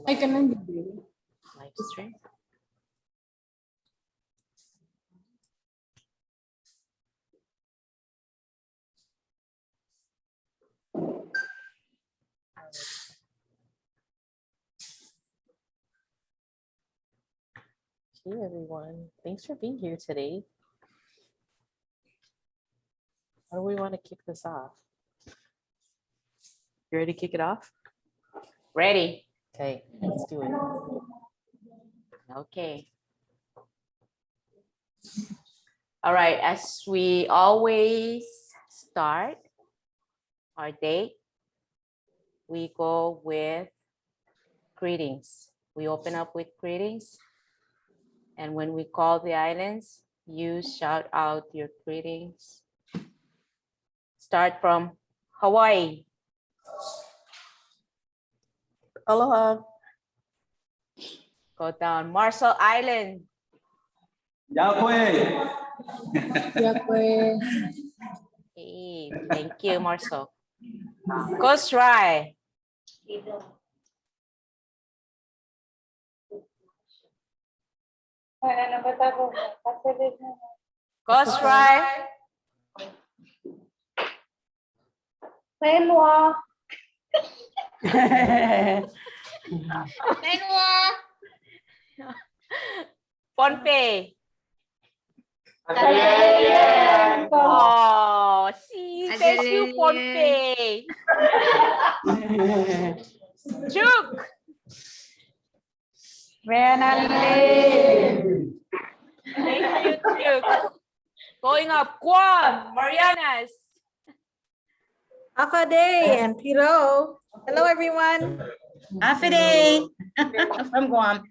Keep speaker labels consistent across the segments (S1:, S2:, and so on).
S1: I cannot do
S2: Live stream. Hey everyone, thanks for being here today. How do we want to kick this off? You ready to kick it off? Ready. Okay, let's do it. Okay. All right, as we always start our day, we go with greetings. We open up with greetings. And when we call the islands, you shout out your greetings. Start from Hawaii. Aloha. Go down Marshall Island.
S3: Yahweh.
S1: Yahweh.
S2: Hey, thank you, Marshall. Coast Rai. Coast Rai. Pohnpei. Oh, see, thank you, Pohnpei. Chuk. Thank you, Chuk. Going up, Guam, Marianas.
S4: Half a day and Piro. Hello, everyone.
S5: Half a day from Guam.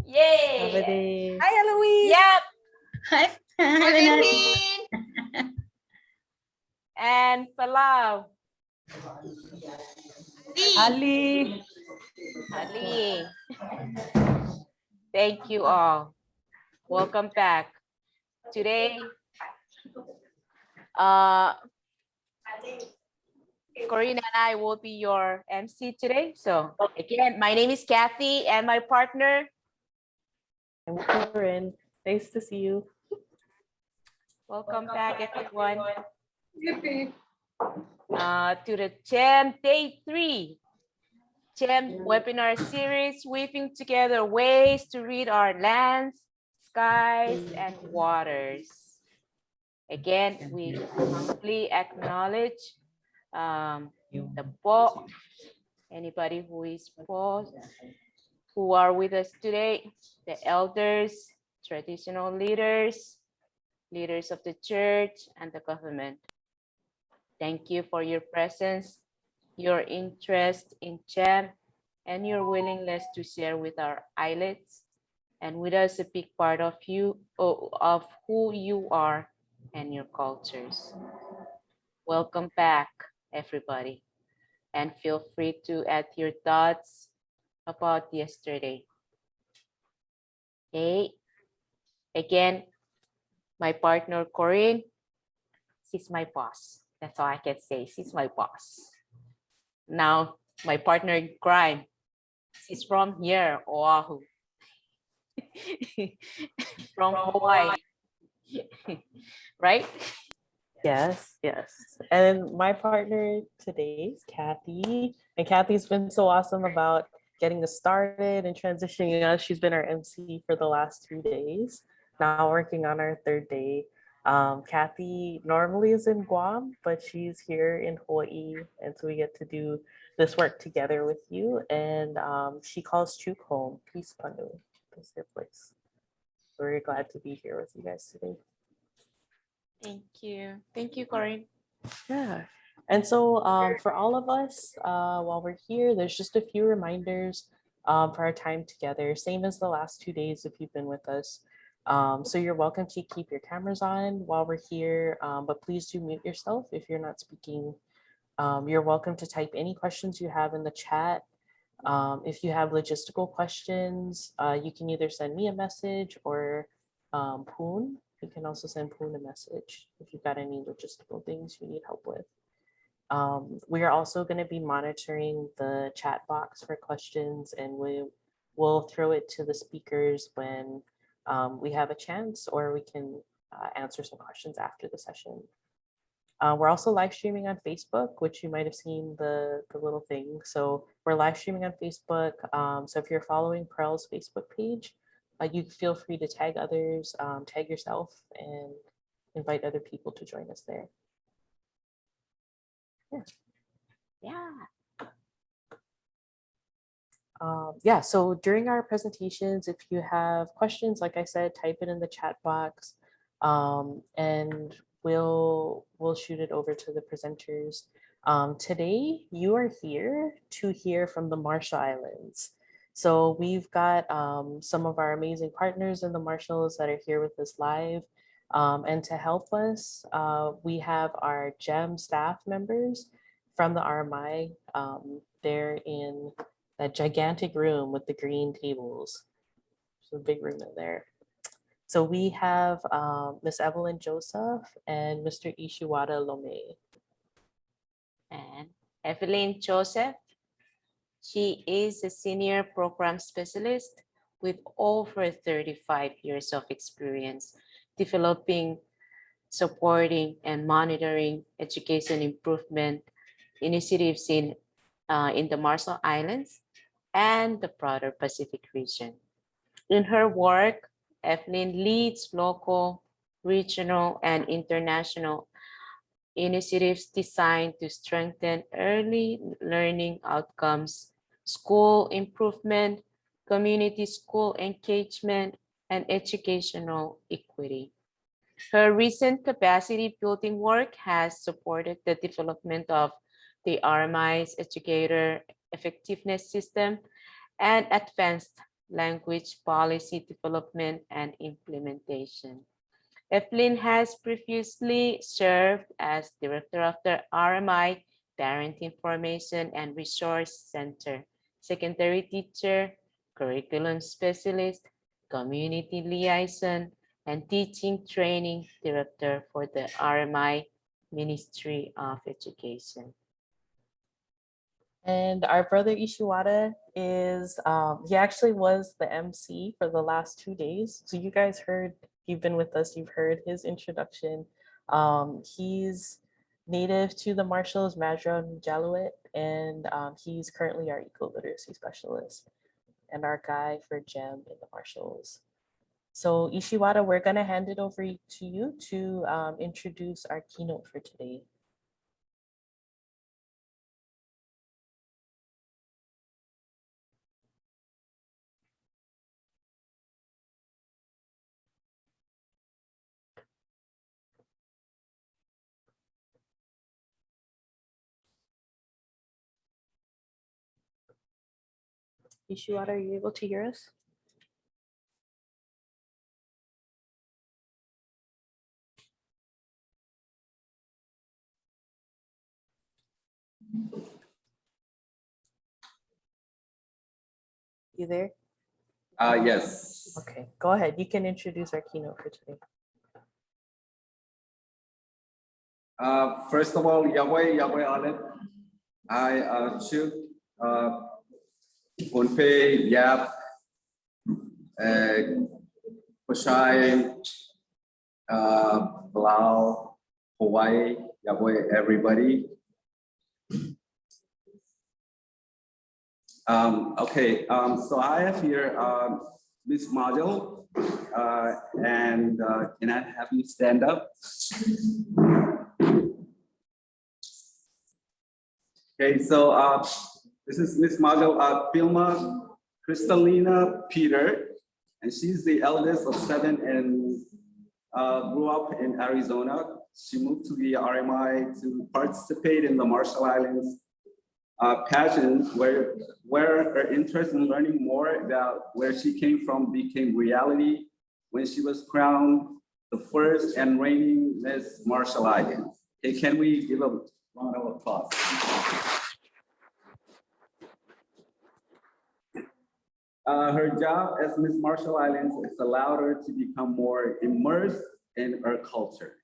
S2: Yay.
S3: Have a day.
S4: Hi, Eloise.
S2: Yep.
S5: Hi,
S2: And Palau.
S3: Ali.
S2: Ali. Thank you all. Welcome back. Today, Corina and I will be your MC today. So again, my name is Kathy and my partner.
S3: I'm Corinne. Nice to see you.
S2: Welcome back, everyone. To the CHEM Day 3 CHEM webinar series, weaving together ways to read our lands, skies, and waters. Again, we humbly acknowledge the po, anybody who is po, who are with us today, the elders, traditional leaders, leaders of the church, and the government. Thank you for your presence, your interest in CHEM, and your willingness to share with our ISLETs and with us a big part of you, of who you are and your cultures. Welcome back, everybody, and feel free to add your thoughts about yesterday. Okay, again, my partner Corinne, she's my boss. That's all I can say. She's my boss. Now, my partner in crime, she's from here, Oahu, from Hawaii, right?
S3: Yes, yes. And my partner today is Kathy. And Kathy's been so awesome about getting us started and transitioning us. She's been our MC for the last 2 days, now working on our 3rd day. Kathy normally is in Guam, but she's here in Hawaii. And so we get to do this work together with you. And she calls CHUT home, Peace Panu. This is her place. We're glad to be here with you guys today.
S2: Thank you. Thank you, Corinne.
S3: Yeah. And so for all of us, while we're here, there's just a few reminders for our time together, same as the last 2 days if you've been with us. So you're welcome to keep your cameras on while we're here, but please do mute yourself if you're not speaking. You're welcome to type any questions you have in the chat. If you have logistical questions, you can either send me a message or Poon. You can also send Poon a message if you've got any logistical things you need help with. We are also going to be monitoring the chat box for questions, and we will throw it to the speakers when we have a chance, or we can answer some questions after the session. We're also live streaming on Facebook, which you might have seen the little thing. So we're live streaming on Facebook. So if you're following Pearl's Facebook page, you feel free to tag others, tag yourself, and invite other people to join us there.
S2: Yeah.
S3: Yeah, so during our presentations, if you have questions, like I said, type it in the chat box, and we'll shoot it over to the presenters. Today, you are here to hear from the Marshall Islands. So we've got some of our amazing partners in the Marshalls that are here with us live. And to help us, we have our GEM staff members from the RMI. They're in that gigantic room with the green tables. There's a big room in there. So we have Miss Evelyn Joseph and Mr. Ishiwata Lome.
S2: And Evelyn Joseph, she is a senior program specialist with over 35 years of experience developing, supporting, and monitoring education improvement initiatives in the Marshall Islands and the broader Pacific region. In her work, Evelyn leads local, regional, and international initiatives designed to strengthen early learning outcomes, school improvement, community school engagement, and educational equity. Her recent capacity building work has supported the development of the RMI's educator effectiveness system and advanced language policy development and implementation. Evelyn has previously served as director of the RMI Parent Information and Resource Center, secondary teacher, curriculum specialist, community liaison, and teaching training director for the RMI Ministry of Education.
S3: And our brother Ishiwata is, he actually was the MC for the last 2 days. So you guys heard, you've been with us, you've heard his introduction. He's native to the Marshalls, Madron Jaluit, and he's currently our eco-literacy specialist and our guy for GEM in the Marshalls. So Ishiwata, we're gonna hand it over to you to introduce our keynote for today. Ishiwata, are you able to hear us? You there?
S6: Yes.
S3: Okay, go ahead. You can introduce our keynote for today.
S6: First of all, Yahweh Alet. I shoot Ponpe, Yap, Poshai, Blau, Hawaii, Yahweh, everybody. Okay, so I have here Miss Model, and can I have you stand up? Okay, so this is Miss Model Pilma Kristalina Peter, and she's the eldest of 7 and grew up in Arizona. She moved to the RMI to participate in the Marshall Islands pageant, where her interest in learning more about where she came from became reality when she was crowned the first and reigning Miss Marshall Islands. Okay, can we give a round of applause? Her job as Miss Marshall Islands has allowed her to become more immersed in her culture.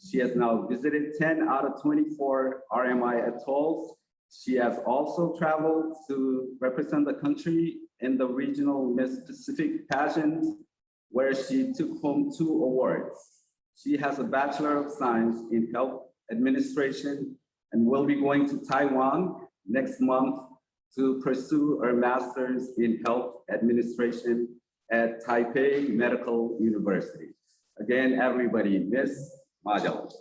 S6: She has now visited 10 out of 24 RMI atolls. She has also traveled to represent the country in the regional Miss Pacific pageant, where she took home 2 awards. She has a Bachelor of Science in Health Administration and will be going to Taiwan next month to pursue her Master's in Health Administration at Taipei Medical University. Again, everybody, Miss Majal.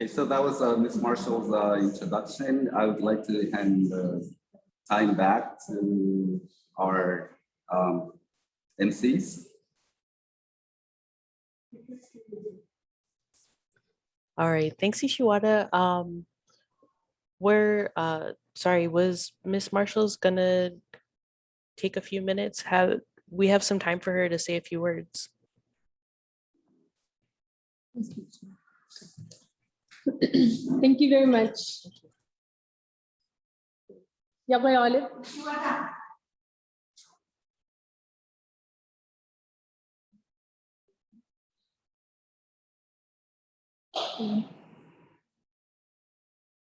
S6: Okay, so that was Ms. Marshall's introduction. I would like to hand the time back to our MCs.
S3: All right, thanks, Ishiwata. Was Miss Marshall's gonna take a few minutes? We have some time for her to say a few words.
S1: Thank you very much. Yabay Olive.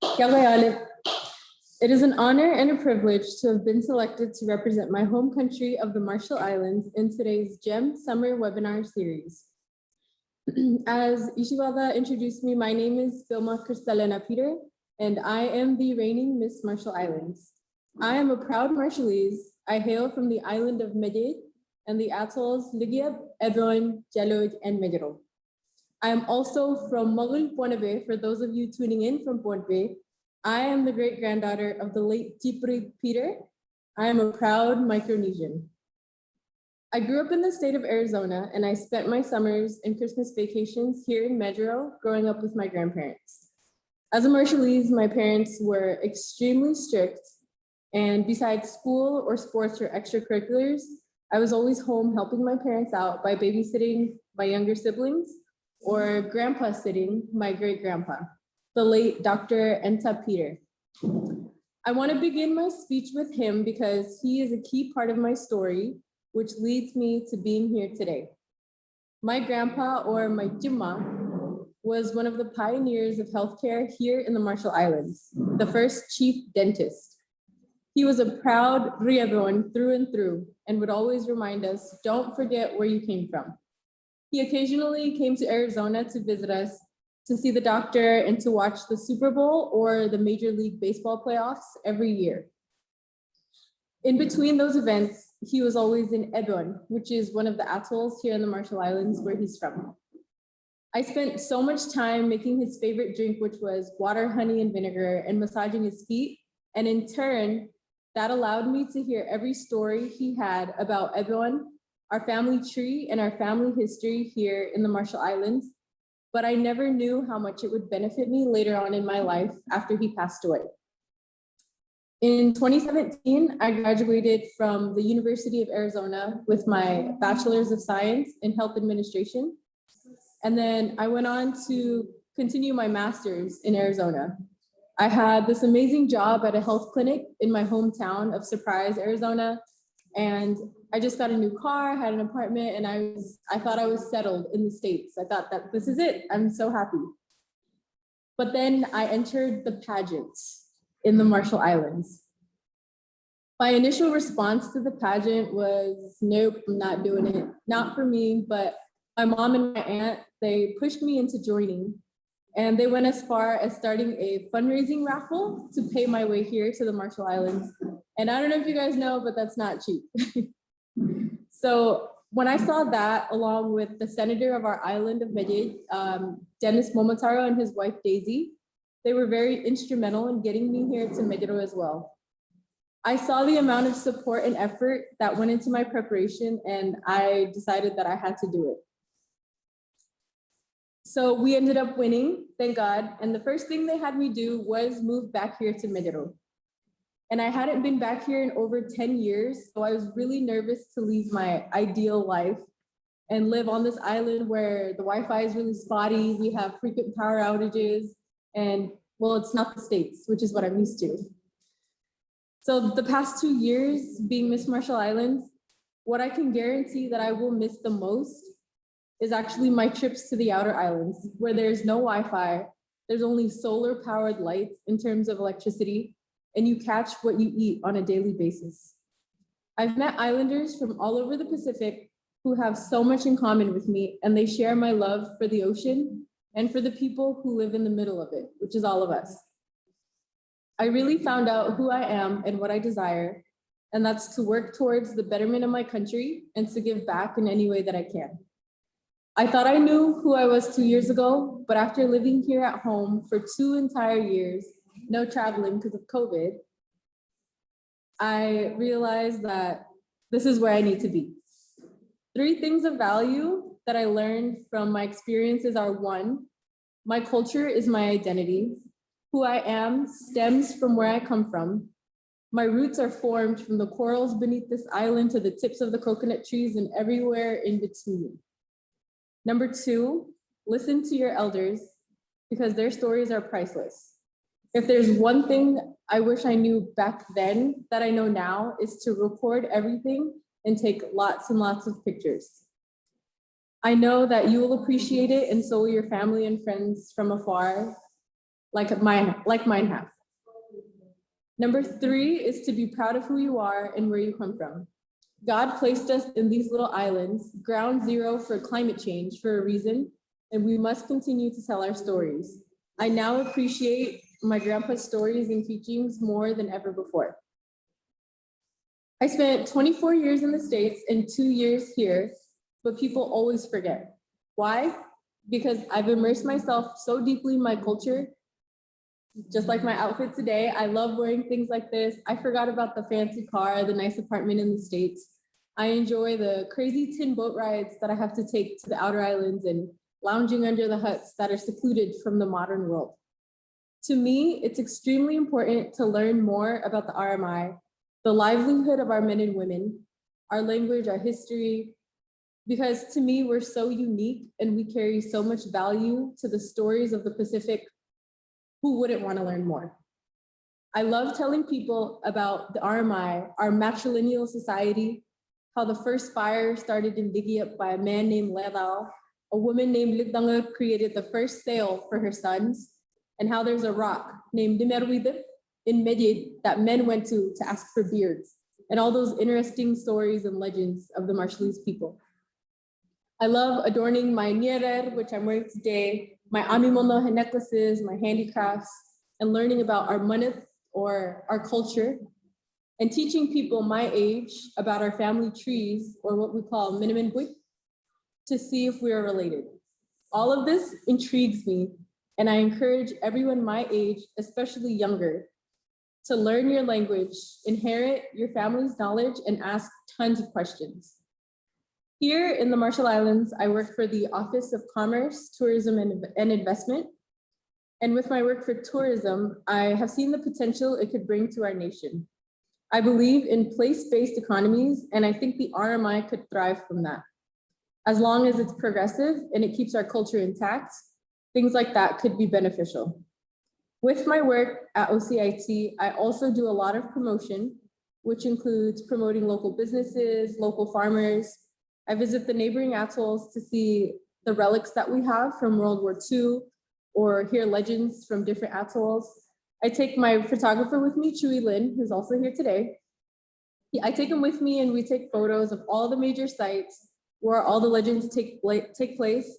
S1: Yabay Olive. It is an honor and a privilege to have been selected to represent my home country of the Marshall Islands in today's GEM Summer Webinar Series. As Ishiwata introduced me, my name is Vilma Cristalena Peter, and I am the reigning Miss Marshall Islands. I am a proud Marshallese. I hail from the island of Medellin and the atolls Ligiab, Ebon, Jaloj, and Medjero. I am also from Magul, Ponabe. For those of you tuning in from Ponabe, I am the great-granddaughter of the late Tipri Peter. I am a proud Micronesian. I grew up in the state of Arizona, and I spent my summers and Christmas vacations here in Medjero, growing up with my grandparents. As a Marshallese, my parents were extremely strict, and besides school or sports or extracurriculars, I was always home helping my parents out by babysitting my younger siblings or grandpa sitting my great-grandpa, the late Dr. Enta Peter. I want to begin my speech with him because he is a key part of my story, which leads me to being here today. My grandpa, or my Jimma, was one of the pioneers of healthcare here in the Marshall Islands, the first chief dentist. He was a proud Riabon through and through and would always remind us, don't forget where you came from. He occasionally came to Arizona to visit us, to see the doctor, and to watch the Super Bowl or the Major League Baseball playoffs every year. In between those events, he was always in Ebon, which is one of the atolls here in the Marshall Islands where he's from. I spent so much time making his favorite drink, which was water, honey, and vinegar, and massaging his feet. And in turn, that allowed me to hear every story he had about Ebon, our family tree, and our family history here in the Marshall Islands. But I never knew how much it would benefit me later on in my life after he passed away. In 2017, I graduated from the University of Arizona with my Bachelor's of Science in Health Administration. And then I went on to continue my master's in Arizona. I had this amazing job at a health clinic in my hometown of Surprise, Arizona. And I just got a new car, had an apartment, and I thought I was settled in the States. I thought that this is it, I'm so happy. But then I entered the pageant in the Marshall Islands. My initial response to the pageant was, nope, I'm not doing it. Not for me, but my mom and my aunt, they pushed me into joining. And they went as far as starting a fundraising raffle to pay my way here to the Marshall Islands. And I don't know if you guys know, but that's not cheap. So when I saw that, along with the senator of our island of Medellin, Dennis Momotaro and his wife Daisy, they were very instrumental in getting me here to Medellin as well. I saw the amount of support and effort that went into my preparation, and I decided that I had to do it. So we ended up winning, thank God. And the first thing they had me do was move back here to Medellin. And I hadn't been back here in over 10 years, so I was really nervous to leave my ideal life and live on this island where the Wi-Fi is really spotty, we have frequent power outages, and well, it's not the States, which is what I'm used to. So the past 2 years being Miss Marshall Islands, what I can guarantee that I will miss the most is actually my trips to the outer islands where there's no Wi-Fi, there's only solar powered lights in terms of electricity, and you catch what you eat on a daily basis. I've met islanders from all over the Pacific who have so much in common with me, and they share my love for the ocean and for the people who live in the middle of it, which is all of us. I really found out who I am and what I desire, and that's to work towards the betterment of my country and to give back in any way that I can. I thought I knew who I was 2 years ago, but after living here at home for 2 entire years, no traveling because of COVID, I realized that this is where I need to be. 3 things of value that I learned from my experiences are: 1, my culture is my identity. Who I am stems from where I come from. My roots are formed from the corals beneath this island to the tips of the coconut trees and everywhere in between. Number 2, listen to your elders because their stories are priceless. If there's one thing I wish I knew back then that I know now, is to record everything and take lots and lots of pictures. I know that you will appreciate it, and so will your family and friends from afar, like mine have. Number 3 is to be proud of who you are and where you come from. God placed us in these little islands, ground zero for climate change, for a reason, and we must continue to tell our stories. I now appreciate my grandpa's stories and teachings more than ever before. I spent 24 years in the States and 2 years here, but people always forget. Why? Because I've immersed myself so deeply in my culture. Just like my outfit today, I love wearing things like this. I forgot about the fancy car, the nice apartment in the States. I enjoy the crazy tin boat rides that I have to take to the outer islands and lounging under the huts that are secluded from the modern world. To me, it's extremely important to learn more about the RMI, the livelihood of our men and women, our language, our history, because to me, we're so unique and we carry so much value to the stories of the Pacific. Who wouldn't want to learn more? I love telling people about the RMI, our matrilineal society, how the first fire started in Digiap by a man named Ledao, a woman named Ligdanga created the first sail for her sons, and how there's a rock named Dimerwidip in Medellin that men went to ask for beards, and all those interesting stories and legends of the Marshallese people. I love adorning my nierer, which I'm wearing today, my amimono necklaces, my handicrafts, and learning about our manith, or our culture, and teaching people my age about our family trees, or what we call miniminbuik, to see if we are related. All of this intrigues me, and I encourage everyone my age, especially younger, to learn your language, inherit your family's knowledge, and ask tons of questions. Here in the Marshall Islands, I work for the Office of Commerce, Tourism, and Investment. And with my work for tourism, I have seen the potential it could bring to our nation. I believe in place-based economies, and I think the RMI could thrive from that. As long as it's progressive and it keeps our culture intact, things like that could be beneficial. With my work at OCIT, I also do a lot of promotion, which includes promoting local businesses, local farmers. I visit the neighboring atolls to see the relics that we have from World War II, or hear legends from different atolls. I take my photographer with me, Chui Lin, who's also here today, I take him with me and we take photos of all the major sites where all the legends take place.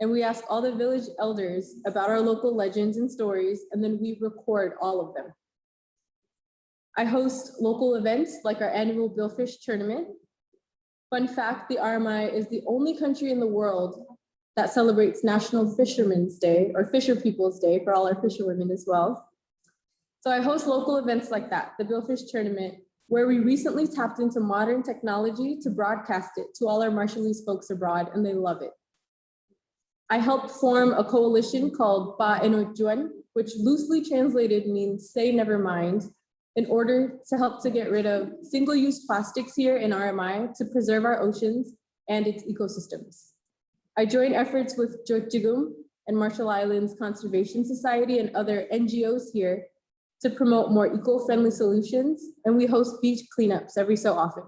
S1: And we ask all the village elders about our local legends and stories, and then we record all of them. I host local events like our annual Billfish tournament. Fun fact, the RMI is the only country in the world that celebrates National Fishermen's Day, or Fisher People's Day for all our fisherwomen as well. So I host local events like that, the Billfish tournament, where we recently tapped into modern technology to broadcast it to all our Marshallese folks abroad, and they love it. I helped form a coalition called Pa Enojuan, which loosely translated means say never mind, in order to help to get rid of single-use plastics here in RMI to preserve our oceans and its ecosystems. I join efforts with Jojigum and Marshall Islands Conservation Society and other NGOs here to promote more eco-friendly solutions, and we host beach cleanups every so often.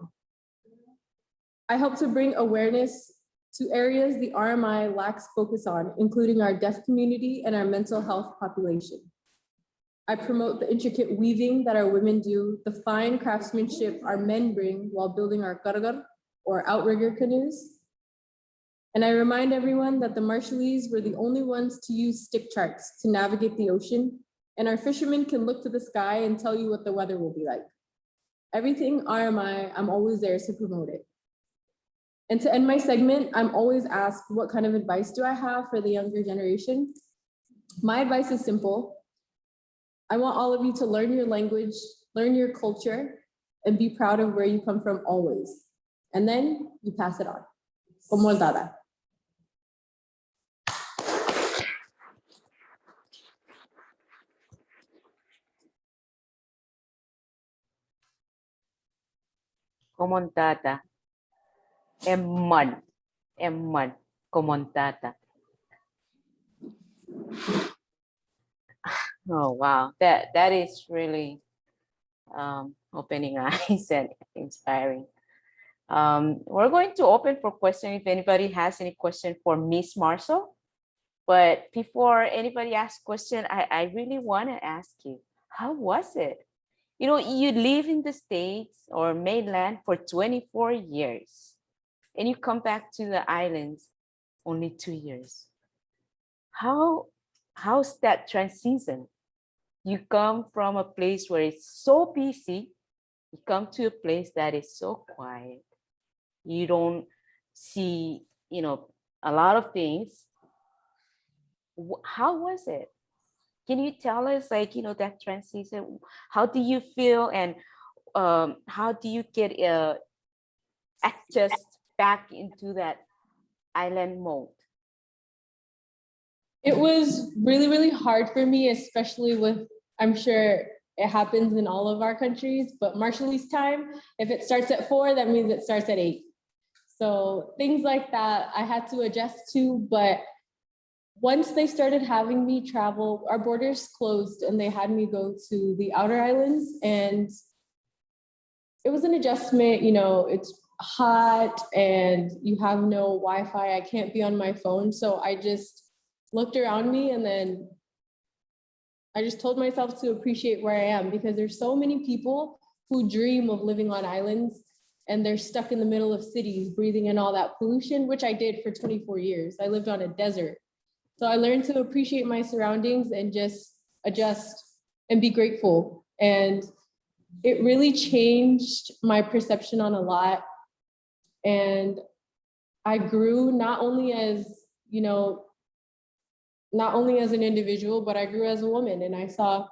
S1: I help to bring awareness to areas the RMI lacks focus on, including our deaf community and our mental health population. I promote the intricate weaving that our women do, the fine craftsmanship our men bring while building our karagar, or outrigger canoes. And I remind everyone that the Marshallese were the only ones to use stick charts to navigate the ocean, and our fishermen can look to the sky and tell you what the weather will be like. Everything RMI, I'm always there to promote it. And to end my segment, I'm always asked, what kind of advice do I have for the younger generation? My advice is simple. I want all of you to learn your language, learn your culture, and be proud of where you come from always. And then you pass it on. Como el dada.
S2: Comontata. Emman. Emman. Comontata. Oh, wow. That is really opening eyes and inspiring. We're going to open for questions if anybody has any question for Miss Marshall. But before anybody asks question, I really want to ask you, how was it? You know, you live in the States or mainland for 24 years, and you come back to the islands only 2 years. How's that transition? You come from a place where it's so busy, you come to a place that is so quiet. You don't see, you know, a lot of things. How was it? Can you tell us, like, you know, that transition? How do you feel, and how do you get adjust back into that island mode?
S1: It was really, really hard for me, especially with, I'm sure it happens in all of our countries, but Marshallese time, if it starts at 4, that means it starts at 8. So things like that I had to adjust to, but once they started having me travel, our borders closed and they had me go to the outer islands, and it was an adjustment. You know, it's hot and you have no Wi-Fi. I can't be on my phone. So I just looked around me, and then I just told myself to appreciate where I am, because there's so many people who dream of living on islands and they're stuck in the middle of cities breathing in all that pollution, which I did for 24 years. I lived on a desert. So I learned to appreciate my surroundings and just adjust and be grateful. And it really changed my perception on a lot. And I grew not only as, you know, not only as an individual, but I grew as a woman, and I saw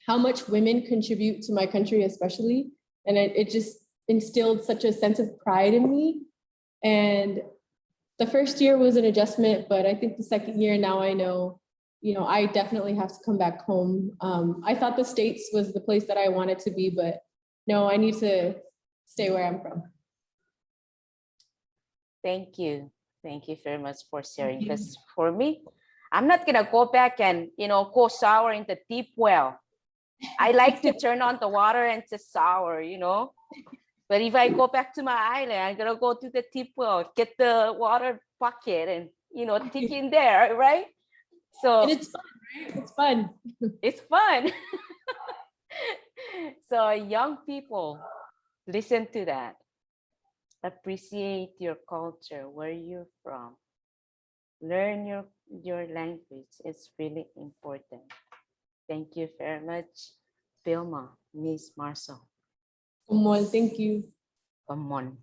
S1: how much women contribute to my country, especially. And it just instilled such a sense of pride in me. And the first year was an adjustment, but I think the second year, now I know, you know, I definitely have to come back home. I thought the States was the place that I wanted to be, but no, I need to stay where I'm from.
S2: Thank you. Thank you very much for sharing. Because for me, I'm not gonna go back and, you know, go shower in the deep well. I like to turn on the water and just shower, you know. But if I go back to my island, I'm gonna go to the deep well, get the water bucket, and, you know, dig in there, right? So
S1: And it's fun, right? It's fun.
S2: it's fun. So young people, Listen to that. Appreciate your culture, where you're from. Learn your language. It's really important. Thank you very much, Vilma, Miss Marcel.
S1: Well, thank you.
S2: Come on.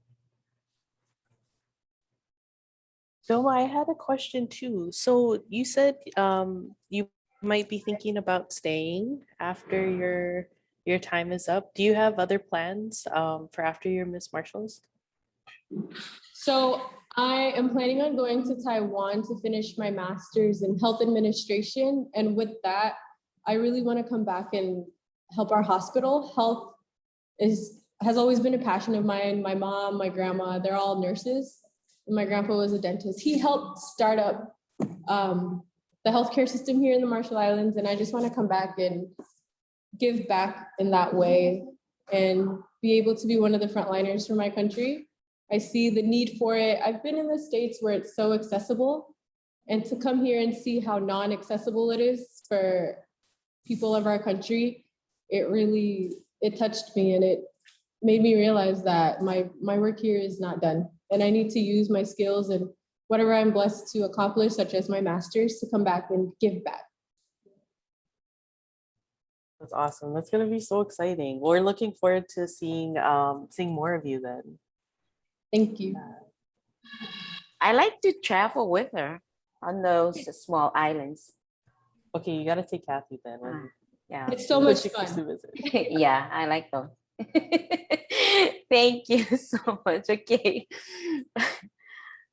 S3: So I had a question too. So you said you might be thinking about staying after your time is up. Do you have other plans for after your Miss Marshalls?
S1: So I am planning on going to Taiwan to finish my master's in health administration. And with that, I really want to come back and help our hospital. Health has always been a passion of mine. My mom, my grandma, they're all nurses. My grandpa was a dentist. He helped start up the healthcare system here in the Marshall Islands. And I just want to come back and give back in that way and be able to be one of the frontliners for my country. I see the need for it. I've been in the States where it's so accessible, and to come here and see how non-accessible it is for people of our country, it touched me, and it made me realize that my work here is not done. And I need to use my skills and whatever I'm blessed to accomplish, such as my master's, to come back and give back.
S3: That's awesome. That's gonna be so exciting. We're looking forward to seeing more of you then.
S1: Thank you.
S2: I like to travel with her on those small islands.
S3: Okay, you gotta take Kathy then.
S2: Yeah.
S1: It's so
S3: when
S1: much
S3: she comes
S1: fun.
S3: to visit.
S2: Yeah, I like them. Thank you so much. Okay.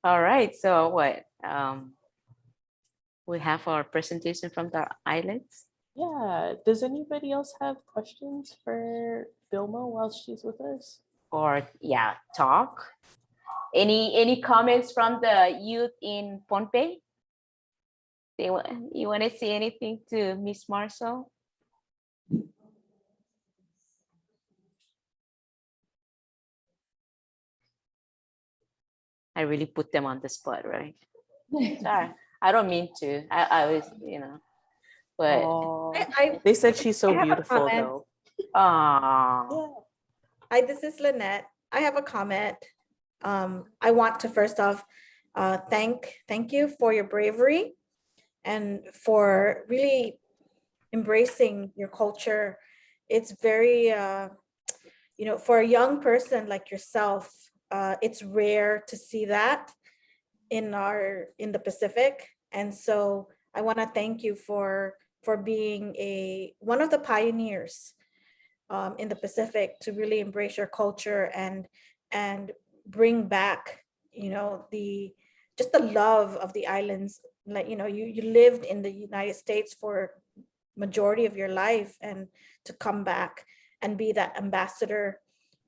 S2: All right. So what? We have our presentation from the islands.
S3: Yeah. Does anybody else have questions for Vilma while she's with us?
S2: Or yeah, talk. Any comments from the youth in Pohnpei? You want to say anything to Miss Marcel? I really put them on the spot, right? Sorry, I don't mean to. I was, but
S3: Oh,
S4: I
S3: they said she's so
S4: I have a
S3: beautiful
S4: comment.
S3: though.
S2: yeah.
S4: This is Lynette. I have a comment. I want to first off thank you for your bravery and for really embracing your culture. It's very, for a young person like yourself, it's rare to see that in the Pacific. And so I want to thank you for being one of the pioneers in the Pacific to really embrace your culture and bring back, just the love of the islands. Like, you lived in the United States for majority of your life, and to come back and be that ambassador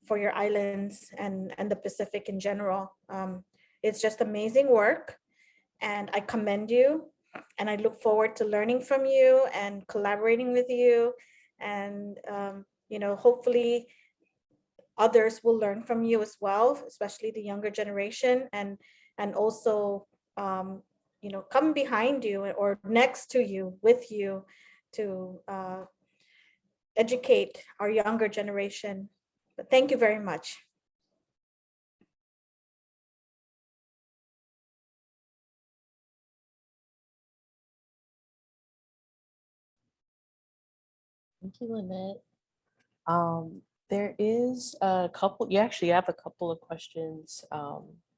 S4: for your islands and the Pacific in general. It's just amazing work, and I commend you, and I look forward to learning from you and collaborating with you, and hopefully others will learn from you as well, especially the younger generation, and also come behind you or next to you, with you, to educate our younger generation. But thank you very much.
S3: Thank you, Lynette. There is a couple, you actually have a couple of questions,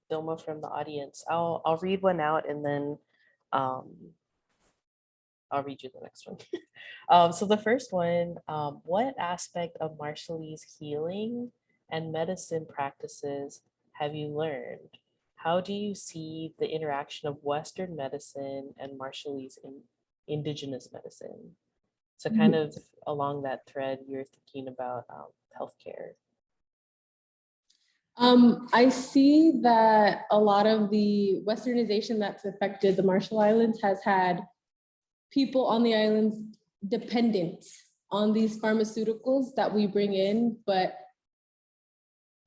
S3: Vilma, from the audience. I'll read one out, and then I'll read you the next one. So the first one, what aspect of Marshallese healing and medicine practices have you learned? How do you see the interaction of Western medicine and Marshallese indigenous medicine? So kind of along that thread, you're thinking about healthcare.
S1: I see that a lot of the westernization that's affected the Marshall Islands has had people on the islands dependent on these pharmaceuticals that we bring in. But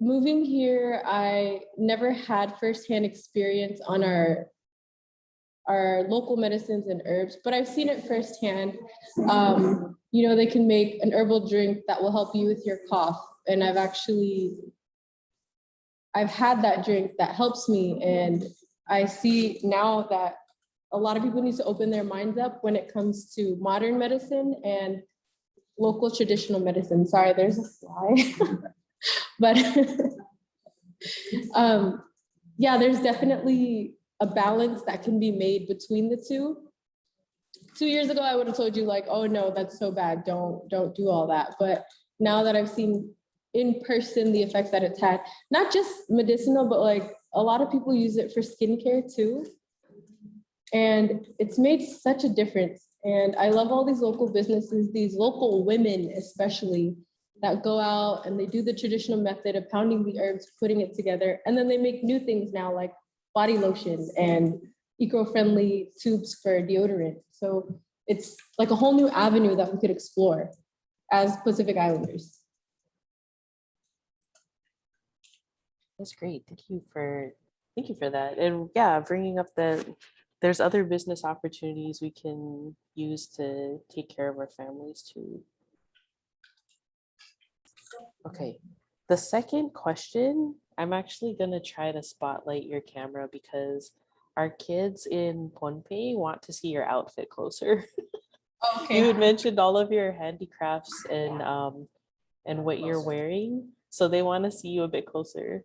S1: moving here, I never had firsthand experience on our local medicines and herbs, but I've seen it firsthand. They can make an herbal drink that will help you with your cough. and I've had that drink that helps me. And I see now that a lot of people need to open their minds up when it comes to modern medicine and local traditional medicine. Sorry, there's a fly. But yeah, there's definitely a balance that can be made between the two. 2 years ago, I would have told you like, oh no, that's so bad. Don't do all that. But now that I've seen in person the effects that it's had, not just medicinal, but like a lot of people use it for skincare too. And it's made such a difference. And I love all these local businesses, these local women especially, that go out and they do the traditional method of pounding the herbs, putting it together, and then they make new things now like body lotion and eco-friendly tubes for deodorant. So it's like a whole new avenue that we could explore as Pacific Islanders.
S3: That's great. Thank you for that. And yeah, bringing up that there's other business opportunities we can use to take care of our families too. Okay, the second question, I'm actually gonna try to spotlight your camera because our kids in Pohnpei want to see your outfit closer.
S1: Okay.
S3: You had mentioned all of your handicrafts and what you're wearing, so they want to see you a bit closer.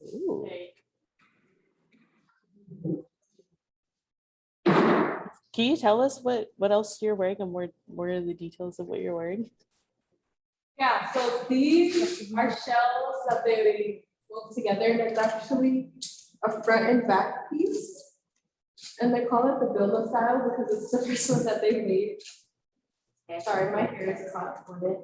S3: Ooh. Can you tell us what else you're wearing and more of the details of what you're wearing?
S1: Yeah, so these are shells that they wove together, and it's actually a front and back piece. And they call it the Bilma style because it's the first one that they've made. Sorry, my hair is caught on it.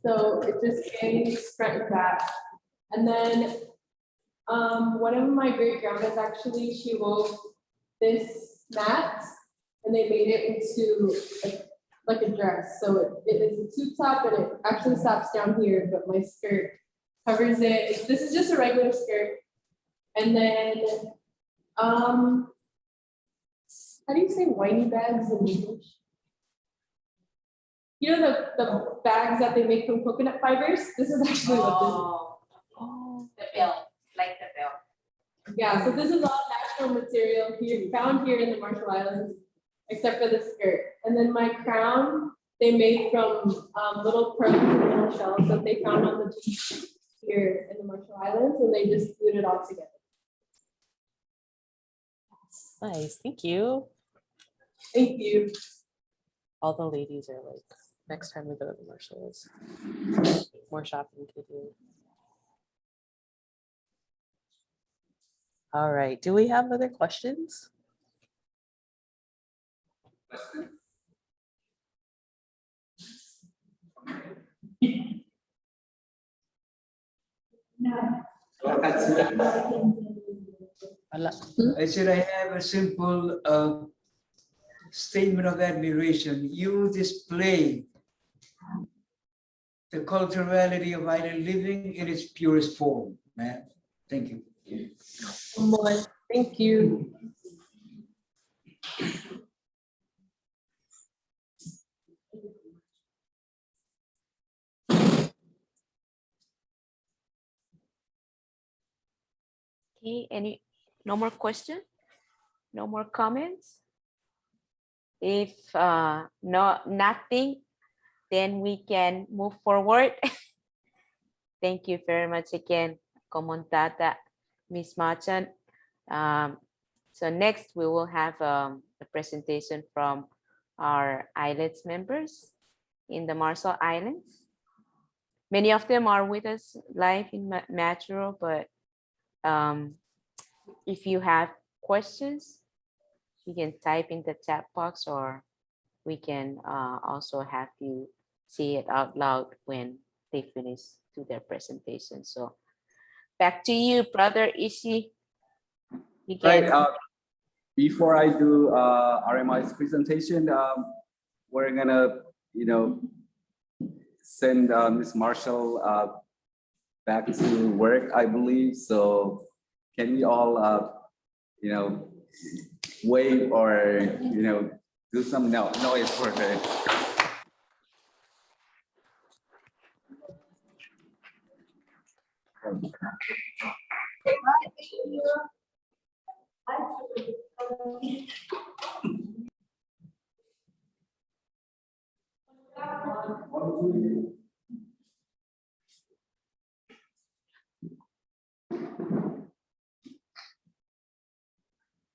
S1: So it just hangs front and back. And then one of my great grandmas actually, she wove this mat and they made it into like a dress. So it is a tube top and it actually stops down here, but my skirt covers it. This is just a regular skirt. And then, how do you say whitey bags in English? You know the bags that they make from coconut fibers? This is actually what this is.
S2: Oh, the belt, like the belt.
S1: Yeah, so this is all natural material here, found here in the Marshall Islands, except for the skirt. And then my crown, they made from little pearls and little shells that they found on the beach here in the Marshall Islands, and they just glued it all together.
S3: Nice, thank you.
S1: Thank you.
S3: All the ladies are like, next time we go to the Marshalls, more shopping to do. All right, do we have other questions?
S7: Should I have a simple statement of admiration? You display the culturality of island living in its purest form, man. Thank you.
S1: More. Thank you.
S2: Okay, no more questions? No more comments? If nothing, then we can move forward. Thank you very much again, Komontata, Ms. Machan. So next we will have a presentation from our ISLETs members in the Marshall Islands. Many of them are with us live in Metro, but if you have questions, you can type in the chat box, or we can also have you say it out loud when they finish to their presentation. So back to you, Brother Ishi.
S6: Right. Before I do RMI's presentation, we're gonna, send Ms. Marshall back to work, I believe. So can we all, wave or, do some noise for her.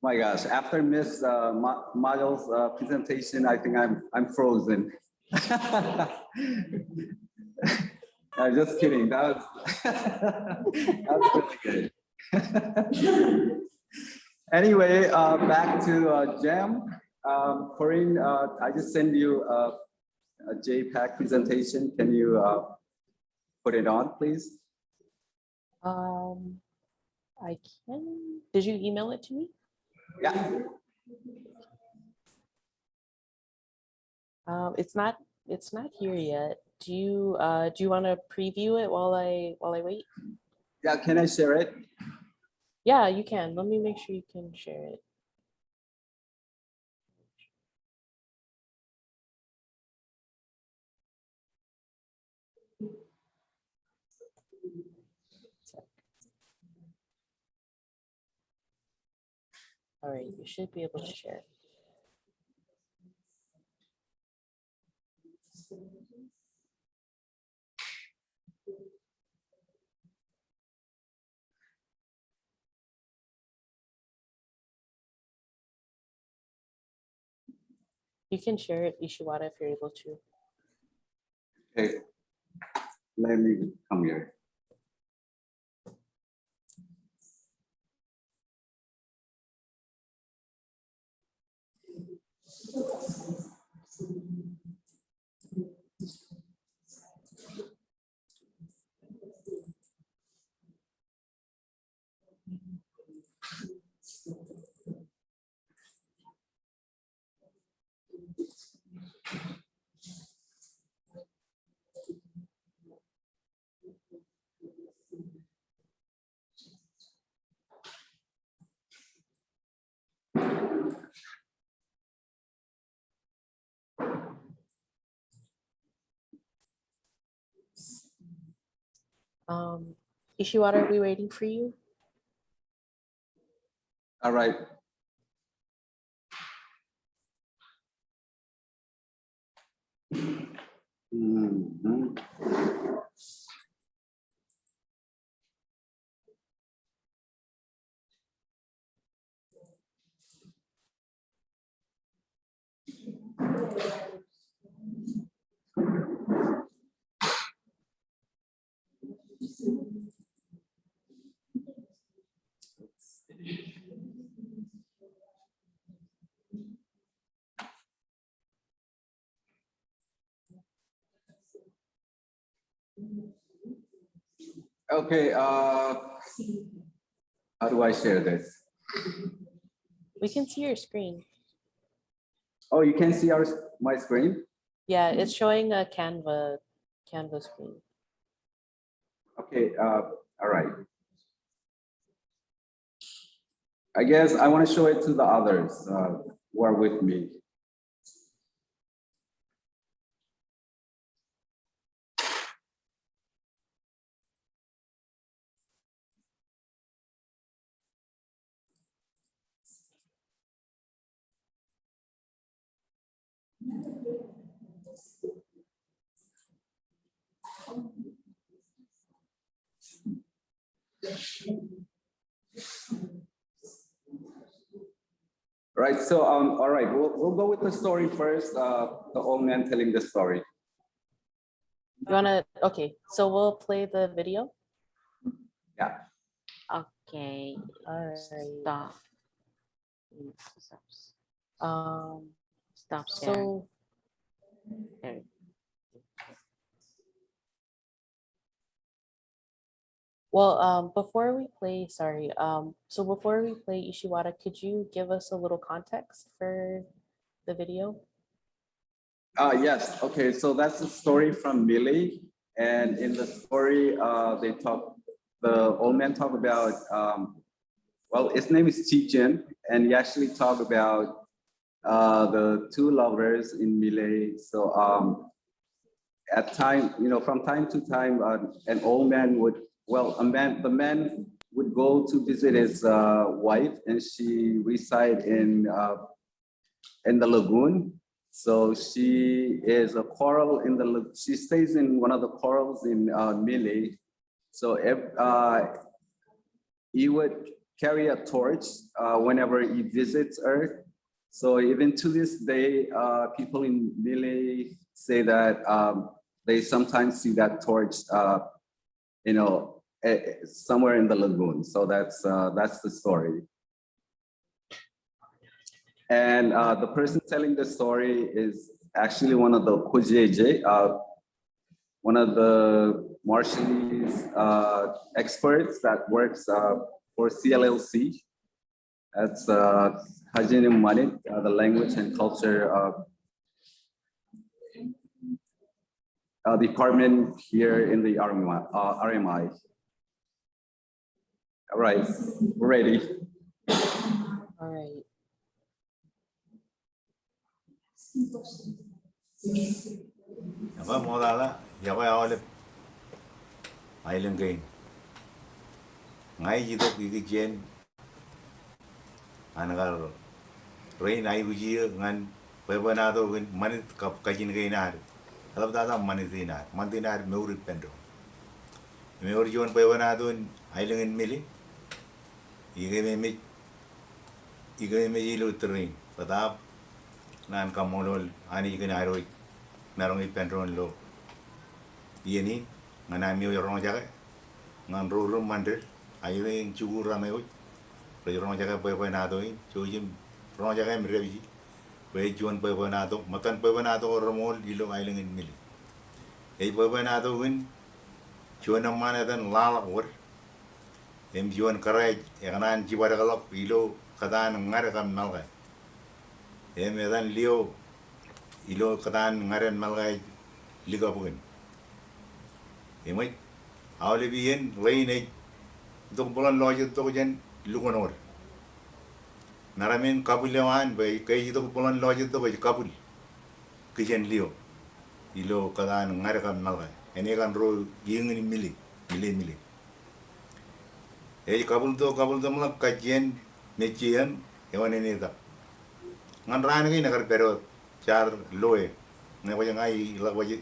S6: My gosh, after Miss Mayo's presentation, I think I'm frozen. I'm just kidding. That was really good. Anyway, back to Jam. Corinne, I just sent you a JPEG presentation. Can you put it on, please?
S3: I can. Did you email it to me?
S6: Yeah.
S3: It's not here yet. Do you want to preview it while I wait?
S6: Yeah, can I share it?
S3: Yeah, you can. Let me make sure you can share it. All right, you should be able to share it. You can share it, Ishiwata, if you're able to.
S6: Okay. Let me come here.
S3: Ishiwata, are we waiting for you?
S6: All right. Mhm. Okay, how do I share this?
S3: We can see your screen.
S6: Oh, you can see my screen?
S3: Yeah, it's showing a Canva screen.
S6: Okay, all right. I guess I want to show it to the others who are with me. Right, so all right, we'll go with the story first. The old man telling the story.
S3: You wanna? Okay, so we'll play the video.
S6: Yeah.
S2: Okay.
S3: All right.
S2: Stop. Stop sharing.
S3: So
S2: There.
S3: well, before we play, sorry. So before we play, Ishiwata, could you give us a little context for the video?
S6: Yes, okay, so that's the story from Millie. And in the story, the old man talk about, well, his name is Chi-Jin, and he actually talked about the two lovers in Malay. So at time, from time to time, an old man would, the man would go to visit his wife, and she reside in the lagoon. So she is a coral in the, she stays in one of the corals in Malay. So he would carry a torch whenever he visits Earth. So even to this day, people in Malay say that they sometimes see that torch, somewhere in the lagoon. So that's the story. And the person telling the story is actually one of the Kujeje, one of the Marshallese experts that works for CLLC. That's Hajinim Manit, the language and culture department here in the RMI. All right, we're ready.
S3: All right.
S8: Apa modala yawa awale ailen gain ngai jido gigi jen anagar rain ai guji ngan pebanado win manit kap kajin gainar alab dada manidinar mandinar meuri pendo meuri jon pebanado ailen mili ige me ilu train padap nan kamolol ani ganaroi narong ipendron lo yeni ngana mi yorong jaga ngan rolo mandel ayo yang cugur ramai oi yorong jaga boy na doi chojim rong jaga mi revi boy juan boy na do matan boy na do romol ilo ailing in mili ei boy na do win juan amana dan lala or em juan karai eganan jibara galok ilo kadan ngare kam malga em edan lio ilo kadan ngaren malga liga bukan emai awle bien rain ei to bolan loje to jen lugonor naramen kabulewan bay kay to bolan loje to bay kabul kijen lio ilo kadan ngare kam malga ene kan ro yingni mili ei kabul to malak kajen mechian ewan ene da ngan ran ngi nagar pero char loe ne wajang ai la waji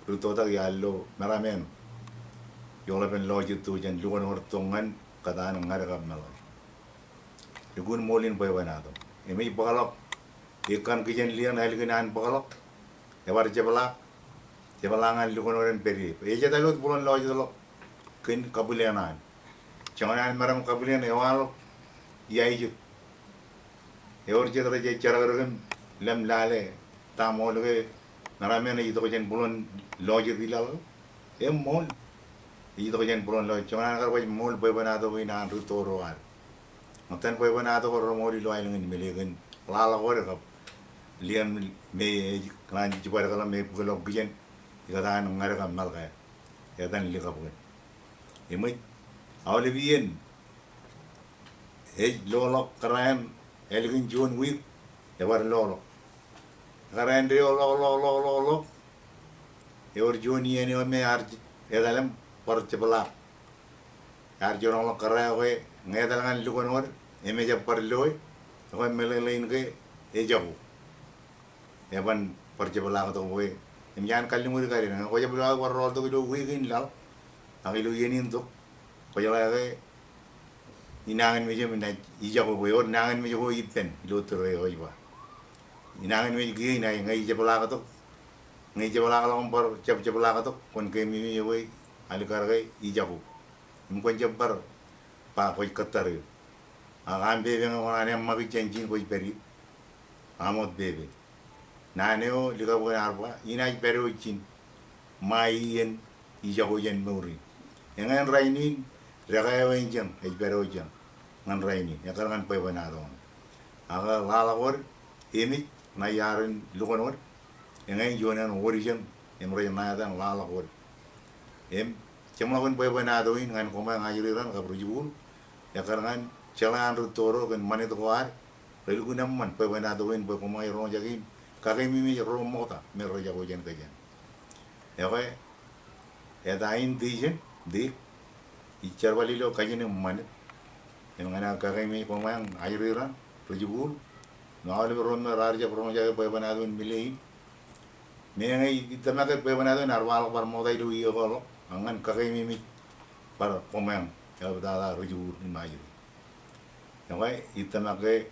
S8: ruto ta ya lo naramen yola ben loje tu jen lugon hor tongan kadan ngare kam malga lugun molin boy banado emi bagalok ikan kijen lian halginan bagalok ebar jebalangan lugon oren peri e jeta lot bulon loje lo kin kabulenan jangan maram kabulen ewalo yaiju eor jeta je charagam lem lale tamolge naramen itu jen bulon loje dilal em mol itu jen bulon loje jangan agar boy mol boy banado winan rutoro ar matan boy banado ko moli lo ailengin melegan lala gore kap lian me kan jibar kala me bulo gijen ikadan ngare kam malga ya dan liga bukan emai awle bien lolo keren elegin jon wik ebar lolo keren de lo eor joni ene me arj edalem por chebala arj lo keren we ngedalangan lugonor eme japar loy ko melelein ke ejabu eban por chebala to we em jan kalimuri kare na ko jabla war rol to do wigin law agilu yenin to ko jala ke inangan meje minda ijabu we or nangan meje ho ipen lo tro e hoiba inangan meje gi na ngai jabla ka to ngai jabla ka long por jabla ka to kon ke mi we alikar ke ijabu im kon jabbar pa ko katar agam bebe ngona ne magi chenjin ko peri amot bebe naneo liga bo arba ina pero chin mai yen ijabu yen muri engan rainin rega yen e pero jen ngan raini ya kan pe banado aga lala or emi na yarin lugonor engan jonan origin em re na dan lala or em chemla kon pe banado in ngan ko ma ngayri ran ka brujul ya kan Jalan rutoro kan mane to war. Lalu guna man pe wana do win pe kumai ro jagin. Kare mimi ro mota me ro jago jen kajan. Ya koi ya dain dijen di ichar bali lo kajan man. Yang mana kare mi pemang airiran rujul. Naal ron me rarja ro jago pe wana do milei. Nengai itama ke pe wana do narwal par moda ilu iyo ko angan kare mimi par pemang ya da rujul ni mai. Yang koi itama ke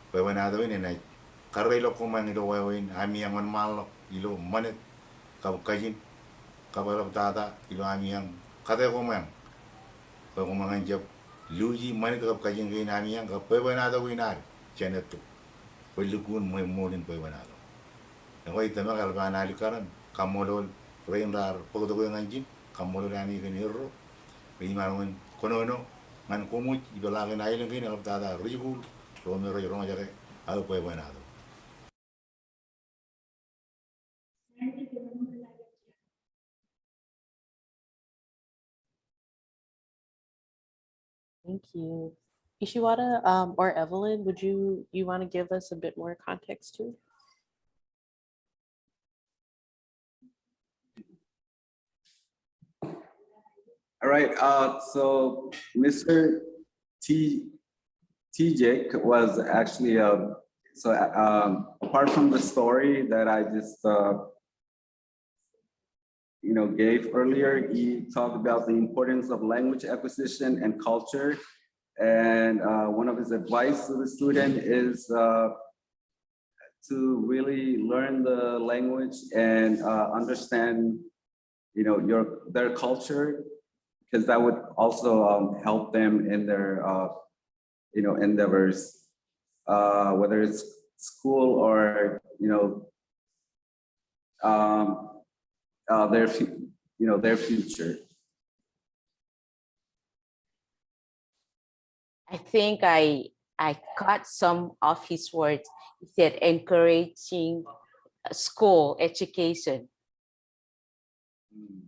S8: pewanado ini naik karena lo kuman ilo wawin ami yang mal ilo manet kau kajin kau balap tata ilo ami yang kata kuman pekumangan jab luji manet kau kajin kain ami yang kau pewanado winar channel tu pelukun molin pewanado yang kau itu mah kalau anali karan kamolol rendar pokok yang anjing kamolol ani kan hero ini marun konono ngan kumut ido lagi naik lagi nih kalau tata ribu romero romero jadi algo pues buenado.
S3: Thank you. Ishiwata or Evelyn, would you want to give us a bit more context too?
S6: All right, so Mr. TJ was actually, apart from the story that I just, gave earlier, he talked about the importance of language acquisition and culture. And one of his advice to the student is to really learn the language and understand, their culture, because that would also help them in their, endeavors, whether it's school or, their future.
S2: I think I caught some of his words. He said encouraging school education.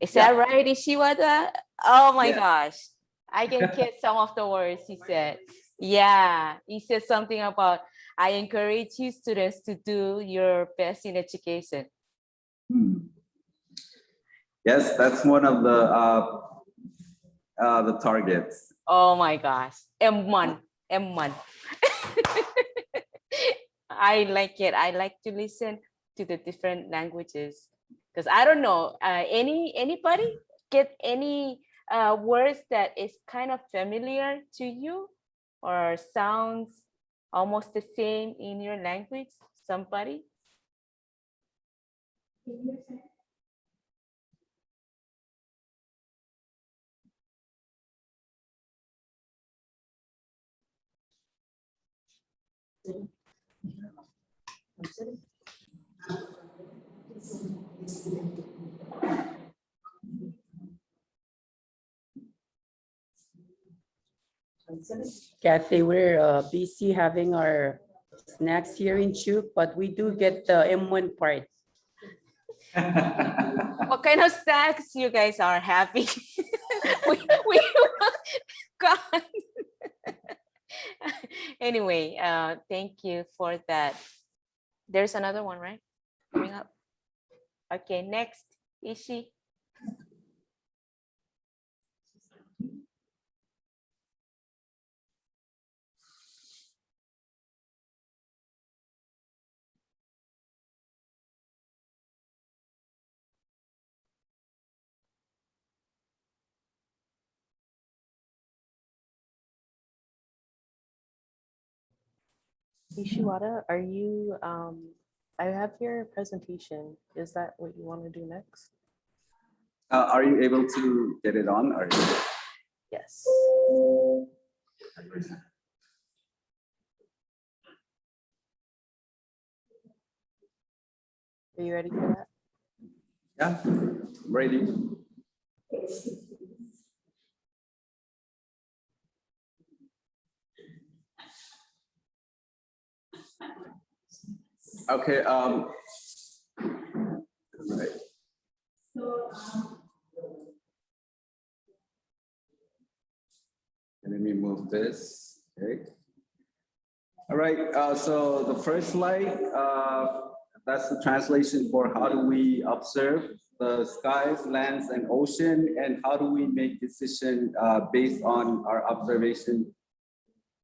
S2: Is that right, Ishiwata? Oh my gosh. I can get some of the words he said. Yeah, he said something about, I encourage you students to do your best in education.
S6: Yes, that's one of the targets.
S2: Oh my gosh, M1. I like it. I like to listen to the different languages because I don't know, anybody get any words that is kind of familiar to you or sounds almost the same in your language? Somebody?
S9: Kathy, we're busy having our snacks here in CHUT, but we do get the M1 part.
S2: What kind of snacks you guys are having? God. Anyway, thank you for that. There's another one, right? Coming up. Okay, next, Ishi.
S3: Ishiwata, are you, I have your presentation. Is that what you want to do next?
S6: Are you able to get it on? Or?
S3: Yes. Are you ready for that?
S6: Yeah, I'm ready. Okay. Right. Let me move this. Okay. All right, so the first slide, that's the translation for how do we observe the skies, lands, and ocean, and how do we make decision based on our observation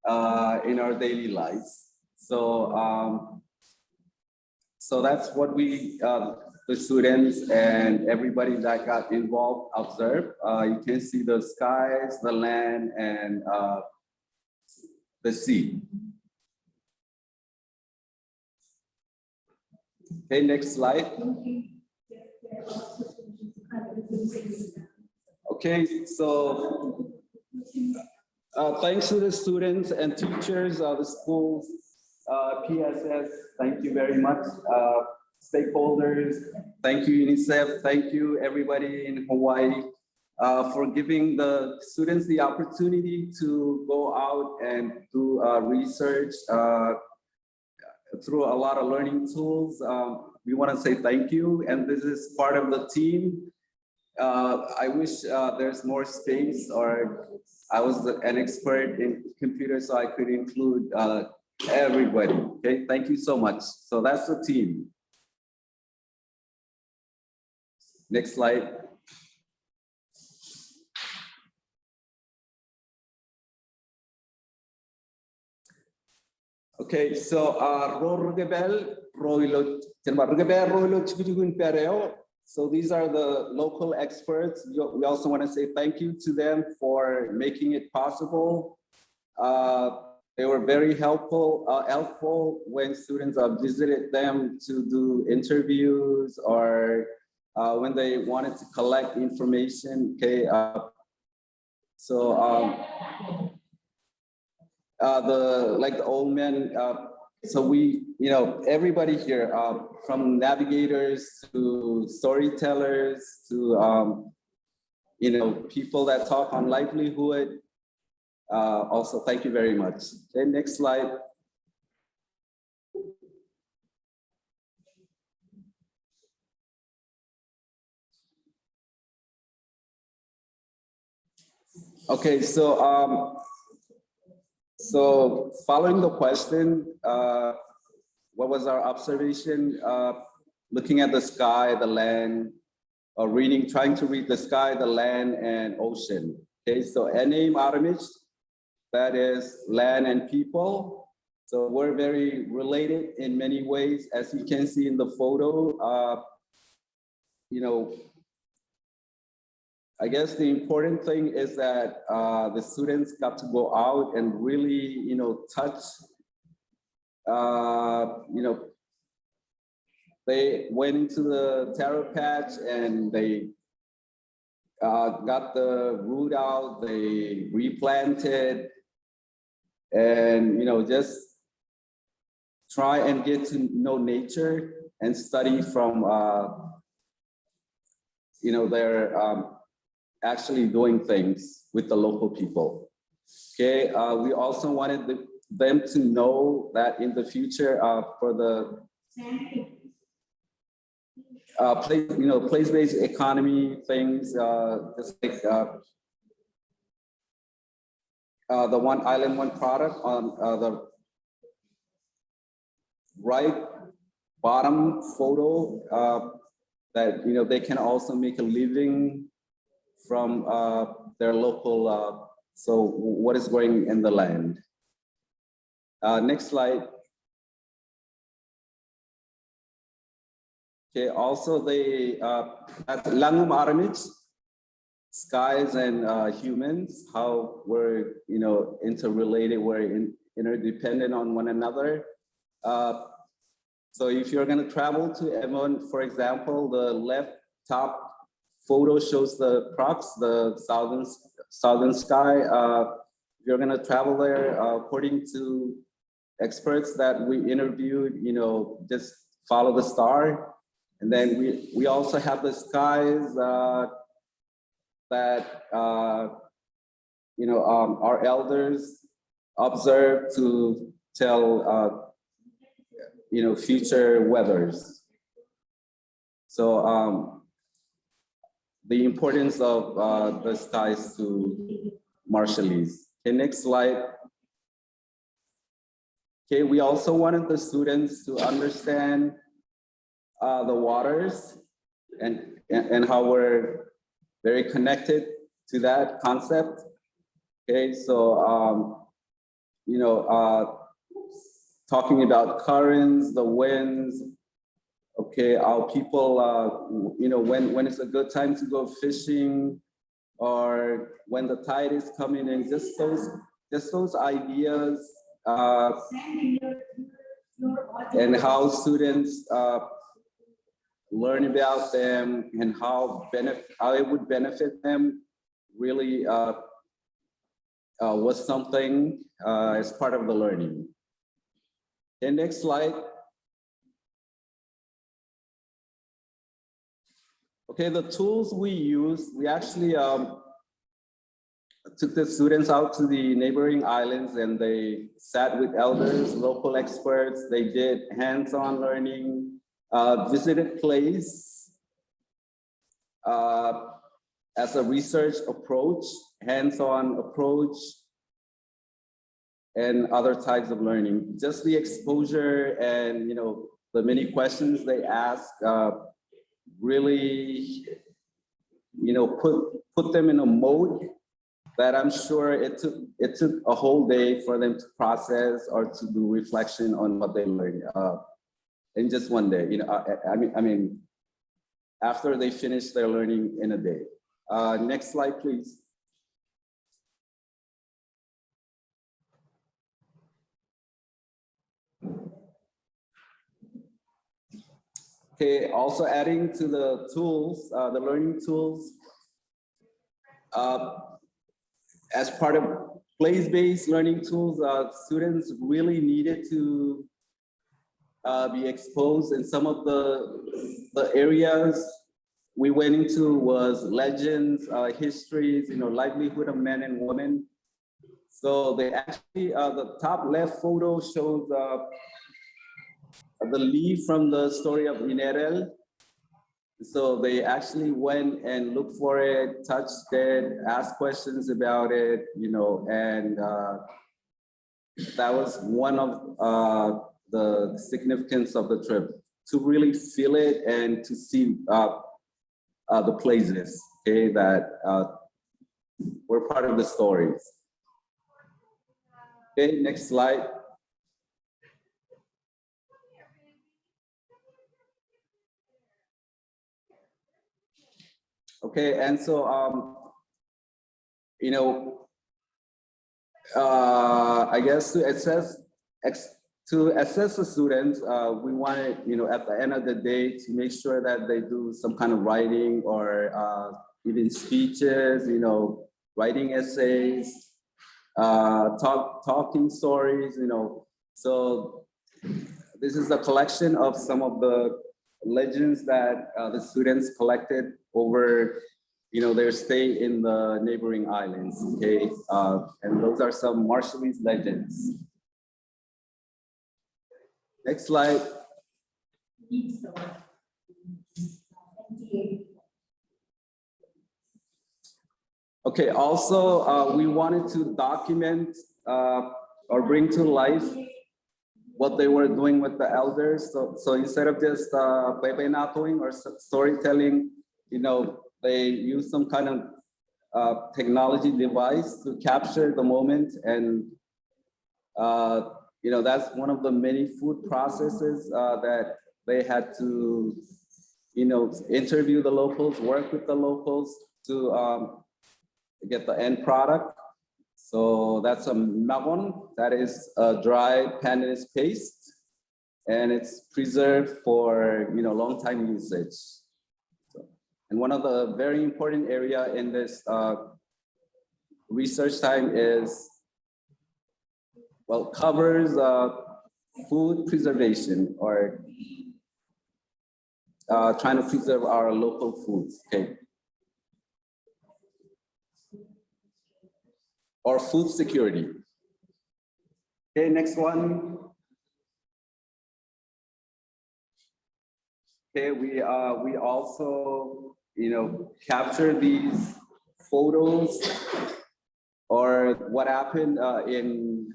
S6: in our daily lives. So, so that's what we, the students and everybody that got involved observed. You can see the skies, the land, and the sea. Okay, next slide. Okay, so thanks to the students and teachers, the schools, PSS, thank you very much. Stakeholders, thank you UNICEF, thank you everybody in Hawaii for giving the students the opportunity to go out and do research through a lot of learning tools. We want to say thank you, and this is part of the team. I wish there's more space, or I was an expert in computers, so I could include everybody. Okay, thank you so much. So that's the team. Next slide. Okay, so so these are the local experts. We also want to say thank you to them for making it possible. They were very helpful when students visited them to do interviews or when they wanted to collect information. Okay, the old men, so we, everybody here, from navigators to storytellers to people that talk on livelihood. Also, thank you very much. Okay, next slide. Okay, so following the question, what was our observation? Looking at the sky, the land, or trying to read the sky, the land, and ocean. Okay, so Ene Maramich, that is land and people. So we're very related in many ways, as you can see in the photo. I guess the important thing is that the students got to go out and really, touch. They went into the taro patch and they got the root out. They replanted, and just try and get to know nature and study from their actually doing things with the local people. Okay, we also wanted them to know that in the future for the place-based economy things, just like the one island, one product on the right bottom photo, that they can also make a living from their local, so what is growing in the land. Next slide. Okay, also at Langum Aramich, skies and humans, how we're interrelated, we're interdependent on one another. So if you're gonna travel to Emon, for example, the left top photo shows the Crocs, the southern sky. If you're gonna travel there, according to experts that we interviewed, just follow the star. And then we also have the skies that our elders observe to tell future weathers. So the importance of the skies to Marshallese. Okay, next slide. Okay, we also wanted the students to understand the waters and how we're very connected to that concept. Okay, so you know, talking about currents, the winds. Okay, how people, you know, when it's a good time to go fishing, or when the tide is coming in, just those ideas, and how students learn about them and how it would benefit them really was something as part of the learning. Okay, next slide. Okay, the tools we use, we actually took the students out to the neighboring islands and they sat with elders, local experts. They did hands-on learning, visited place as a research approach, hands-on approach, and other types of learning. Just the exposure and, you know, the many questions they ask really, you know, put them in a mode that I'm sure it took a whole day for them to process or to do reflection on what they learned in just one day. You know, I mean, after they finish their learning in a day. Next slide, please. Okay, also adding to the tools, the learning tools, as part of place-based learning tools, students really needed to be exposed in some of the areas we went into was legends, histories, you know, livelihood of men and women. So they actually, the top left photo shows the leaf from the story of Minerel. So they actually went and looked for it, touched it, asked questions about it, you know, and that was one of the significance of the trip, to really feel it and to see the places, okay, that were part of the stories. Okay, next slide. Okay, and so, you know, I guess to assess the students, we wanted, you know, at the end of the day to make sure that they do some kind of writing or even speeches, you know, writing essays, talking stories, you know. So this is a collection of some of the legends that the students collected over, you know, their stay in the neighboring islands, okay? And those are some Marshallese legends. Next slide. Okay, also, we wanted to document or bring to life what they were doing with the elders. So instead of just pepenatoing or storytelling, you know, they use some kind of technology device to capture the moment. And, you know, that's one of the many food processes that they had to, you know, interview the locals, work with the locals to get the end product. So that's a magon, that is a dry pandanus paste, and it's preserved for, you know, long time usage. So, and one of the very important area in this research time is, well, covers food preservation or trying to preserve our local foods, okay? Or food security. Okay, next one. Okay, we also, you know, capture these photos or what happened in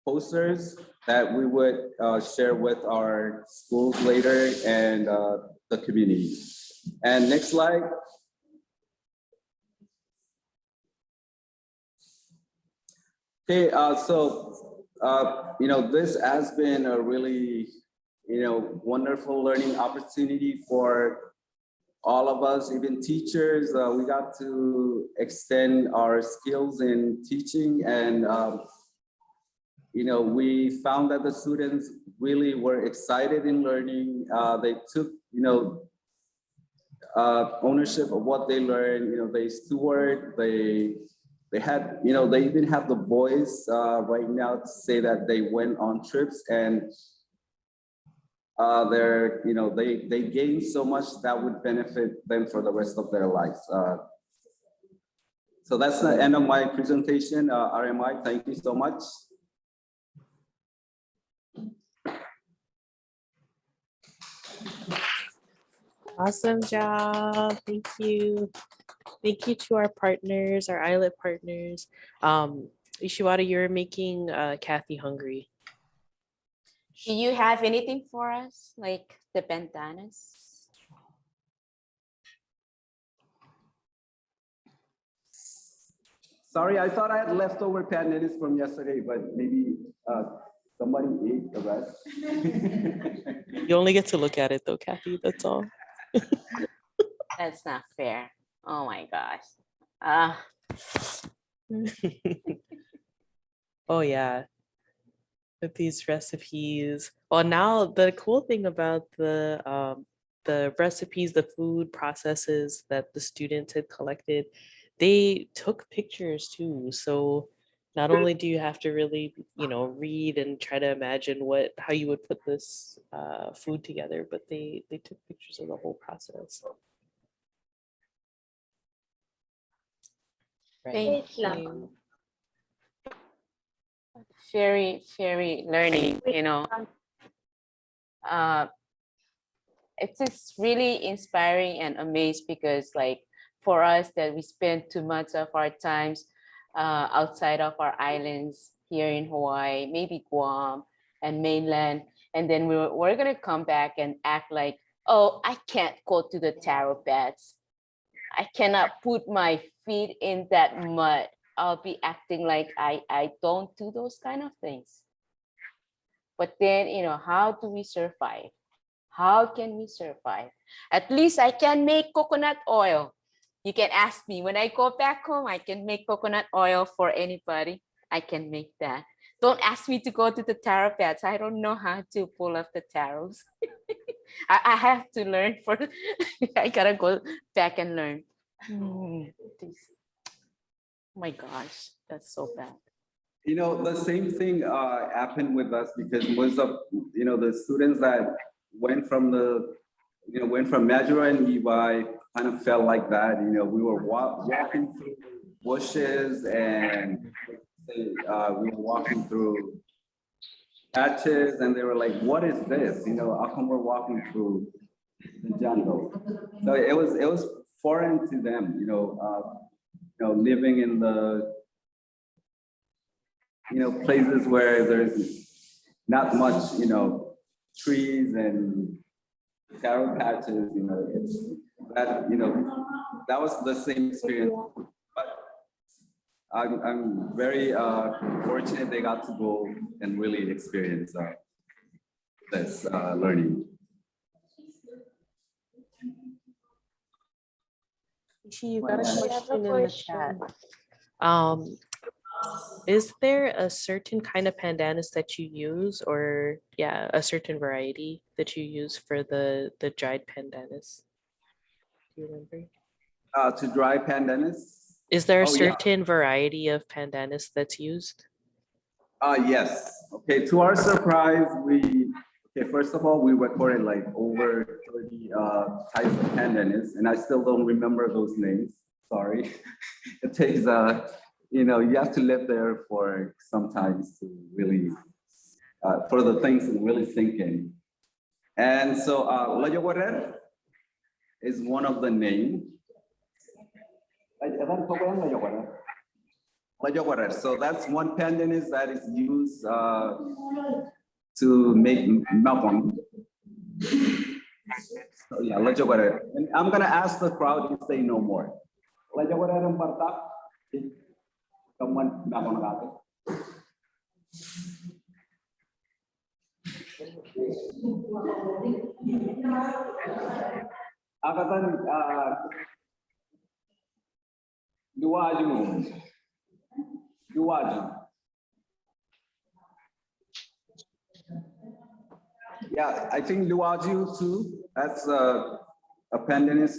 S6: posters that we would share with our schools later and the community. And next slide. Okay, this has been a really, wonderful learning opportunity for all of us, even teachers. We got to extend our skills in teaching, and we found that the students really were excited in learning. They took, ownership of what they learned. They steward, they had, they even have the voice right now to say that they went on trips, and they gained so much that would benefit them for the rest of their lives. So that's the end of my presentation. RMI, thank you so much.
S3: Awesome job. Thank you. Thank you to our partners, our islet partners. Ishiwata, you're making Kathy hungry.
S2: Do you have anything for us, like the bandanas?
S6: Sorry, I thought I had leftover pandas from yesterday, but maybe somebody ate the rest.
S3: You only get to look at it though, Kathy, that's all.
S2: That's not fair. Oh my gosh.
S3: Oh yeah, with these recipes. Well, now the cool thing about the recipes, the food processes that the students had collected, they took pictures too. So not only do you have to really, read and try to imagine how you would put this food together, but they took pictures of the whole process.
S2: Thank you. Very, very learning, it's just really inspiring and amazed because like for us that we spend too much of our times outside of our islands here in Hawaii, maybe Guam and mainland, and then we're gonna come back and act like, oh, I can't go to the taro beds. I cannot put my feet in that mud. I'll be acting like I don't do those kind of things. But then, how do we survive? How can we survive? At least I can make coconut oil. You can ask me when I go back home, I can make coconut oil for anybody. I can make that. Don't ask me to go to the taro beds. I don't know how to pull off the taros. I have to learn I gotta go back and learn. Oh my gosh, that's so bad.
S6: The same thing happened with us because most of, the students that went from Majuro and Levi kind of felt like that. We were walking through bushes and we were walking through patches and they were like, what is this? How come we're walking through the jungle? So it was foreign to them, living in the places where there's not much, trees and taro patches, it's that, that was the same experience. But I'm very fortunate they got to go and really experience this learning.
S3: Ishi, you got a question in the chat. Is there a certain kind of pandanus that you use, or a certain variety that you use for the dried pandanus? Do you remember?
S6: To dry pandanus?
S3: Is there a certain variety of pandanus that's used?
S6: Yes. Okay, to our surprise, first of all, we recorded like over 30 types of pandanus, and I still don't remember those names. Sorry. It takes, you have to live there for sometimes to really, for the things to really sink in. And so, Layoguarer is one of the names. So that's one pandanus that is used to make mapong. So yeah, and I'm gonna ask the crowd if they know more. Someone Angkatan Duwaju. Yeah, I think Luaju too. That's a pandanus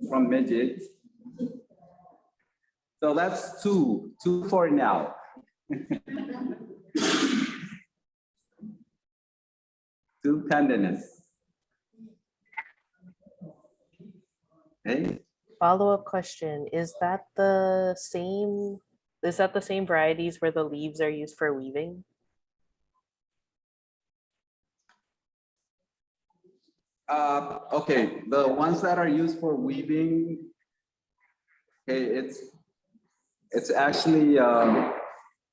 S6: from Midget. So that's two for now. Two pandanus. Okay.
S3: Follow-up question, is that the same varieties where the leaves are used for weaving?
S6: Okay, the ones that are used for weaving, okay, it's actually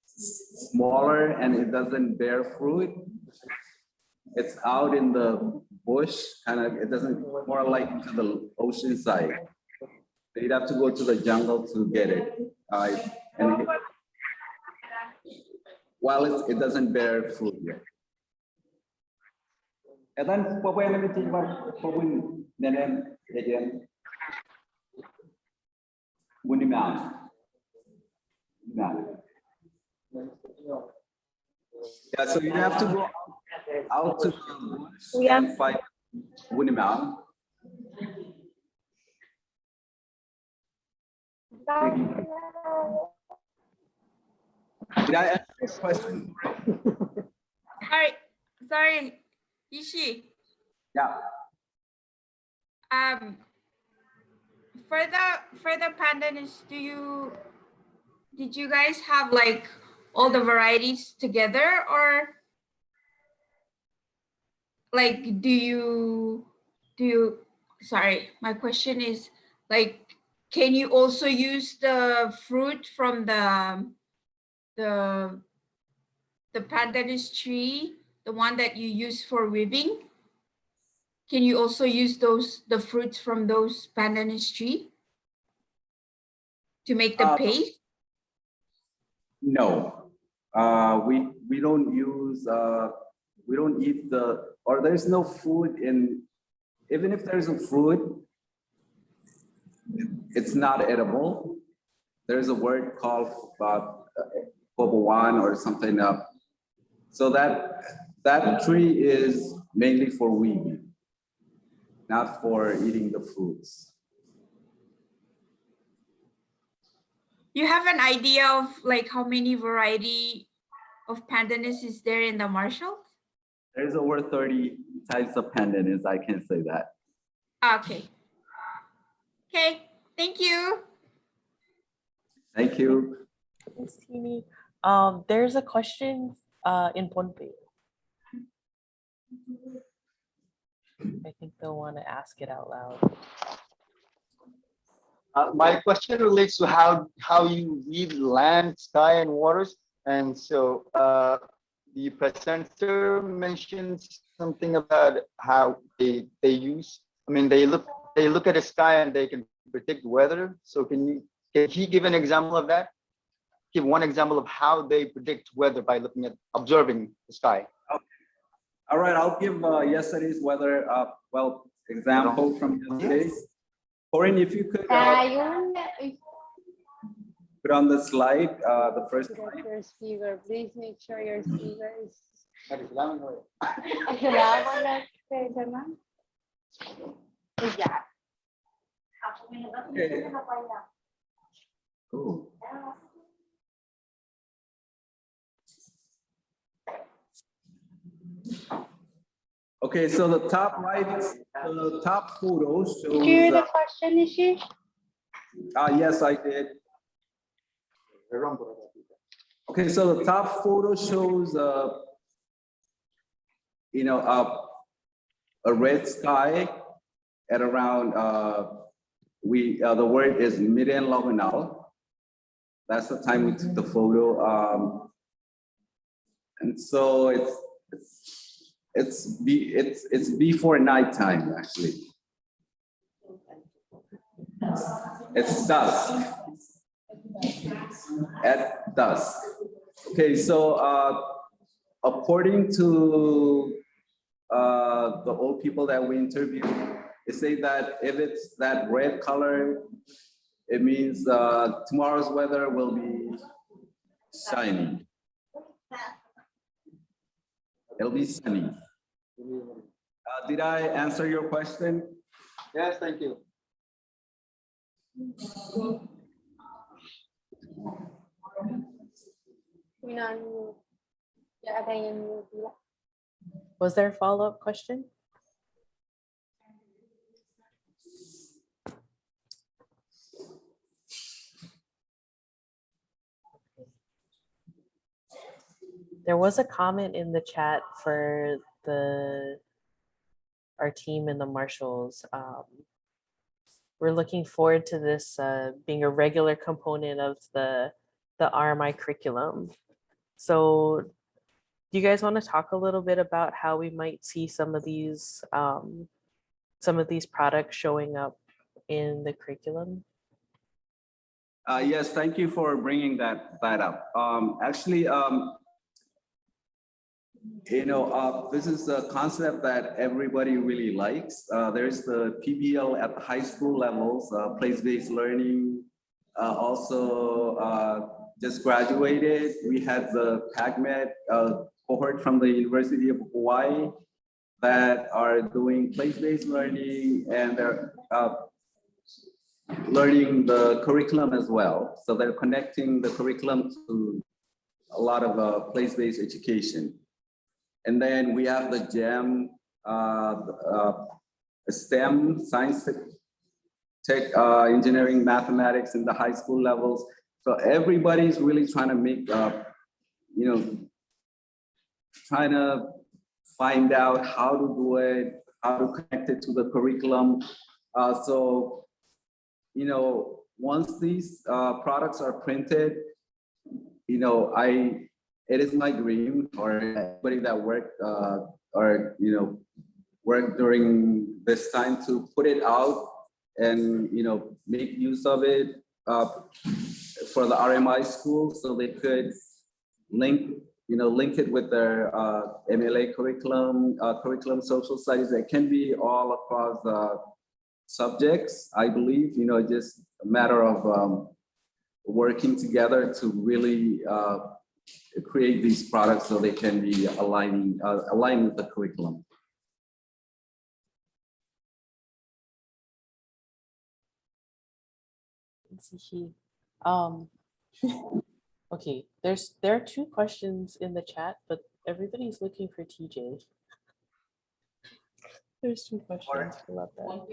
S6: smaller and it doesn't bear fruit. It's out in the bush, kind of, it doesn't, more like into the ocean side. So you'd have to go to the jungle to get it. And while it doesn't bear fruit yet. And then yeah, so you have to go out to the bush and find Wunimao. Did I answer your question?
S5: Sorry, Ishi.
S6: Yeah.
S5: For the pandanus, did you guys have like all the varieties together, or like do you sorry, my question is like, can you also use the fruit from the pandanus tree, the one that you use for weaving? Can you also use the fruits from those pandanus tree to make the paste?
S6: No, we don't use, we don't eat or there's no food in, even if there's a fruit, it's not edible. There's a word called Bobowan or something. So that tree is mainly for weaving, not for eating the fruits.
S5: You have an idea of like how many variety of pandanus is there in the Marshalls?
S6: There's over 30 types of pandanus, I can say that.
S5: Okay. Okay, thank you.
S6: Thank you.
S3: Thanks, Tini. There's a question in Ponpe. I think they'll want to ask it out loud.
S10: My question relates to how you read land, sky, and waters. And so the presenter mentioned something about how they use. I mean, they look at the sky and they can predict weather. So can he give an example of that? Give one example of how they predict weather by observing the sky.
S6: Okay. All right, I'll give yesterday's weather example from yesterday's. Corinne, if you could put on the slide, the first slide.
S11: Your speaker, please make sure your speaker is.
S6: Okay. Cool. Okay, so the top right, the top photo shows.
S11: Did you hear the question, Ishi?
S6: Yes, I did. Okay, so the top photo shows, a red sky at around, the word is Miren Loganal. that's the time we took the photo. And so it's before nighttime actually. It's dusk. At dusk. Okay, so according to the old people that we interviewed, they say that if it's that red color, it means tomorrow's weather will be shiny. It'll be sunny. Did I answer your question?
S10: Yes, thank you.
S3: Was there a follow-up question? There was a comment in the chat for our team in the marshals. We're looking forward to this being a regular component of the RMI curriculum. So do you guys want to talk a little bit about how we might see some of these products showing up in the curriculum?
S6: Yes, thank you for bringing that up. Actually, this is a concept that everybody really likes. There's the PBL at the high school levels, place-based learning. Also, just graduated. We had the PACMED cohort from the University of Hawaii that are doing place-based learning, and they're learning the curriculum as well. So they're connecting the curriculum to a lot of place-based education. And then we have the GEM, STEM, science, tech, engineering, mathematics in the high school levels. So everybody's really trying to make, trying to find out how to do it, how to connect it to the curriculum. So, once these products are printed, it is my dream for everybody that worked worked during this time to put it out and make use of it for the RMI schools, so they could link it with their MLA curriculum, social studies. That can be all across subjects, I believe. Just a matter of working together to really create these products so they can be aligned with the curriculum.
S3: Okay, there are two questions in the chat, but everybody's looking for TJ. There's two questions about that.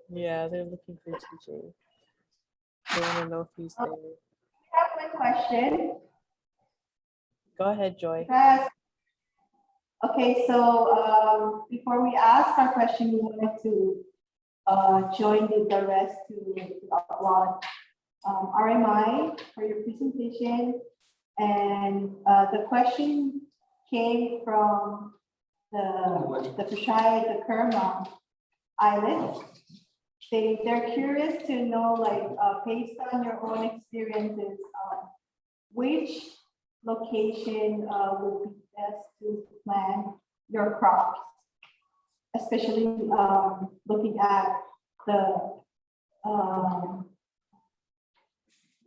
S3: Yeah, they're looking for TJ. They want to know if he's there.
S11: I have my question.
S3: Go ahead, Joy.
S11: Okay, so before we ask our question, we wanted to join the rest to applaud RMI for your presentation. And the question came from the Pashai, the Kerma island. They're curious to know, based on your own experiences, which location would be best to plant your crops, especially looking at the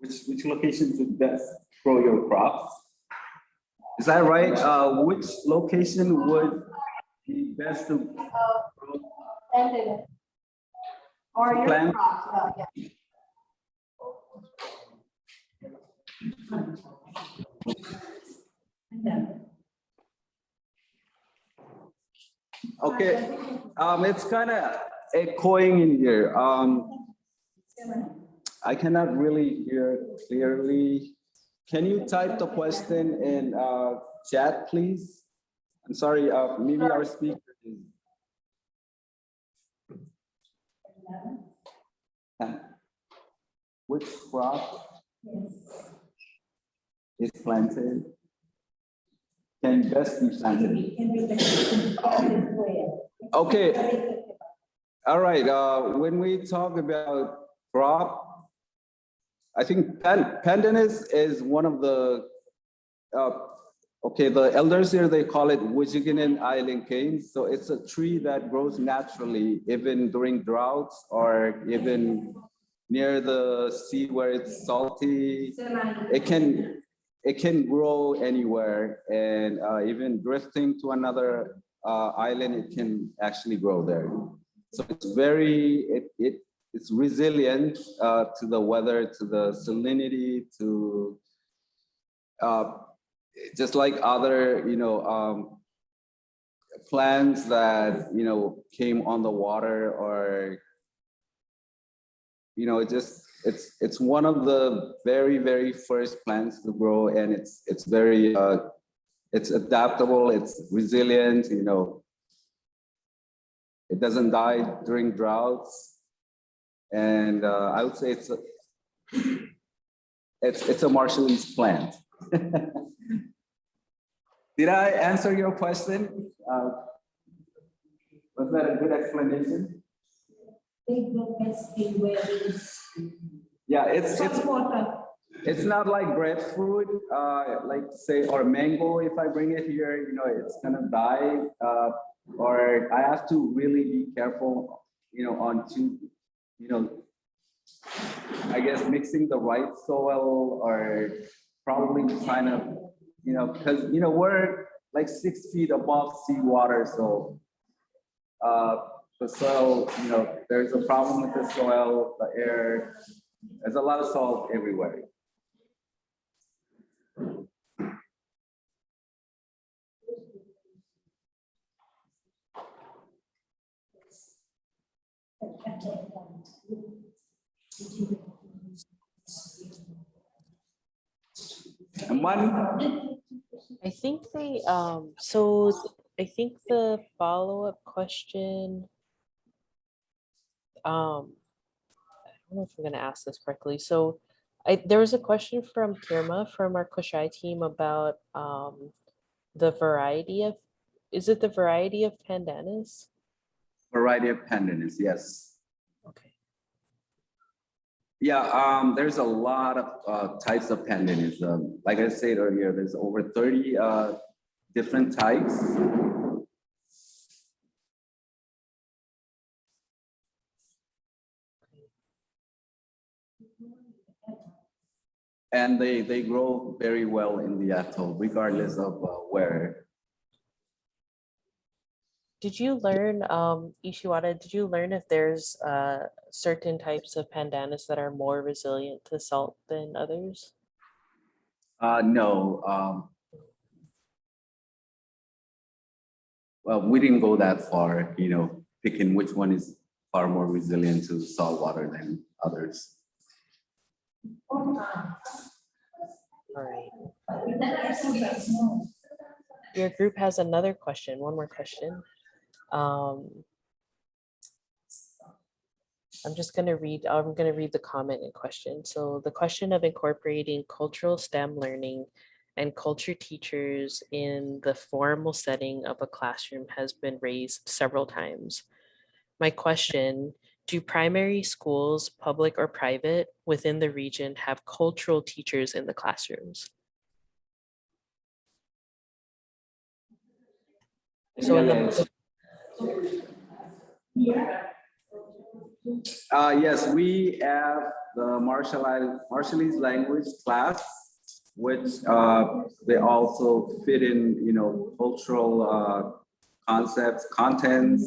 S6: Which location is best grow your crops? Is that right? Which location would be best to
S11: plant it, or your
S6: plant?
S11: crops? Yeah.
S6: Okay, it's kind of echoing in here. I cannot really hear clearly. Can you type the question in chat, please? I'm sorry, maybe our speaker is. Which crop? is planted, can best be planted. Okay. All right. When we talk about crop, I think pandanus is one of the okay, the elders here, they call it Wijiganen island cane. So it's a tree that grows naturally, even during droughts or even near the sea where it's salty. It can grow anywhere, and even drifting to another island, it can actually grow there. So it's it's resilient to the weather, to the salinity, to just like other, plants that, came on the water, or, it's one of the very, very first plants to grow, and it's very, it's adaptable, it's resilient, it doesn't die during droughts. And I would say it's a Marshallese plant. Did I answer your question? Was that a good explanation? Yeah, it's not like breadfruit, like say, or mango. If I bring it here, it's gonna die, or I have to really be careful, I guess mixing the right soil, or probably kind of, because we're like 6 feet above seawater, so the soil, there's a problem with the soil, the air. There's a lot of salt everywhere. And one,
S3: I think so I think the follow-up question, I don't know if I'm gonna ask this correctly. So there was a question from Kirma from our Koshai team about the variety of, is it the variety of pandanus?
S6: variety of pandanus, yes.
S3: Okay.
S6: Yeah, there's a lot of types of pandanus. Like I said earlier, there's over 30 different types. And they grow very well in the atoll, regardless of where.
S3: Did you learn, Ishiwata, did you learn if there's certain types of pandanus that are more resilient to salt than others?
S6: No. Well, we didn't go that far, picking which one is far more resilient to salt water than others.
S3: All right. Your group has another question, one more question. I'm gonna read the comment and question. So the question of incorporating cultural STEM learning and culture teachers in the formal setting of a classroom has been raised several times. My question, do primary schools, public or private, within the region have cultural teachers in the classrooms? So
S6: yes, we have the Marshallese language class, which they also fit in, cultural concepts, contents,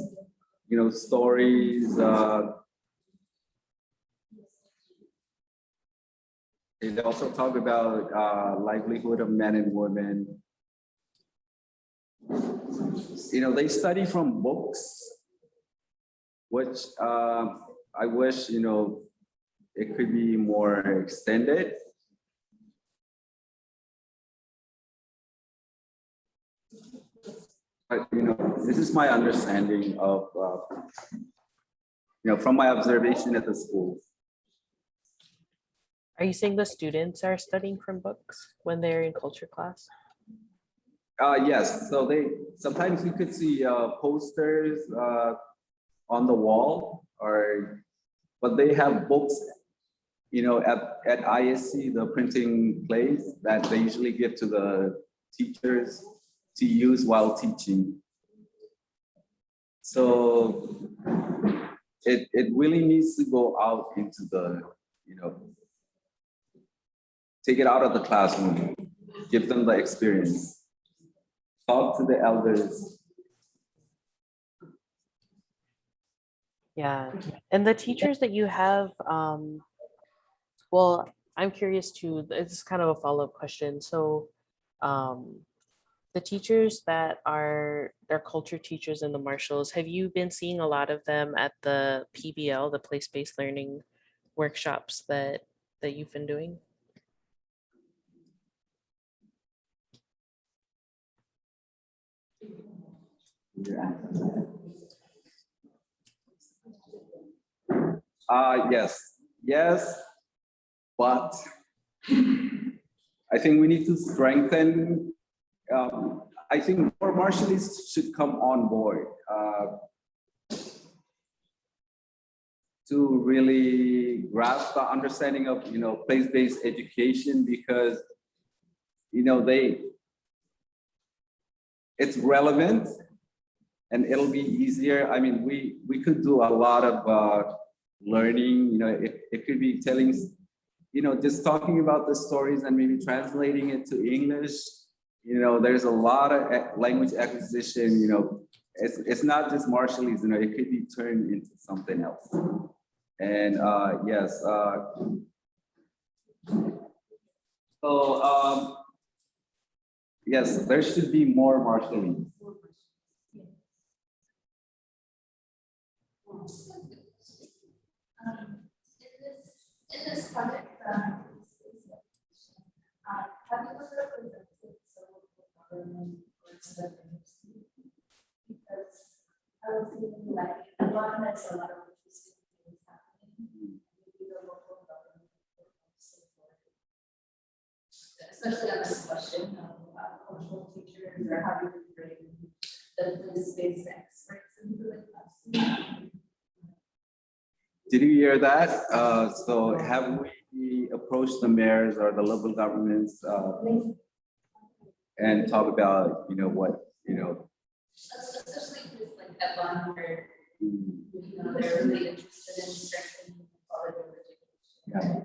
S6: stories. They also talk about livelihood of men and women. They study from books, which I wish, it could be more extended. But, this is my understanding of, from my observation at the school.
S3: Are you saying the students are studying from books when they're in culture class?
S6: Yes, so sometimes you could see posters on the wall, but they have books, at ISC, the printing place that they usually give to the teachers to use while teaching. So it really needs to go out into the, take it out of the classroom, give them the experience, talk to the elders.
S3: Yeah, and the teachers that you have, well, I'm curious too, it's kind of a follow-up question. So the teachers that are culture teachers in the Marshalls, have you been seeing a lot of them at the PBL, the place-based learning workshops that you've been doing?
S6: Yes, but I think we need to strengthen. I think more Marshallists should come on board to really grasp the understanding of place-based education, because it's relevant and it'll be easier. I mean, we could do a lot of learning. It could be telling, just talking about the stories and maybe translating it to English. There's a lot of language acquisition. It's not just Marshallese. It could be turned into something else. And yes, so yes, there should be more Marshallese.
S11: In this project, have you ever presented some of the government works that they have seen? Because I was thinking like a lot of that's a lot of interesting things happening. Maybe the local government will support, especially on this question of cultural teachers or how do you bring the place-based experts into the classroom.
S6: Did you hear that? So have we approached the mayors or the local governments and talk about, what,
S11: Especially because like at one where, they're really interested in strengthening quality of education.
S6: Yeah.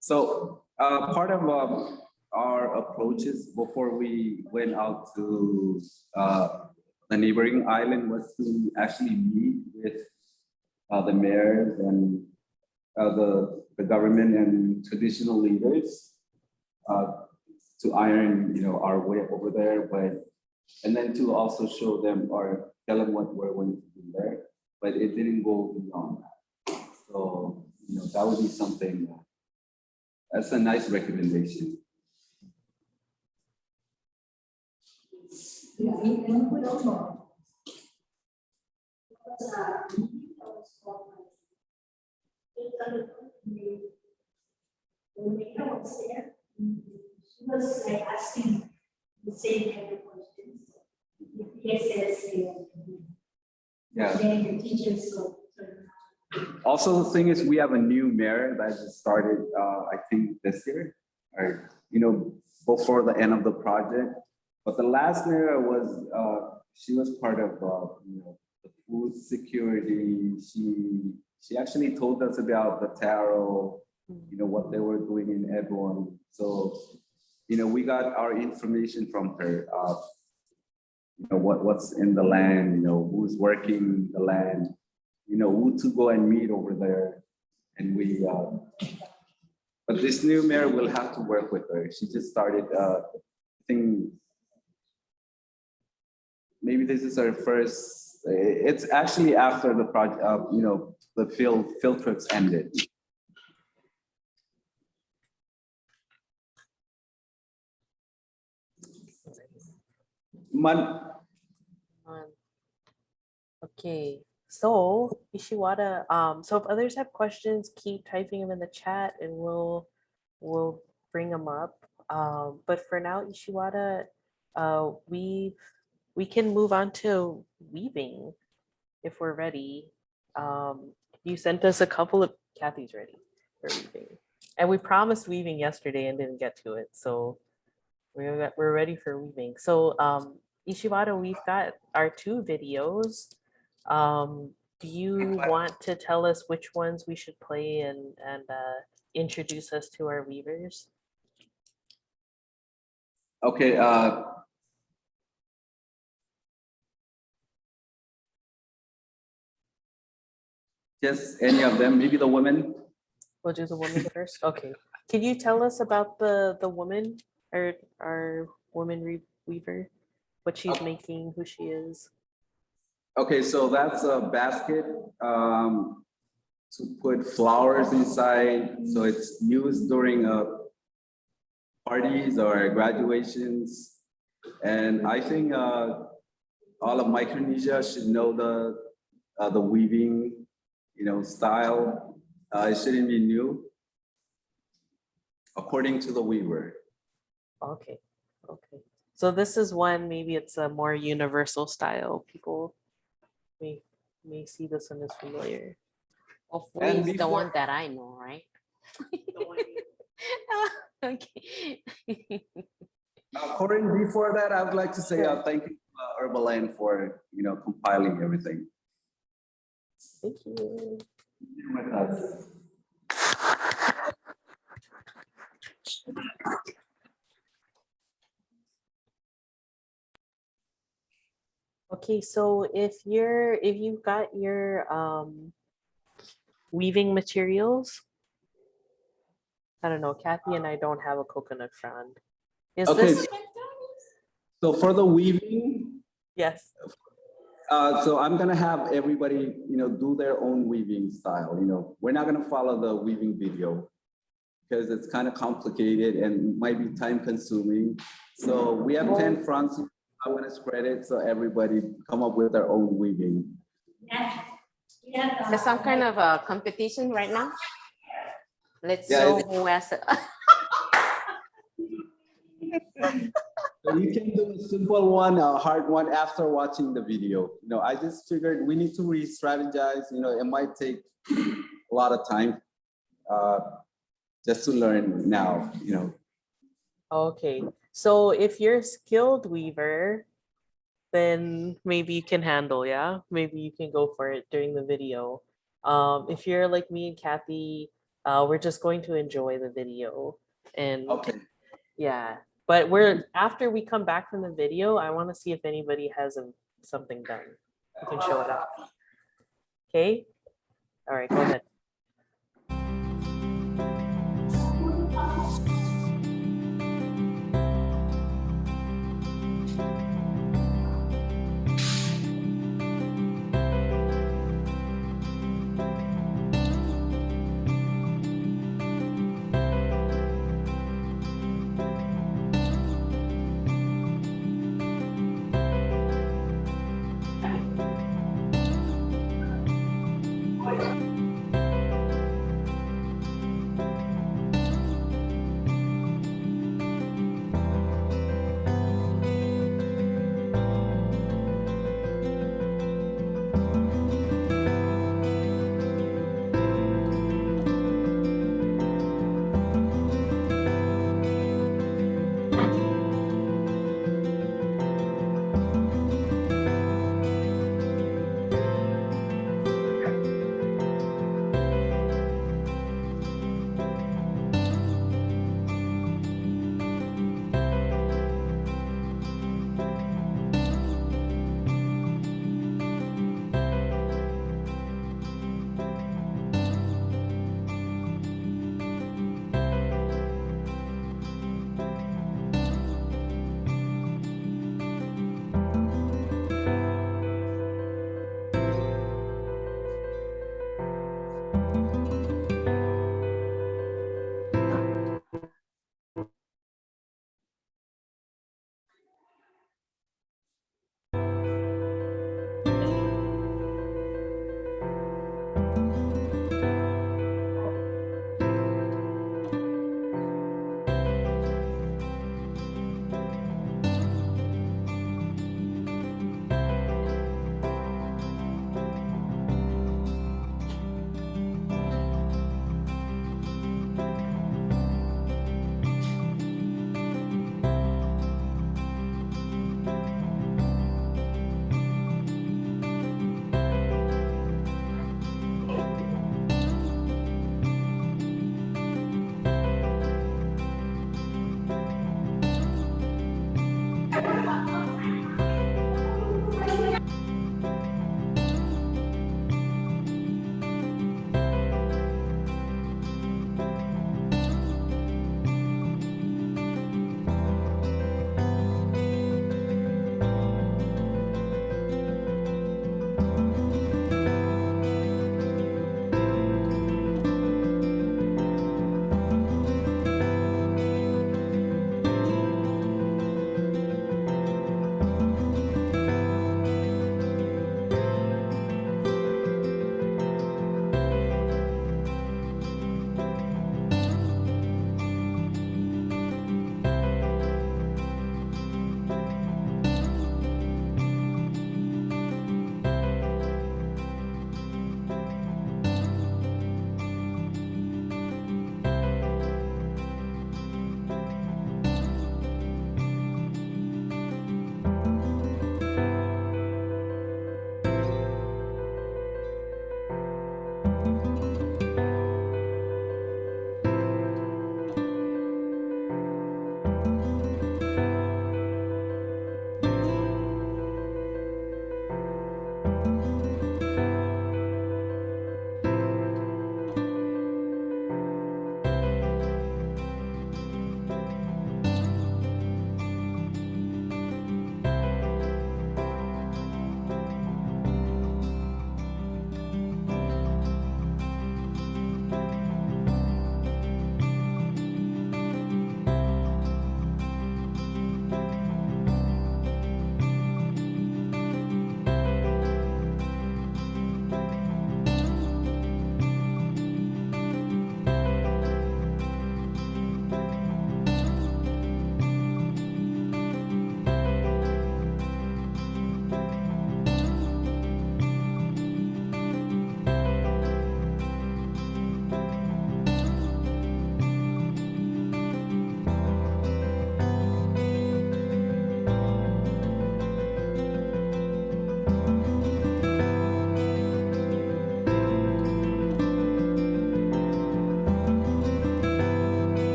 S6: So part of our approaches before we went out to the neighboring island was to actually meet with the mayors and the government and traditional leaders to iron, our way over there, and then to also show them or tell them what we're going to do there, but it didn't go beyond that. So, that would be something that's a nice recommendation.
S11: She was like asking the same kind of questions. Yes,
S6: Yeah.
S11: then the teachers go.
S6: Also, the thing is, we have a new mayor that just started, I think this year, or, before the end of the project. But the last mayor she was part of, the food security. She actually told us about the taro, what they were doing in Edwin. So, we got our information from her, what's in the land, who's working the land, who to go and meet over there. And but this new mayor will have to work with her. She just started, I think, maybe this is her first, it's actually after the project, the field trips ended.
S3: Okay, so Ishiwata, so if others have questions, keep typing them in the chat and we'll we'll bring them up. But for now, Ishiwata, we can move on to weaving if we're ready. You sent us a couple of Kathy's ready for weaving, and we promised weaving yesterday and didn't get to it, so we're ready for weaving. So Ishiwata, we've got our 2 videos. Do you want to tell us which ones we should play and introduce us to our weavers?
S6: Okay, just any of them, maybe the women.
S3: We'll do the woman first. Okay. Can you tell us about the woman, or our woman weaver, what she's making, who she is?
S6: Okay, so that's a basket to put flowers inside. So it's used during parties or graduations. And I think all of Micronesia should know the weaving, style. It shouldn't be new, according to the weaver.
S3: Okay. Okay. So this is one, maybe it's a more universal style. People may see this one as familiar.
S2: Hopefully
S6: And
S2: it's the
S6: before-
S2: one that I know, right? Okay.
S6: Corinne, before that, I would like to say thank you to Herbaland for compiling everything.
S3: Thank you.
S6: You're with us.
S3: Okay, so if you've got your weaving materials, I don't know, Kathy and I don't have a coconut frond. Is
S6: Okay.
S3: this?
S6: So for the weaving,
S3: Yes.
S6: so I'm gonna have everybody, do their own weaving style. We're not gonna follow the weaving video because it's kind of complicated and might be time consuming. So we have 10 fronts. I'm gonna spread it so everybody come up with their own weaving.
S2: There's some kind of a competition right now. Let's
S6: Yeah,
S2: show
S6: it-
S2: who has it.
S6: So you can do a simple one, a hard one after watching the video. I just figured we need to re-strategize. It might take a lot of time just to learn now.
S3: Okay, so if you're a skilled weaver, then maybe you can handle, yeah? Maybe you can go for it during the video. If you're like me and Kathy, we're just going to enjoy the video. And
S6: Okay.
S3: yeah, but after we come back from the video, I want to see if anybody has something done. You can show it up. Okay? All right, go ahead.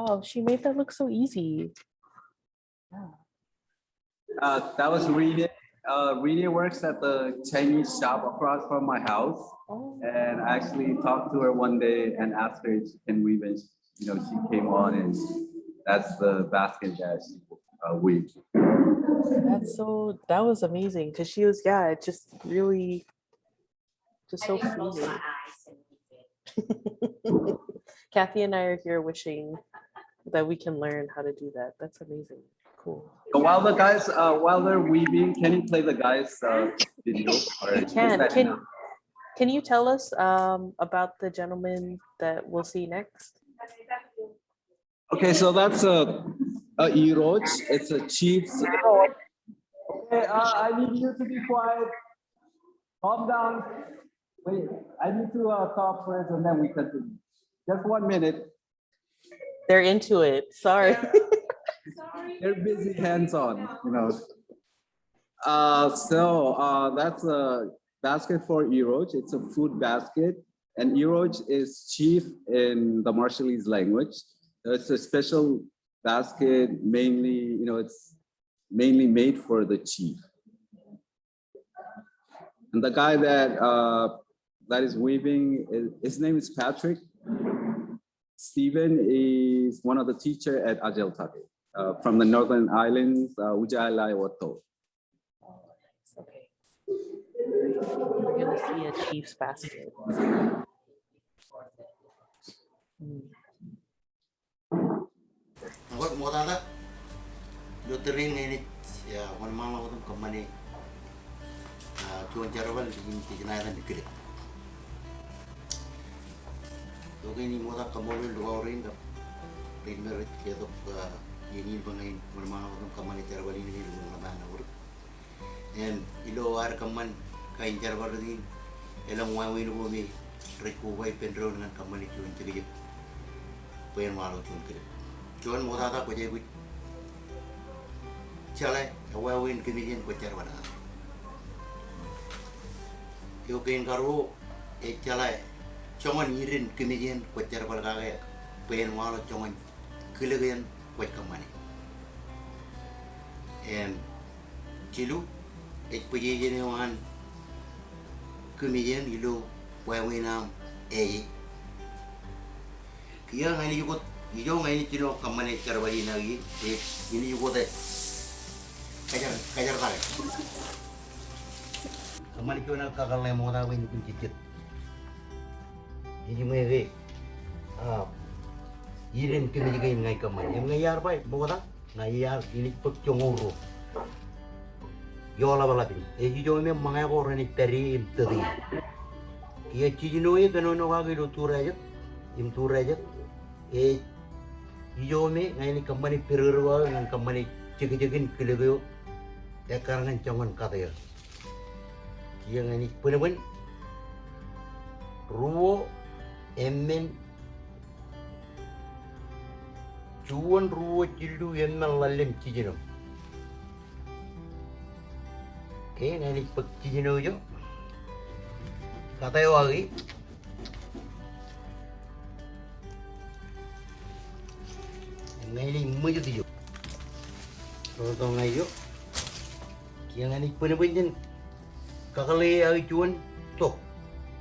S3: Wow, she made that look so easy.
S6: That was Rita. Rita works at the Chinese shop across from my house.
S3: Oh.
S6: And I actually talked to her one day and asked her if she can weave, and she came on, and that's the basket that she weaved.
S3: That was amazing because she was, yeah, it just really, just so freeing. Kathy and I are here wishing that we can learn how to do that. That's amazing. Cool.
S6: So while they're weaving, can you play the guys' video?
S3: You can. Can you tell us about the gentleman that we'll see next?
S6: Okay, so that's a Iroj. It's a chief's. Okay, I need you to be quiet. Calm down. Wait, I need to talk first, and then we continue. Just 1 minute.
S3: They're into it. Sorry.
S6: They're busy, hands-on. So that's a basket for Iroj. It's a food basket, and Iroj is chief in the Marshallese language. So it's a special basket, mainly, it's mainly made for the chief. And the guy that is weaving, his name is Patrick. Stephen is one of the teacher at Ajeltate from the Northern Islands, Ujala Wato.
S3: Okay. We're gonna see a chief's basket.
S12: What modala? Lutering ini ya one mama watum kamane. Cuan jarawal ini tijanaran dikit. Oke ini modal kamole dua orang dah. Primer kedok ini bangain one mama watum kamane jarawal ini dua mana urut. And ilo ar kaman kain jarawal ini elang wawin bumi rekuwai pendro dengan kamane cuan cegik. Pengen malu cuan cegik. Cuan modal ko jadi cale awawin kemikian ko jarwana yo kain karo cale cuman irin kemikian ko jarwal kage pen wala cuman kilegen ko kamane en cilu puje ne wan kemikian ilo wawinam kia ngani yugot iyo ngani cino kamane jarwali nagi ini yugot kajar tarik. Kemana kau nak kakak lem orang ini pun cicit. Ini mereka, irin kini juga ini ngai kemana? Yang ngai yar baik, bawa tak? Ngai yar ini pekcongoro. Yola balap ini. Jauh memang mangai orang ini peri imteri. Ia cicino itu nono kaki itu turaja, imturaja. Jauh memang ngai ini kemana perurwa, ngai kemana cek-cekin kelego. Karangan jangan kata ya. Yang ini pun ruo emmen cuan ruo cilu emmen lalem cijino. Okay, ini pek cijino jo. Kata yo lagi. Ini maju tu jo. Kalau ngai jo. Yang ini penebanyan kakale ay cuan tok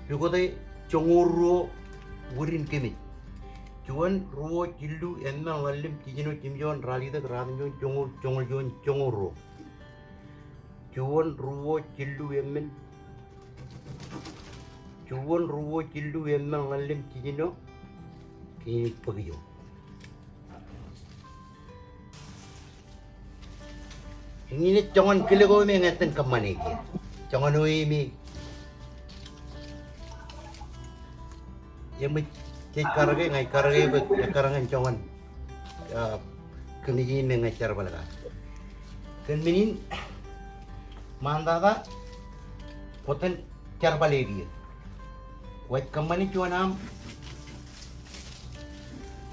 S12: yukote congoro wurin kemit cuan ruo cilu emang lalim tijino cimjon ralita keranjo congol congoro cuan ruo cilu emmen cuan ruo cilu emang lalim tijino kini pagiyo ini jangan kelego me ngaten kamane ki jangan oi mi yemi cek karage ngai karage be karangan jangan kemijin me ngacar balaga kan minin mandada poten car balegi wat kamane cuanam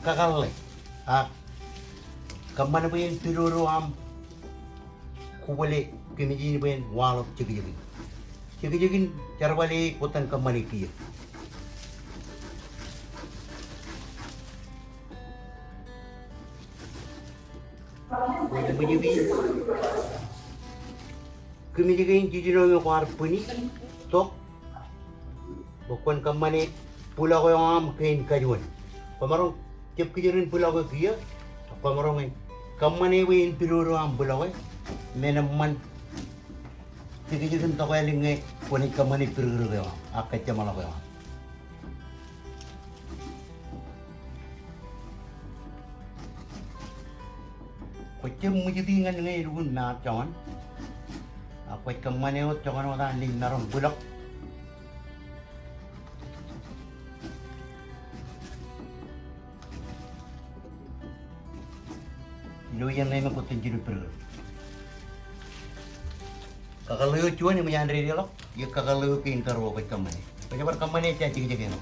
S12: kakalle kamane punya piruru am kubalik kemijin ben walok cegin cara balik potan kamani kia Kujibi. Kumijigain jijino yung kwarpuni. Tok. Bukan kamane pula ko yung am kain kajuan. Pamarong tiap kijirin pula ko kia. Pamarong ay kamane win piruro am pula ko. Menaman. Tikijirin to ko lingai puni kamane piruro ko. Akat jamala ko. Kocem mujudi ngan ngai run na cawan. Aku kamane ot cawan orang ling narong bulak. Lu yang ngai makutin jiru per. Kakalayo cuan yang menyandri dia lo. Ya kakalayo kain karo kocem kamane. Kocem kamane cacing cacing.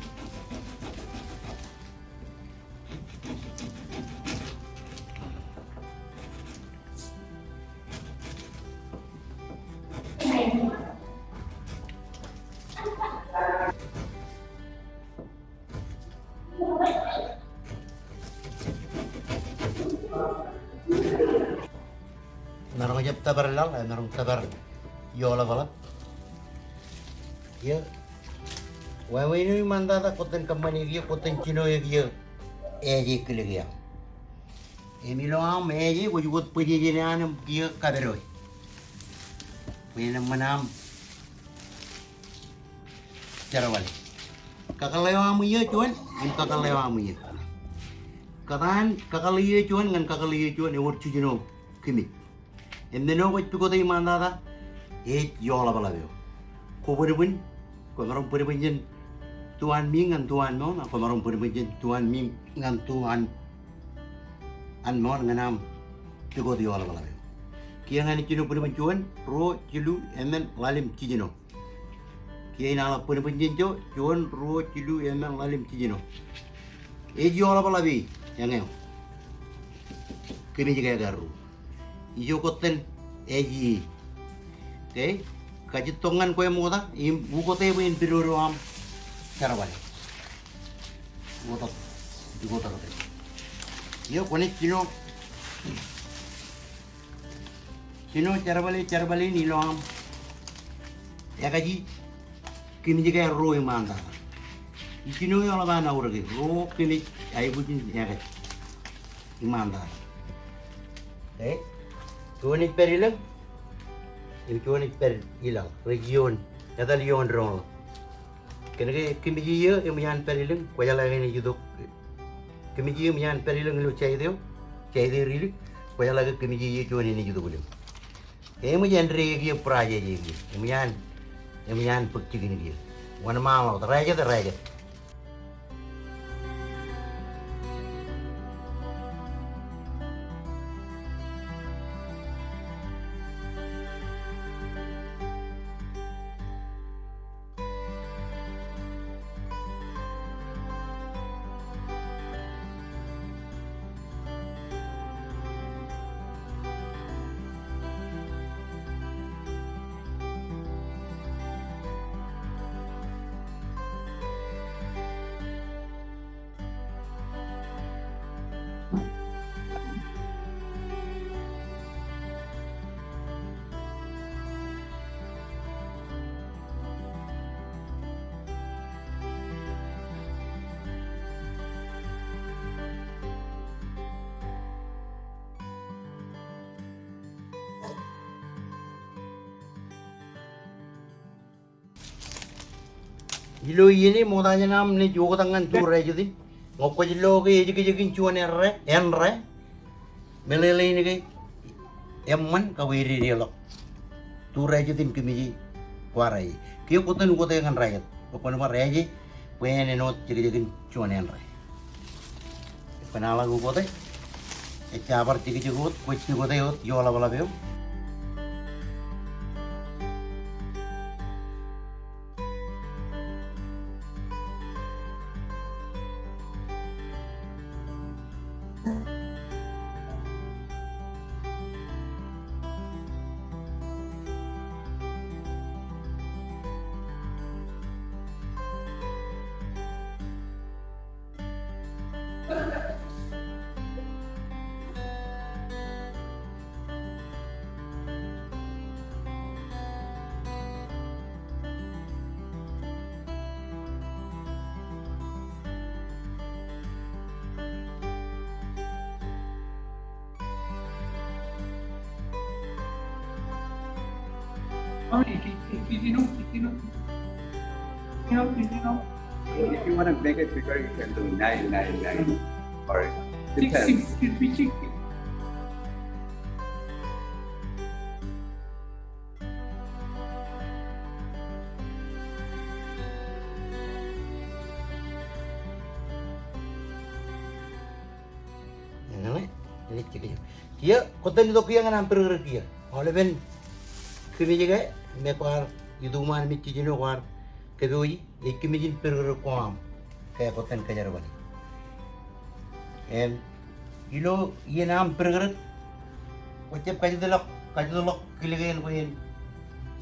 S12: Narong jab tabar lal, narong tabar yola bala. Ya, wae ini manda ta koten kamani dia koten cino ya dia, eji kile dia. Emilo am eji ko jugot puji jene anam dia kaberoi. Puji manam carawali. Kakalayo amu ya cuan, kakalayo amu ya. Katan kakalayo cuan ngan kakalayo cuan ewur cujino kimi. Endeno ko piko tay mandada yola bala beo. Ko puribun ko marong puribun jen tuan ming ngan tuan mo ko marong puribun jen tuan ming ngan tuan an mo nganam piko tay yola bala beo. Kia ngani cino puribun cuan ro cilu emen lalim cijino. Kia inala puribun jen cuan ro cilu emen lalim cijino. Yola bala beo yang eo. Kini juga garu. Iyo koten eji, okay? Kajitongan ko yung muda, bukote mo yung piruro am carawali. Bukote, bukote kote. Iyo kunik sino carawali nilo am. Ya kaji, kini juga ro yung manda. Sino yung labana uragi, ro kini ay bukin ya kaji, imanda. Okay? Tuanit per ilang, tuanit per ilang region, ada region rong. Kenapa kemijiya yang per ilang, kaya lagi ni juduk kemijiya yang per ilang lu cai deo rilik, kaya lagi kemijiya tuan ini juduk boleh. Yang regi praja jadi, yang pekci gini dia. Wana malau, teraja. Jilo ini mau tanya nam nih juga tangan tur aja jadi ngopo jilo ke jadi cuan enre melele ini ke emman kawiri dia lok tur aja tim kemiji warai kio kuten dengan rakyat pokoknya mah aja pengen not jadi cuan enre penala gue kote cabar jadi gue kucing kote yola bala beo.
S6: If you want to make it bigger, you can do 999 or depends.
S12: Kia, kota ni dokia ngan hampir kia. Oleh ben kini juga me kuar iduman mi cicino kuar kedoi ikimi jin perger kuam kayak koten kajar bani. And ilo iya nam perger kocep kaji delok kiligen kuin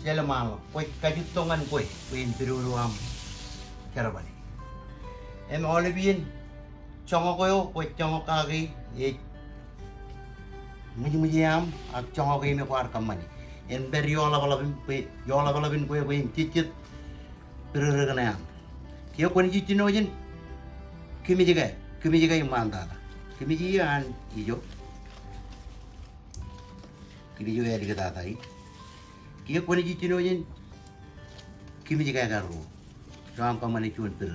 S12: sela mal koi kaji tongan kuin perger am cara bani. Em oleh bien chongo koyo koi chongo kagi Mujam ak chongo me kuar kamani en ber yola balabin kue cicit pererganam kio koni cicino jin kimi jiga imanda kimi jian ijo kimi jo eri kata tai kio koni cicino jin kimi jiga garu jam kamani chun per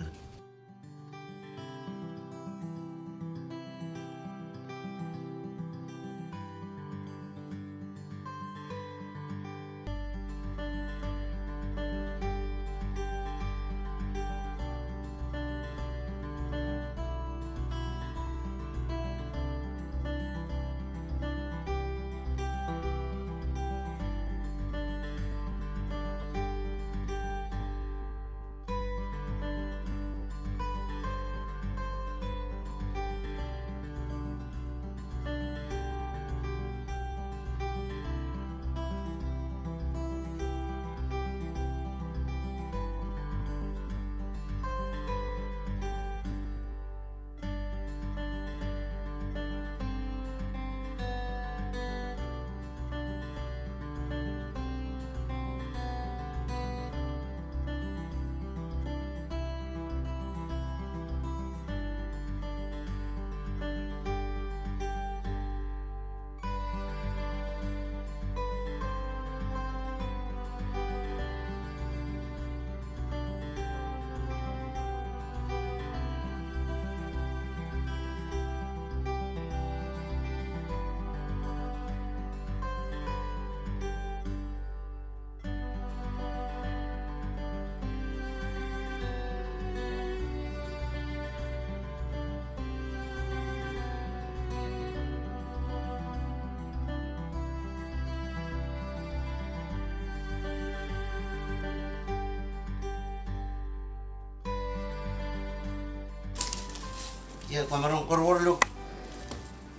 S12: ya kamarong korwor lo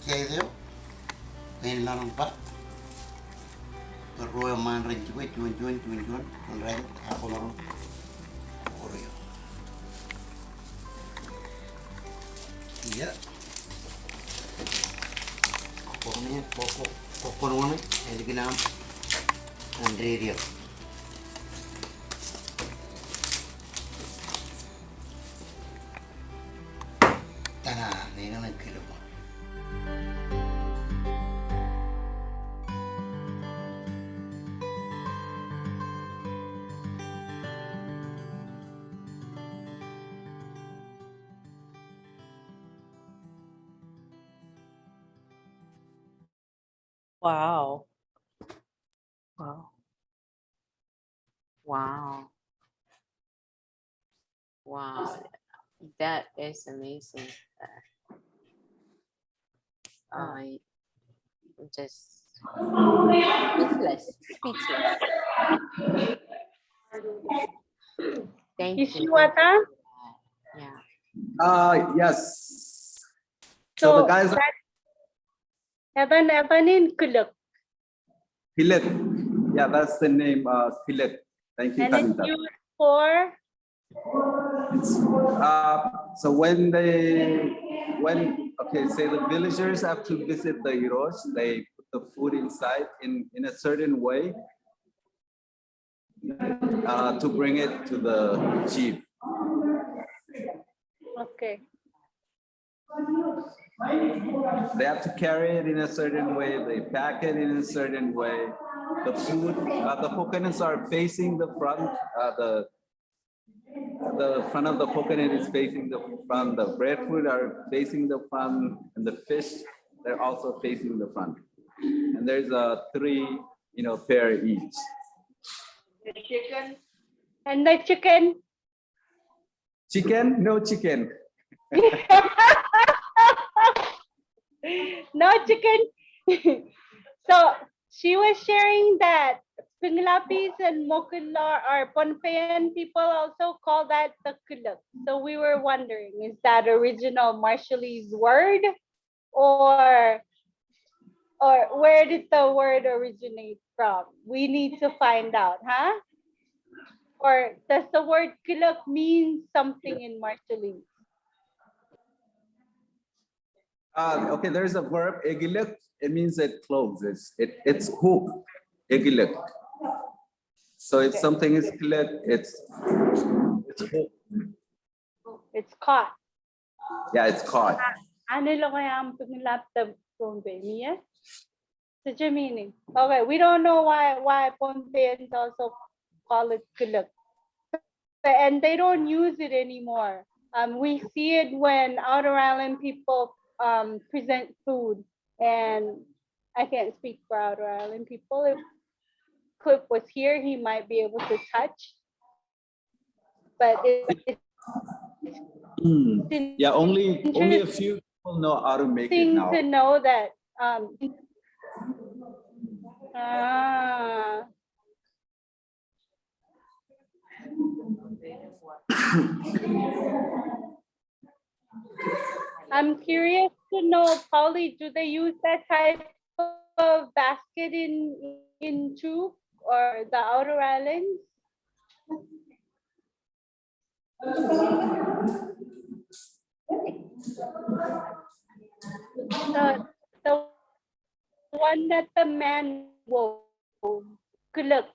S12: kia itu kain larang pak korwor man renci gue cuan ren aku larang korwor iya korwornya korwornya yang dikenal Andre dia tanah ni kan kilo.
S2: Wow. Wow. Wow. Wow. That is amazing. I just speechless. Thank you.
S13: Ishwata?
S2: Yeah.
S6: Yes.
S13: So
S6: the guys
S13: Evan in Kuluk.
S6: Filet. Yeah, that's the name, Filet. Thank you,
S13: And it's
S6: Kanita.
S13: used for?
S6: So say the villagers have to visit the heroes, they put the food inside in a certain way to bring it to the chief.
S13: Okay.
S6: They have to carry it in a certain way. They pack it in a certain way. The food, the coconuts are facing the front. The front of the coconut is facing the front. The breadfruit are facing the front, and the fish, they're also facing the front. And there's three, pair each.
S13: The chicken. And the chicken.
S6: Chicken? No chicken.
S13: No chicken. So she was sharing that Pinglapis and Mokular or Pohnpeian people also call that the kuluk. So we were wondering, is that original Marshallese word or where did the word originate from? We need to find out, huh? Or does the word kuluk mean something in Marshallese?
S6: Okay, there's a verb, egiluk. It means it closes. It's hook, egiluk. So if something is kuluk, it's hook.
S13: It's caught.
S6: Yeah, it's caught.
S13: Ano lang kaya ang pinglapta Pohnpeian? Such a meaning. Okay, we don't know why Pohnpeians also call it kuluk. And they don't use it anymore. We see it when outer island people present food, and I can't speak for outer island people. If Cliff was here, he might be able to touch. But it's
S6: Yeah, only a few people know how to make it now.
S13: to know that I'm curious to know, Polly, do they use that type of basket in Chuuk or the outer islands? The one that the man wove, kuluk.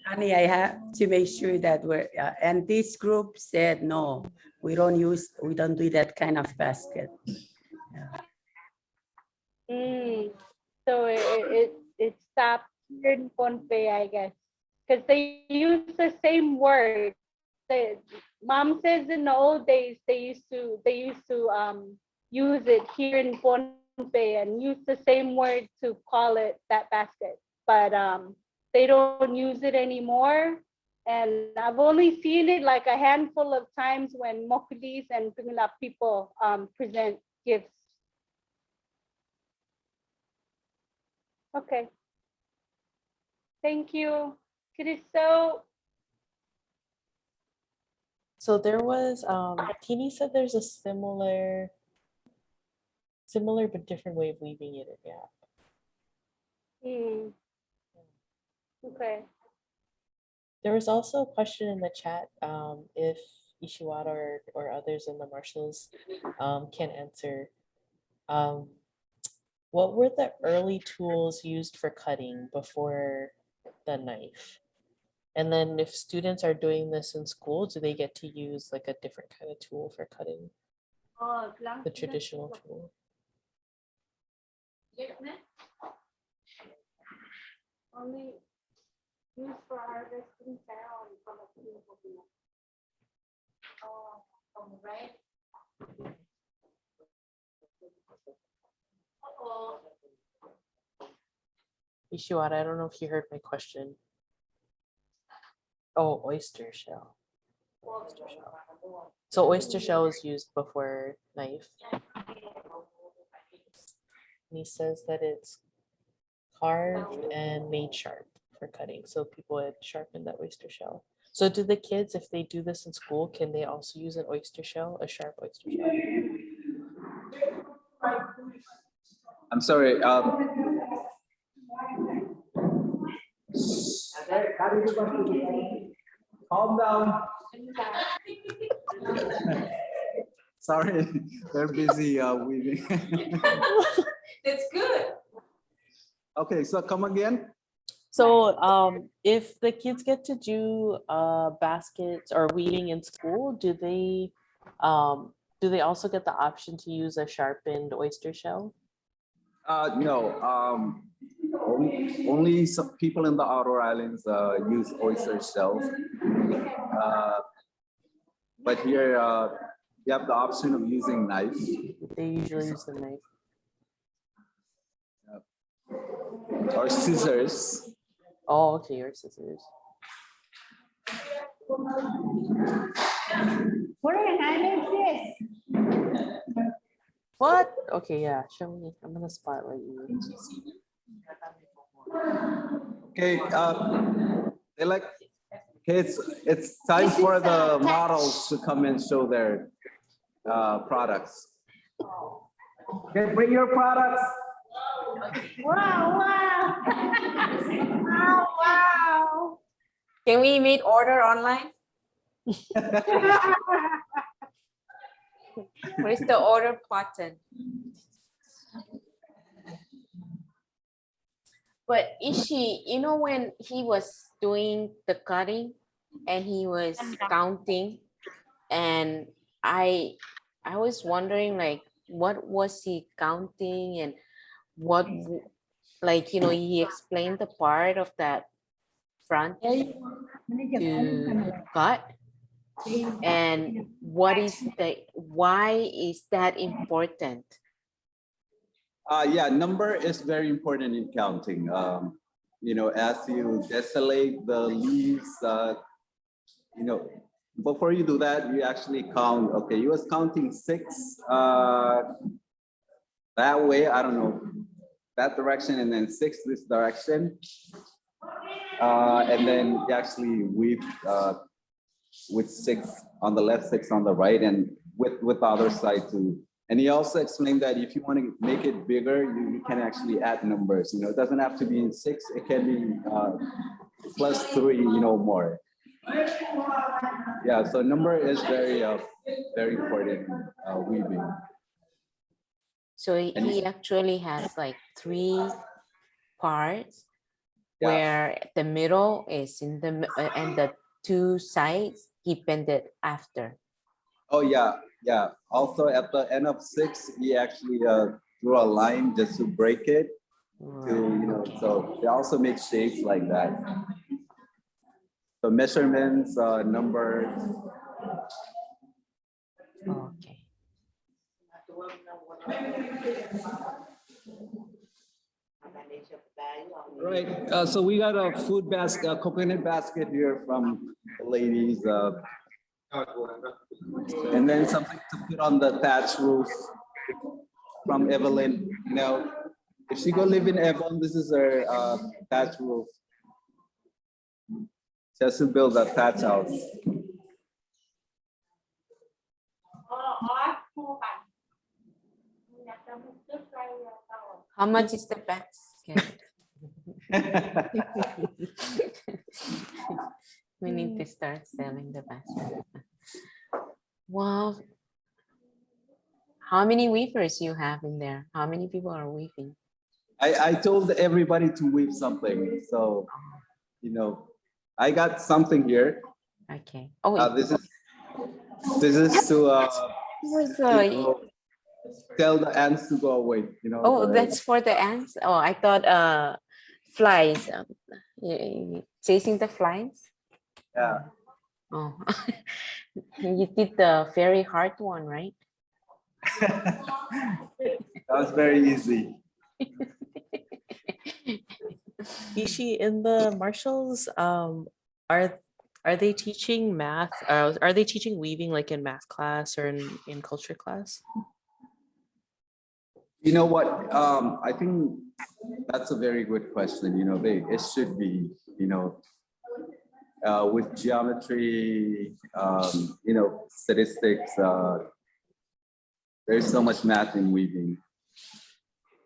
S9: Honey, I have to make sure that and this group said, no, we don't do that kind of basket.
S13: So it stopped here in Pohnpei, I guess, because they use the same word. Mom says in the old days they used to use it here in Pohnpei and use the same word to call it that basket, but they don't use it anymore. And I've only seen it like a handful of times when Mokulis and Pinglap people present gifts. Okay. Thank you. Cristo.
S3: So there was, Tini said there's a similar but different way of weaving it in, yeah.
S13: Okay.
S3: There was also a question in the chat, if Ishiwata or others in the Marshalls can answer. What were the early tools used for cutting before the knife? And then if students are doing this in school, do they get to use like a different kind of tool for cutting? The traditional tool.
S13: Only used for harvesting ceremony from a tree. Right?
S3: Ishiwata, I don't know if you heard my question. Oh, oyster shell. So oyster shell is used before knife. And he says that it's carved and made sharp for cutting. So people had sharpened that oyster shell. So do the kids, if they do this in school, can they also use an oyster shell, a sharp oyster shell?
S6: I'm sorry. Calm down. Sorry, they're busy weaving.
S5: That's good.
S6: Okay, so come again.
S3: So if the kids get to do baskets or weaving in school, do they also get the option to use a sharpened oyster shell?
S6: No, only some people in the outer islands use oyster shells. But here you have the option of using knife.
S3: They usually use the knife.
S6: Or scissors.
S3: Oh, okay, or scissors. What? Okay, yeah, show me. I'm gonna spotlight you.
S6: Okay, they like, okay, it's time for the models to come and show their products. Okay, bring your products.
S13: Wow, wow. Wow, wow.
S2: Can we meet order online? Where's the order button? But Ishi, you know, when he was doing the cutting and he was counting, and I was wondering, like, what was he counting, and what, like, you know, he explained the part of that front to cut, and what is why is that important?
S6: Yeah, number is very important in counting. You know, as you desolate the leaves, you know, before you do that, you actually count. Okay, you was counting 6 that way. I don't know, that direction, and then 6 this direction, and then you actually weave with 6 on the left, 6 on the right, and with the other side too. And he also explained that if you want to make it bigger, you can actually add numbers. You know, it doesn't have to be in 6. It can be +3, you know, more. Yeah, so number is very important in weaving.
S2: So he actually has like 3 parts,
S6: Yeah.
S2: where the middle is in the and the 2 sides he bended after.
S6: Oh yeah, yeah. Also at the end of 6, he actually drew a line just to break it. To, you know, so they also make shapes like that. So measurements, numbers.
S2: Okay.
S6: Right. So we got a food basket, a coconut basket here from the ladies. And then something to put on the thatch roof from Evelyn. You know, if she go live in Evelyn, this is her thatch roof. She has to build a thatch house.
S2: How much is the basket? We need to start selling the basket. Wow. How many weavers you have in there? How many people are weaving?
S6: I told everybody to weave something. So, you know, I got something here.
S2: Okay. Oh,
S6: this is to tell the ants to go away. You know.
S2: Oh, that's for the ants. Oh, I thought flies. Chasing the flies.
S6: Yeah.
S2: Oh, you did the very hard one, right?
S6: That was very easy.
S3: Ishi, in the Marshalls, are they teaching math? Are they teaching weaving like in math class or in culture class?
S6: You know what? I think that's a very good question. You know, it should be. You know, with geometry, you know, statistics. There's so much math in weaving.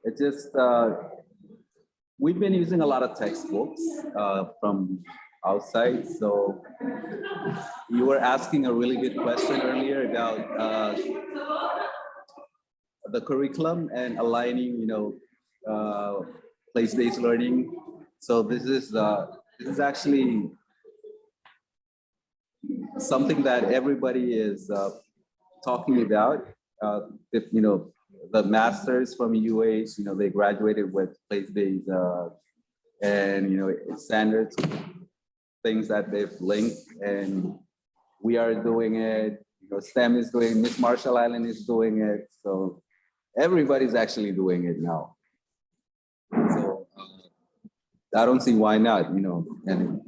S6: It just we've been using a lot of textbooks from outside. So you were asking a really good question earlier about the curriculum and aligning, you know, place-based learning So this is actually something that everybody is talking about. If you know the masters from UH, you know they graduated with place-based and you know standards, things that they've linked, and we are doing it. You know, STEM is doing. Miss Marshall Island is doing it. So everybody's actually doing it now. So I don't see why not. You know, and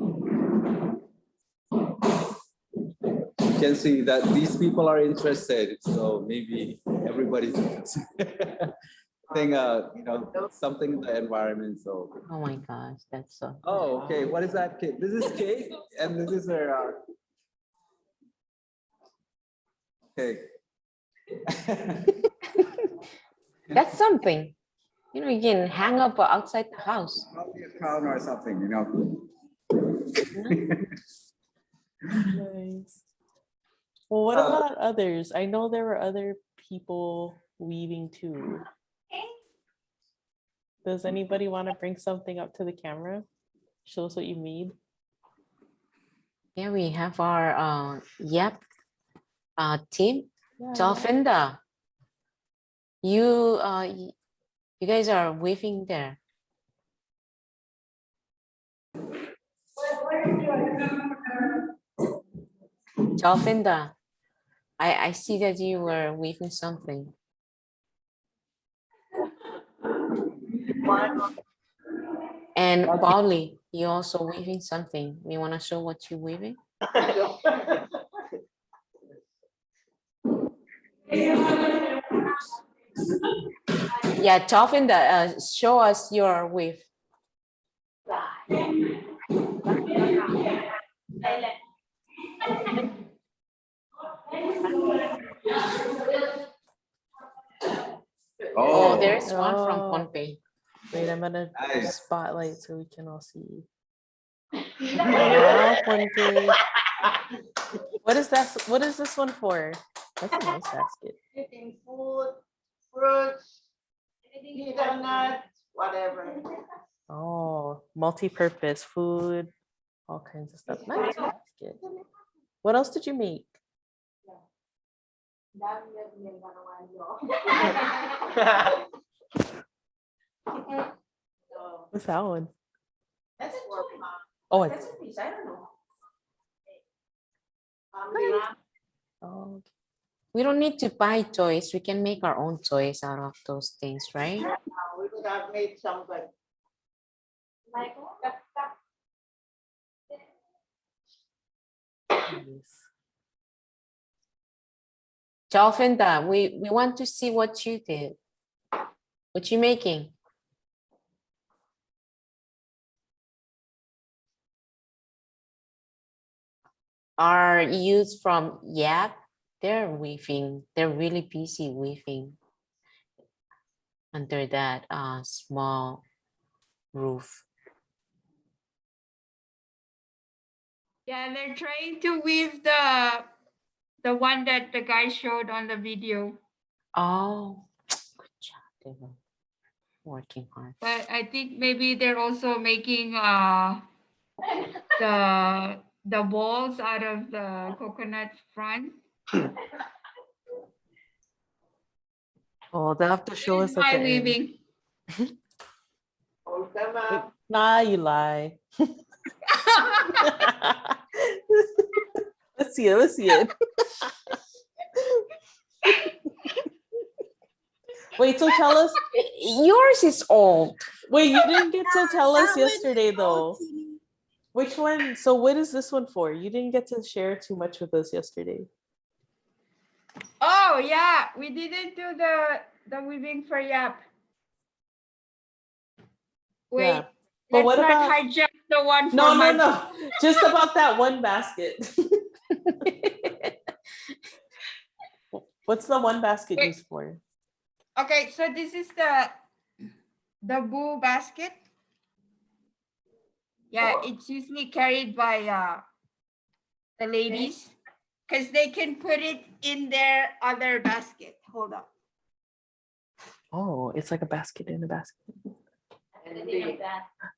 S6: you can see that these people are interested. So maybe everybody's thing. You know, something in the environment. So.
S2: Oh my gosh, that's so.
S6: Oh, okay. What is that, Kate? This is Kate, and this is her. Okay.
S2: That's something. You know, you can hang up outside the house.
S6: Probably a crown or something, you know.
S3: Nice. Well, what about others? I know there were other people weaving too. Does anybody want to bring something up to the camera? Show us what you made.
S2: Yeah, we have our team.
S3: Yeah,
S2: Jalfinda, you guys are weaving there. Jalfinda, I see that you were weaving something. And Pauli, you also weaving something. You want to show what you're weaving? Yeah, Jalfinda, show us your weave. Oh, there's one from Pohnpei.
S3: Wait, I'm gonna
S6: Nice.
S3: spotlight so we can all see. Wow, Pohnpei. What is that? What is this one for? That's a nice basket.
S14: Anything, food, fruits, nuts, whatever.
S3: Oh, multi-purpose food, all kinds of stuff. Nice basket. What else did you make? What's that one?
S14: That's a
S3: Oh,
S14: That's a piece. I don't know.
S3: oh, okay.
S2: We don't need to buy toys. We can make our own toys out of those things, right?
S14: We could have made some, but like
S3: Nice.
S2: Jalfinda, we want to see what you did. What you making? Our youth from YAP, they're weaving. They're really busy weaving under that small roof.
S5: Yeah, they're trying to weave the one that the guy showed on the video.
S2: Oh, good job. They were working hard.
S5: But I think maybe they're also making the balls out of the coconut front.
S3: Oh, they'll have to show us at
S5: My
S3: the end.
S5: weaving.
S14: hold them up.
S3: Nah, you lie. Let's see it. Let's see it. Wait, so tell us.
S2: Yours is old.
S3: Wait, you didn't get to tell us yesterday, though. Which one? So what is this one for? You didn't get to share too much with us yesterday.
S5: Oh yeah, we didn't do the weaving for YAP. Wait,
S3: Yeah. But
S5: let's
S3: what
S5: not
S3: about
S5: hijack the one for
S3: no. Just about that one basket. What's the one basket
S5: Wait.
S3: used for?
S5: Okay, so this is the boo basket. Yeah, it's usually carried by the ladies because they can put it in their other basket. Hold on.
S3: Oh, it's like a basket in a basket.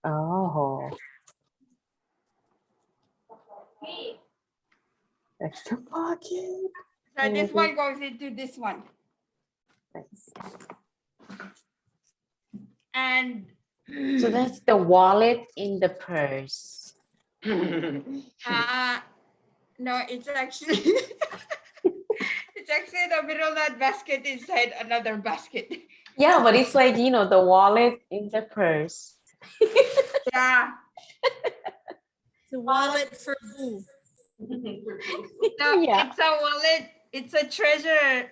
S3: Oh. Extra pocket.
S5: So this one goes into this one.
S3: Nice.
S5: And
S2: So that's the wallet in the purse.
S5: no, it's actually it's actually the middle nut basket inside another basket.
S2: Yeah, but it's like, you know, the wallet in the purse.
S5: Yeah.
S1: It's a wallet for who?
S5: No,
S2: Yeah.
S5: it's a wallet. It's a treasure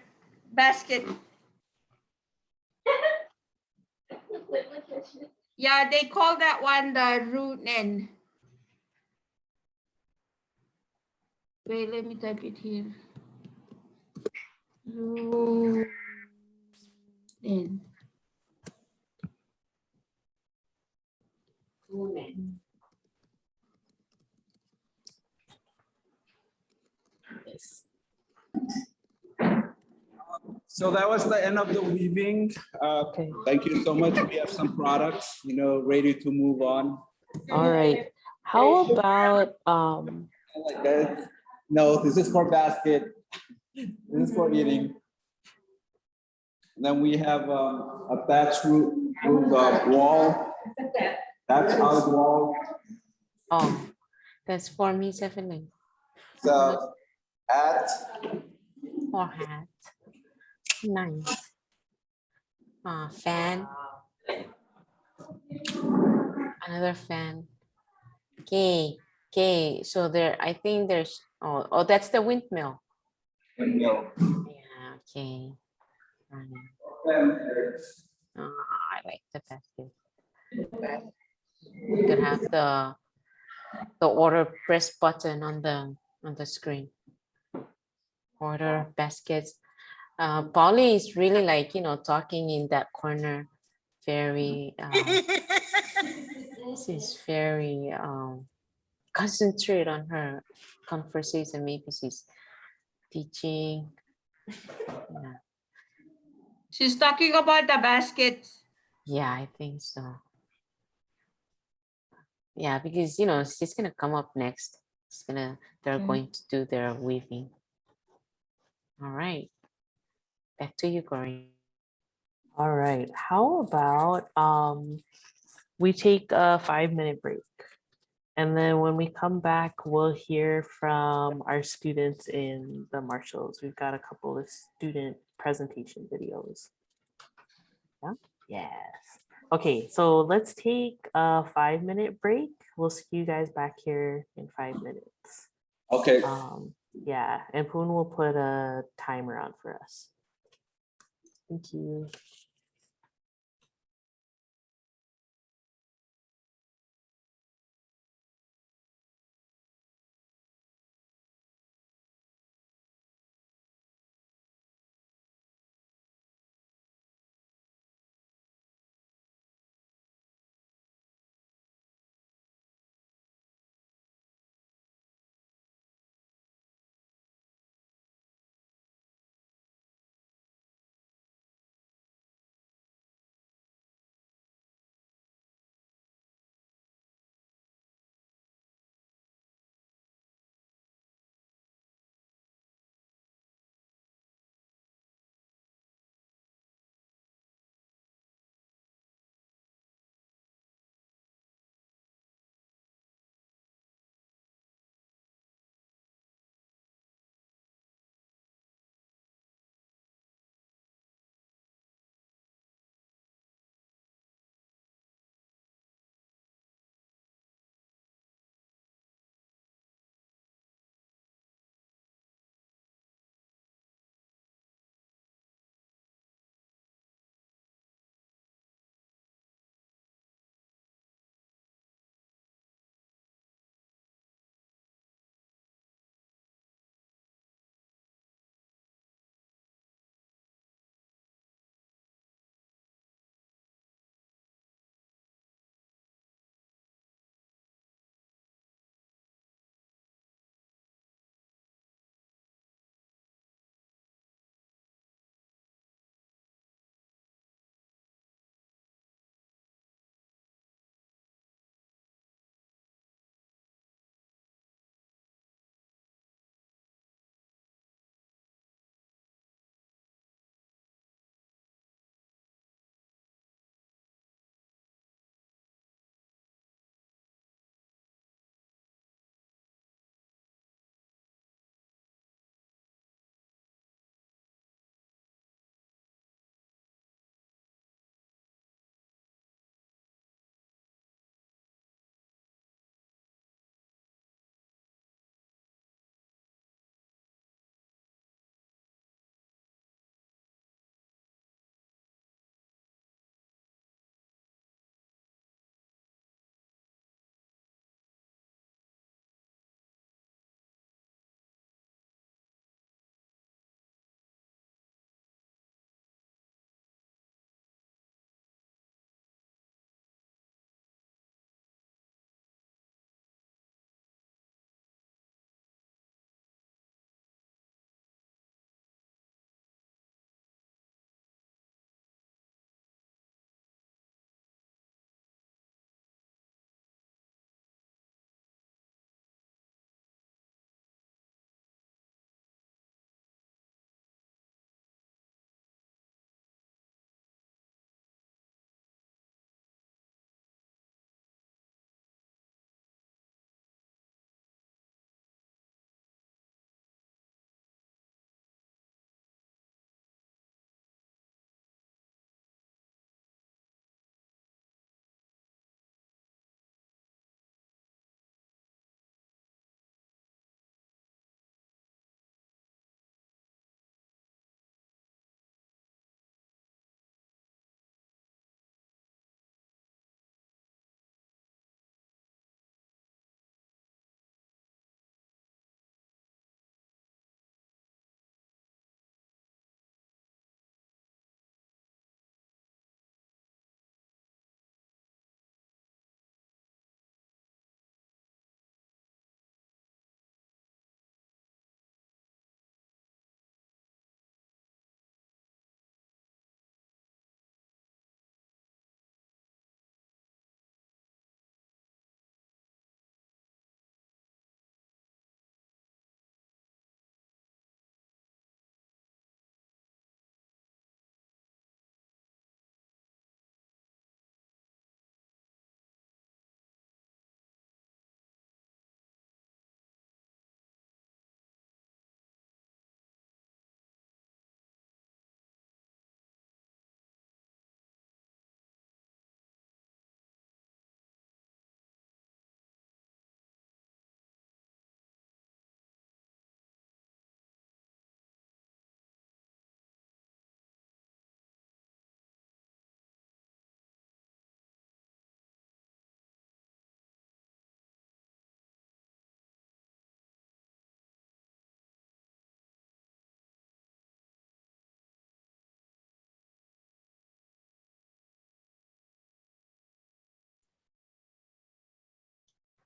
S5: basket. Yeah, they call that one the runen. Wait, let me type it here. Runen.
S2: Yes.
S6: So that was the end of the weaving. Thank you so much. We have some products, ready to move on.
S2: All right. How about
S6: Like that. No, this is for basket. This is for eating. And then we have a thatch roof wall. Thatch house wall.
S2: oh, that's for me, Stephanie.
S6: So hat.
S2: Or hat. Nice. Fan. Another fan. Okay. Okay. So there, I think there's, oh, that's the windmill.
S6: Windmill.
S2: Yeah, okay. I like the basket. You could have the order press button on the screen. Order baskets. Polly is really like, talking in that corner. Very she's very concentrate on her conversation. Maybe she's teaching. Yeah.
S5: She's talking about the baskets.
S2: Yeah, I think so. Yeah, because she's gonna come up next. They're going to do their weaving. All right. Back to you, Corinne.
S3: All right. How about we take a 5-minute break. And then when we come back, we'll hear from our students in the Marshalls. We've got a couple of student presentation videos. Yeah. Yes. Okay, so let's take a 5-minute break. We'll see you guys back here in 5 minutes.
S6: Okay.
S3: Yeah, and Poon will put a timer on for us. Thank you.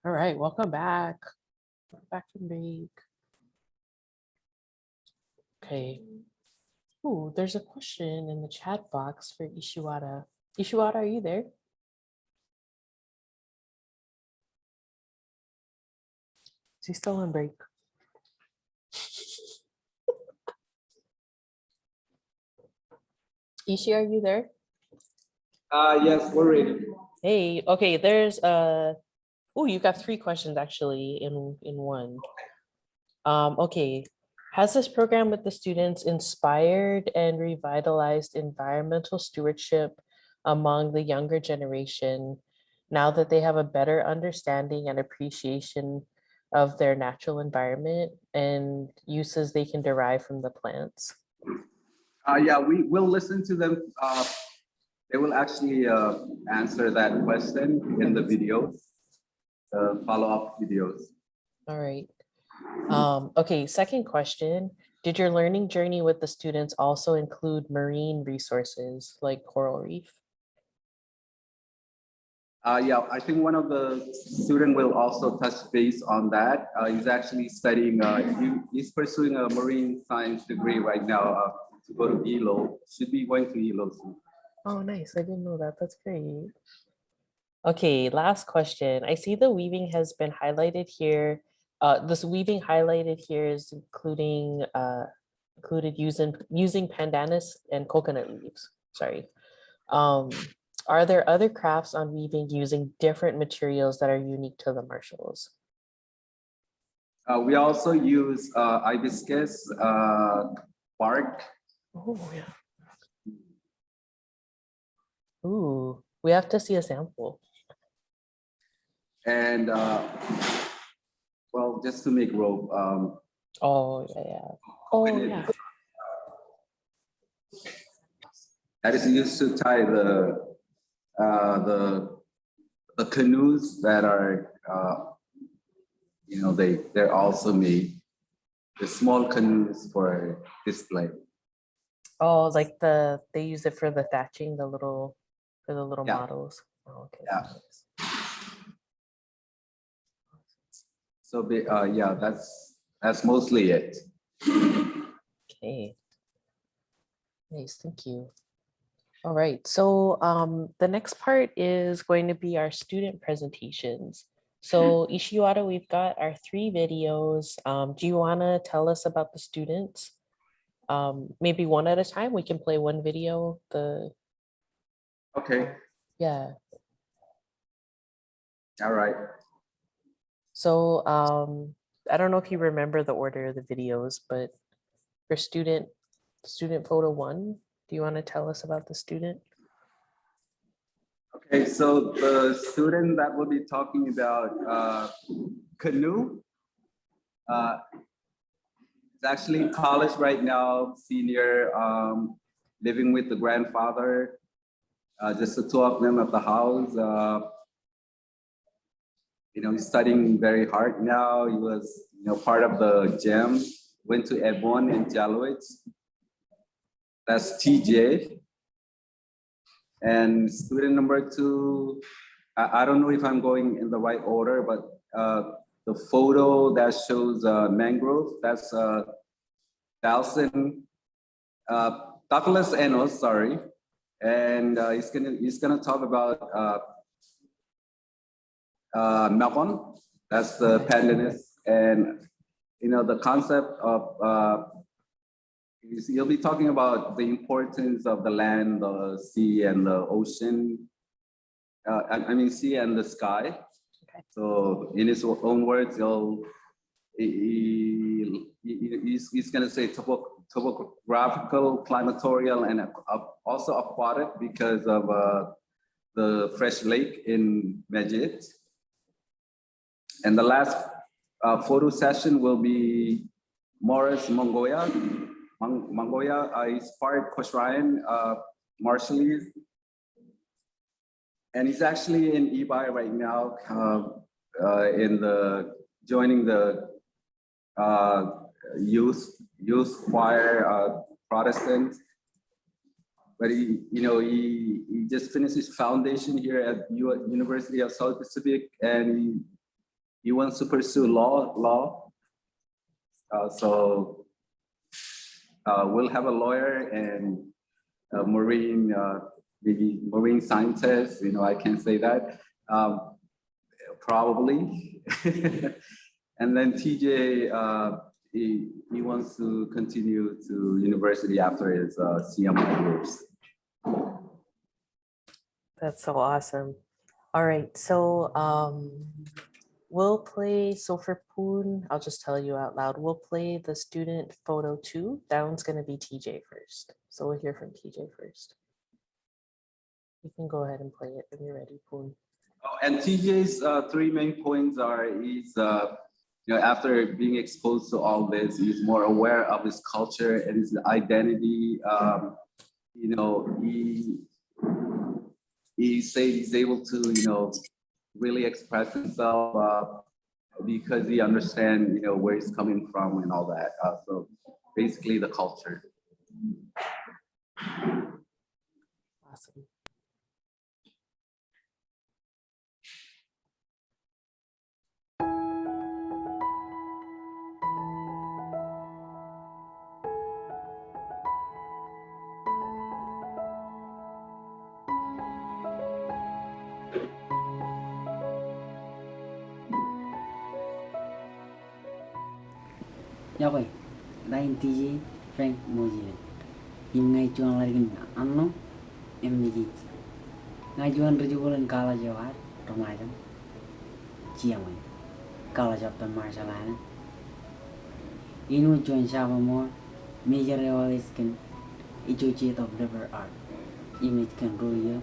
S3: All right, welcome back. Back from break. Okay. Ooh, there's a question in the chat box for Ishiwata. Ishiwata, are you there? Is he still on break? Ishi, are you there?
S6: Yes, we're ready.
S3: Hey, okay, there's oh, you got 3 questions actually in one. Okay, has this program with the students inspired and revitalized environmental stewardship among the younger generation now that they have a better understanding and appreciation of their natural environment and uses they can derive from the plants?
S6: Yeah, we will listen to them. They will actually answer that question in the videos, follow-up videos.
S3: All right. Okay, second question. Did your learning journey with the students also include marine resources like coral reef?
S6: Yeah, I think one of the student will also touch base on that. He's actually studying, he's pursuing a marine science degree right now to go to ELO. Should be going to ELO soon.
S3: Oh, nice. I didn't know that. That's great. Okay, last question. I see the weaving has been highlighted here. This weaving highlighted here is included using pandanus and coconut leaves. Sorry. Are there other crafts on weaving using different materials that are unique to the Marshalls?
S6: We also use hibiscus bark.
S3: Oh, yeah. Ooh, we have to see a sample.
S6: And well, just to make rope.
S3: Oh, yeah. Oh, yeah.
S6: That is used to tie the canoes that are you know, they're also made the small canoes for display.
S3: Oh, like they use it for the thatching, the little
S6: Yeah.
S3: models. Oh, okay.
S6: Yeah. So yeah, that's mostly it.
S3: Okay. Nice, thank you. All right, so the next part is going to be our student presentations. So Ishiwata, we've got our 3 videos. Do you want to tell us about the students? Maybe one at a time. We can play one video.
S6: Okay.
S3: Yeah.
S6: All right.
S3: So I don't know if you remember the order of the videos, but for student photo 1, do you want to tell us about the student?
S6: Okay, so the student that we'll be talking about, canoe, is actually in college right now, senior, living with the grandfather, just the 2 of them at the house. You know, he's studying very hard now. He was, you know, part of the gym, went to Ebon and Jalowitz. That's TJ. And student number 2, I don't know if I'm going in the right order, but the photo that shows mangrove, that's Dalson, Douglas Enos, sorry. And he's gonna talk about Melbourne, that's the pandanus. And you know, the concept of you'll be talking about the importance of the land, the sea, and the ocean. I mean, sea and the sky.
S3: Okay.
S6: So in his own words, he's going to say topographical, climatorial, and also aquatic because of the fresh lake in Majid. And the last photo session will be Morris Mongoya. Mongoya is part Koshrayan Marshallese. And he's actually in Ibai right now, joining the youth choir Protestant. But he just finished his foundation here at University of South Pacific, and he wants to pursue law. So we'll have a lawyer and a marine, maybe marine scientist. I can't say that. Probably. And then TJ, he wants to continue to university after his CMI years.
S3: That's so awesome. All right, so we'll play, so for Poon, I'll just tell you out loud, we'll play the student photo 2. That one's gonna be TJ first. So we'll hear from TJ first. You can go ahead and play it when you're ready, Poon.
S6: Oh, and TJ's 3 main points are he's, after being exposed to all this, he's more aware of his culture and his identity. He says he's able to, really express himself because he understands, where he's coming from and all that. So basically the culture.
S3: Awesome.
S15: Yakoy, lain TJ Frank Mojilen. Yung ngay chuan lagi ano MDG. Ngay chuan rejubulan kala jawar ramajan. Chiamay. Kala jawab marsalana. Inu chuan shaba more major always can ichuchi of liver art. Image can ruya.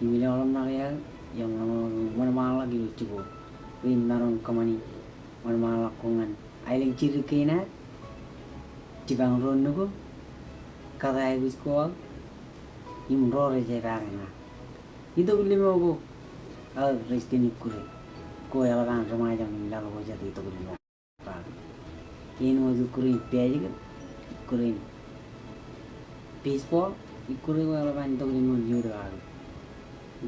S15: Imile olam nagaya yang mana lagi lucu. Win naron kamani mana kungan. Ailing ciri kena, cibang ron nugo, kata ibu sekolah, imror aja karena. Itu beli mau go, rezeki ni kure, ko elakan remaja minjal go jadi itu beli mau. Ini mau kure pej kan, kure baseball, kure ko elakan itu beli mau jauh kan.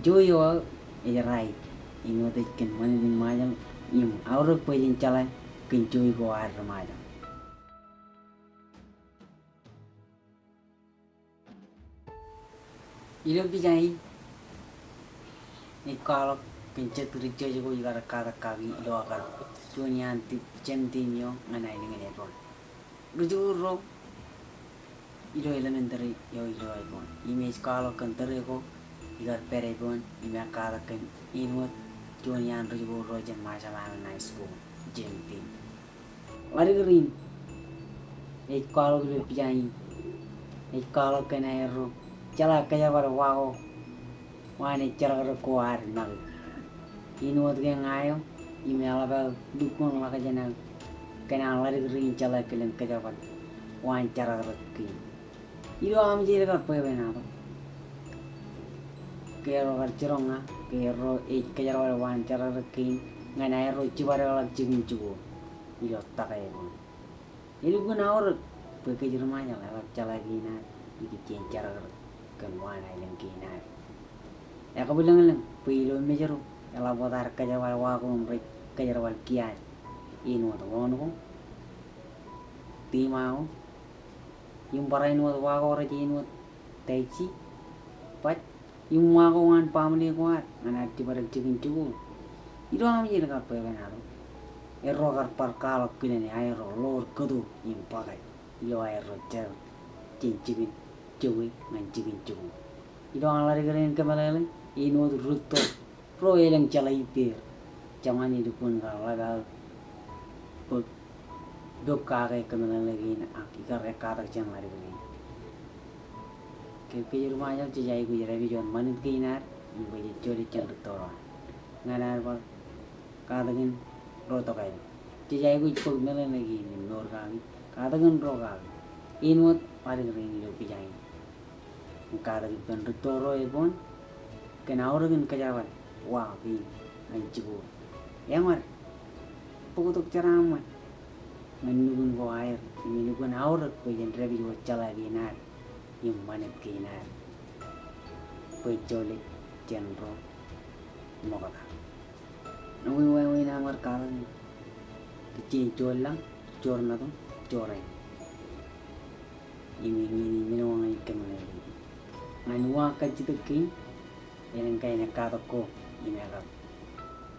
S15: Jauh yo, aja right, ini mau tekan mana di majang, im, awak pejin calan. Kencui ko air remaja. Ilo bijai. Kalau kencet kerja juga ibarat kata kami ilo akan dunia anti centimio mana ini itu. Rujuro ilo elementary yo ilo itu. Image kalau kentere ko ibarat perepon ibarat kata kan inut dunia anti rujuro jen masa mana nice ko jentim. Lari green, kalau gue pijain, kalau kena aero, cala kaya baru wow, mana cala keluar nal. Ini waktu yang ayo, email apa dukung lah kerja kena lari green cala kalian kerja baru, wan cara kerja. Itu am jadi apa benar? Kero kerjanya, kero kerja baru wan cara kerja, ngan aero coba orang cingin cubo. Iyo tak kaya mo. Ilu ko na orot. Pagka jirumanya lah cala gina. Ikikin cara kemuana ilang gina. Ya kabilang lang. Pilo mejero. Ela botar kaya wal wako mrek kaya wal kian. Inu to wono ko. Timao. Yung para inu to wako ra inu taichi. Pat yung wako ngan pamli ko at anak ti para chikin chugo. Ilo am jil ka pa benaro. Erro perkala kini aero lor kudu impakai ilo aero cer cincin cuwi ngancin cuwi ilo alari keren kemalele ino ruto pro yang calai pir jangan itu pun kalau dok kare kemalele gini akikar kata jangan lari kini ke rumah aja cijai gue jadi jual manut kinar ibu jadi cer toro nganar pak kata gini roto kaya. Cijai gue ikut melen lagi ni nor kami. Katakan roh kami. Inwat paling ring lo pijai. Katakan pen retoro epon. Kena orang kan kajawan. Wah pi anjibu. Yang mar. Pukutuk ceramat. Menunggu ko air. Menunggu aurat pujan rebi ko cala ginar. Yung manat ginar. Pujolik jenro. Mokata. Nung iwi na markaran. Kecil jual lang, jual na to, jual ay. Ini minuang ay kemana ini. Manua kacitakin, yang kaya nakatak ko, ini agak.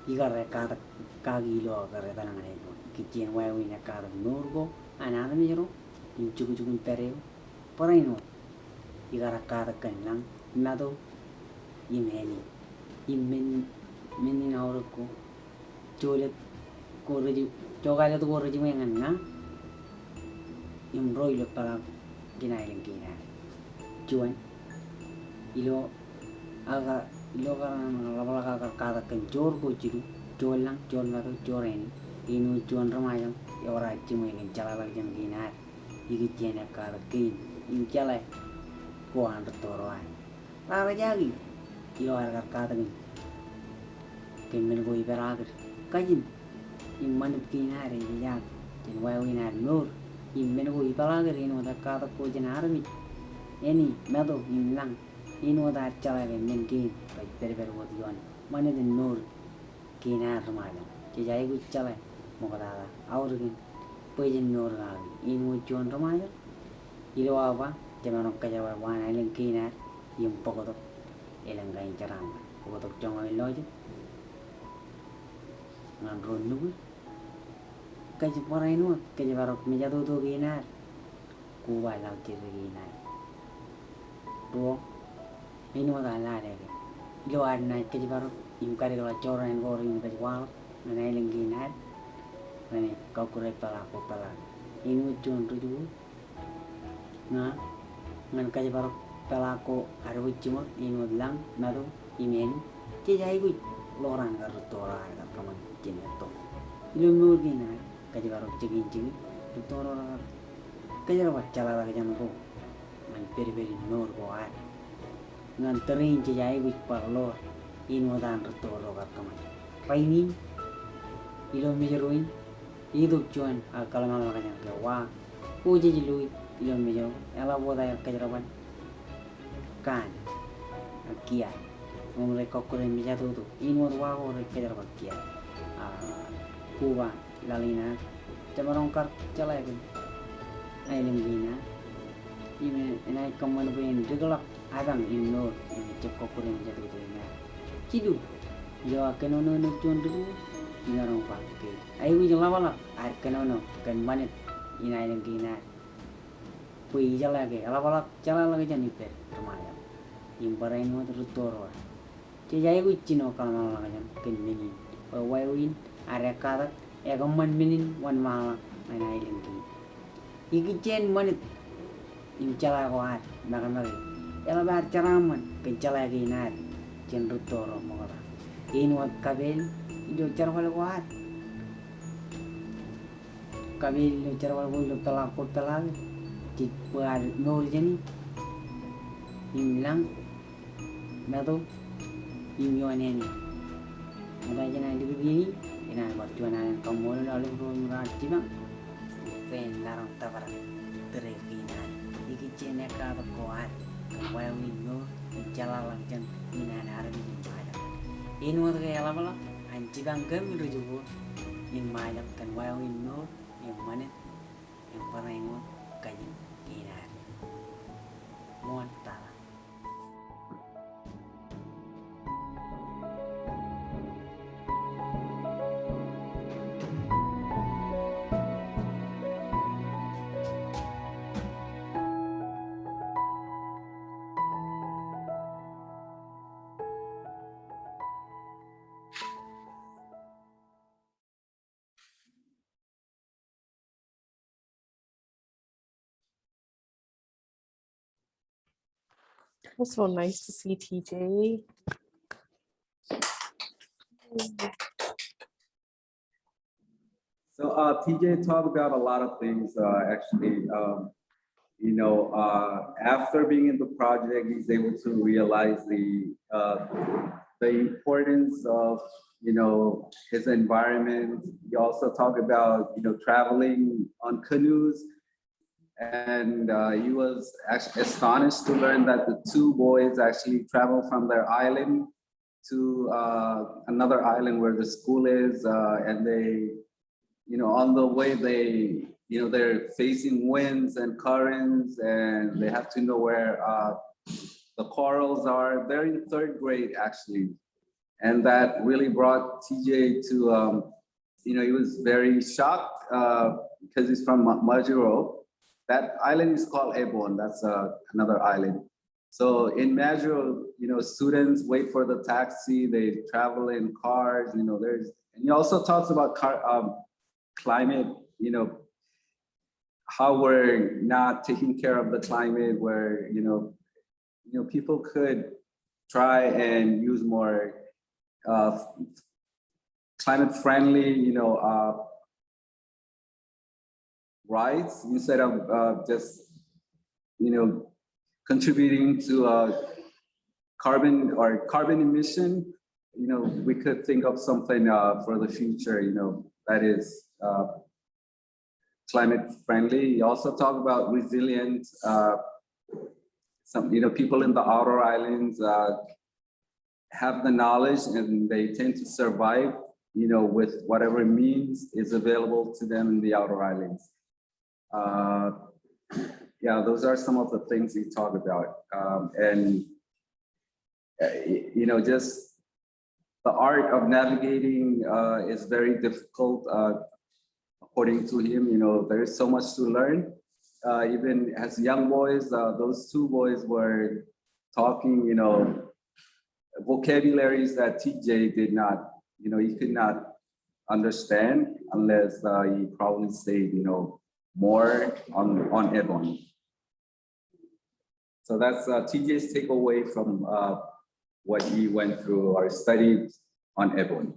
S15: Igar katak kagilo agar tanang ay mo. Kecil iwi nakatak nurgo, anak ni jero, yung cukup pereo, parai no. Igar katak kan lang, nado, imeni, menin awak ko, jualet ko reji, jogai itu ko reji mengan na, imroi lo para kinailing kina, juan, ilo aga ilo karena labala kata kencur ko ciru, jual lang, jual nado, jual ini, inu jual ramayang, ya orang cuma ingin jalan lagi yang kina, ikut jana kata kin, ini jalan, ko anda toroan, lara jagi, ilo harga kata kin, kemen ko iberager, kajin. Manut kinare jak jen wawinar nur immen go ipalager ino da kata ko jenarmi eni mado imlang ino da chala le men kin pai per wodion mane den nur kinar mala je jai gu chala mogada aur kin pai jen nur ga ino jon ramaya ilo apa jamano kajawa wana len kinar im pokoto elang gain caranga pokoto jonga loje ngan ron nugu kaji porai nu kaji barok meja tu ginar kuwa lau kiri ginar tuo ini wala la de lo ad na kaji barok im kari la chora en gor im kaji wal na len ginar mane kau kurai pala ko pala ini chon tu ju na ngan kaji barok pala ko aru chimo ini lang naru imen ti jai gu loran gar tora ga kaman jineto ilum nur ginar kaji barok cegi toro kaji rawat cala lagi jam ko man peri nur ko ar ngan terin ci jai wik parlo ino dan toro ga kamai raini ilo mejeruin hidup cuan akal mama kanya ke wa uji lui ilo mejeru ela boda kaji rawan kan akia ngomre kokore mejatu tu ino wa ko kaji rawan kia kuwa lalina camarong kar calai pun ai lembina ini enai kaman pun degelak abang inno ini cekok kurang jatuh tu ina cidu yo kenono no chondu inarong pakai ai wi jalawala ai kenono kan manet ina lembina pui jala ke alawala jala lagi jani per kemaya imbarai no terus toro cijai wi cino kalau lagi jan ken mini wai win are karat man minin wan mala mana ilingi iki chen manit im chala ko at makan lagi ela bar charaman ke chala gi nat chen rutoro mogala in wat kabel ido charwal ko at kabel lo charwal ko lo talak ti par nor jeni im lang medo im yoneni ada jana di begini ina barjuana kamu lalu ron rajima pen larang tabara terepina iki cene ka koat kamu winno jala langjan ina nara di maya inu ke ala bala anci bangkem rujugo in maya kan wa winno yang mana yang parengo kayin ina monta.
S3: It was so nice to see TJ.
S6: So TJ talked about a lot of things, actually. After being in the project, he's able to realize the importance of, his environment. He also talked about, traveling on canoes. And he was actually astonished to learn that the two boys actually traveled from their island to another island where the school is, and they, on the way they're facing winds and currents, and they have to know where the corals are. They're in third grade actually, and that really brought TJ to, he was very shocked because he's from Majuro. That island is called Ebon. That's another island. So in Majuro, students wait for the taxi. They travel in cars. And he also talks about climate. How we're not taking care of the climate. Where people could try and use more climate friendly, rides instead of just, contributing to carbon emission. We could think of something for the future, that is climate friendly. You also talk about resilience. Some, people in the outer islands have the knowledge and they tend to survive, with whatever means is available to them in the outer islands. Yeah, those are some of the things we talk about. And, just the art of navigating is very difficult, according to him. There is so much to learn. Even as young boys, those two boys were talking, vocabularies that TJ did not, he could not understand unless he probably stayed, more on Ebon. So that's TJ's takeaway from what he went through or studied on Ebon.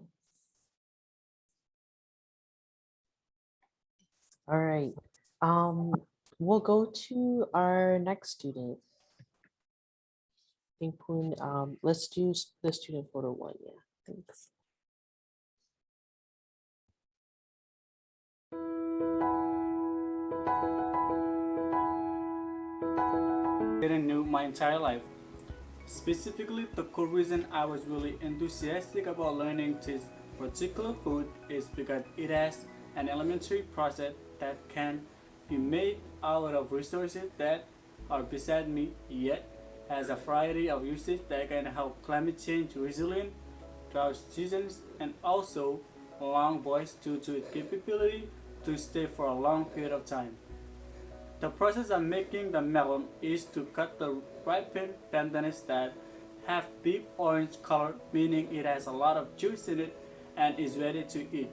S3: All right. We'll go to our next student. I think let's do the student photo one. Yeah, thanks.
S16: Didn't know my entire life. Specifically, the core reason I was really enthusiastic about learning this particular food is because it has an elementary process that can be made out of resources that are beside me, yet has a variety of usage that can help climate change resilient, drought seasons, and also long voice due to its capability to stay for a long period of time. The process of making the melon is to cut the ripened pandanus that have deep orange color, meaning it has a lot of juice in it and is ready to eat.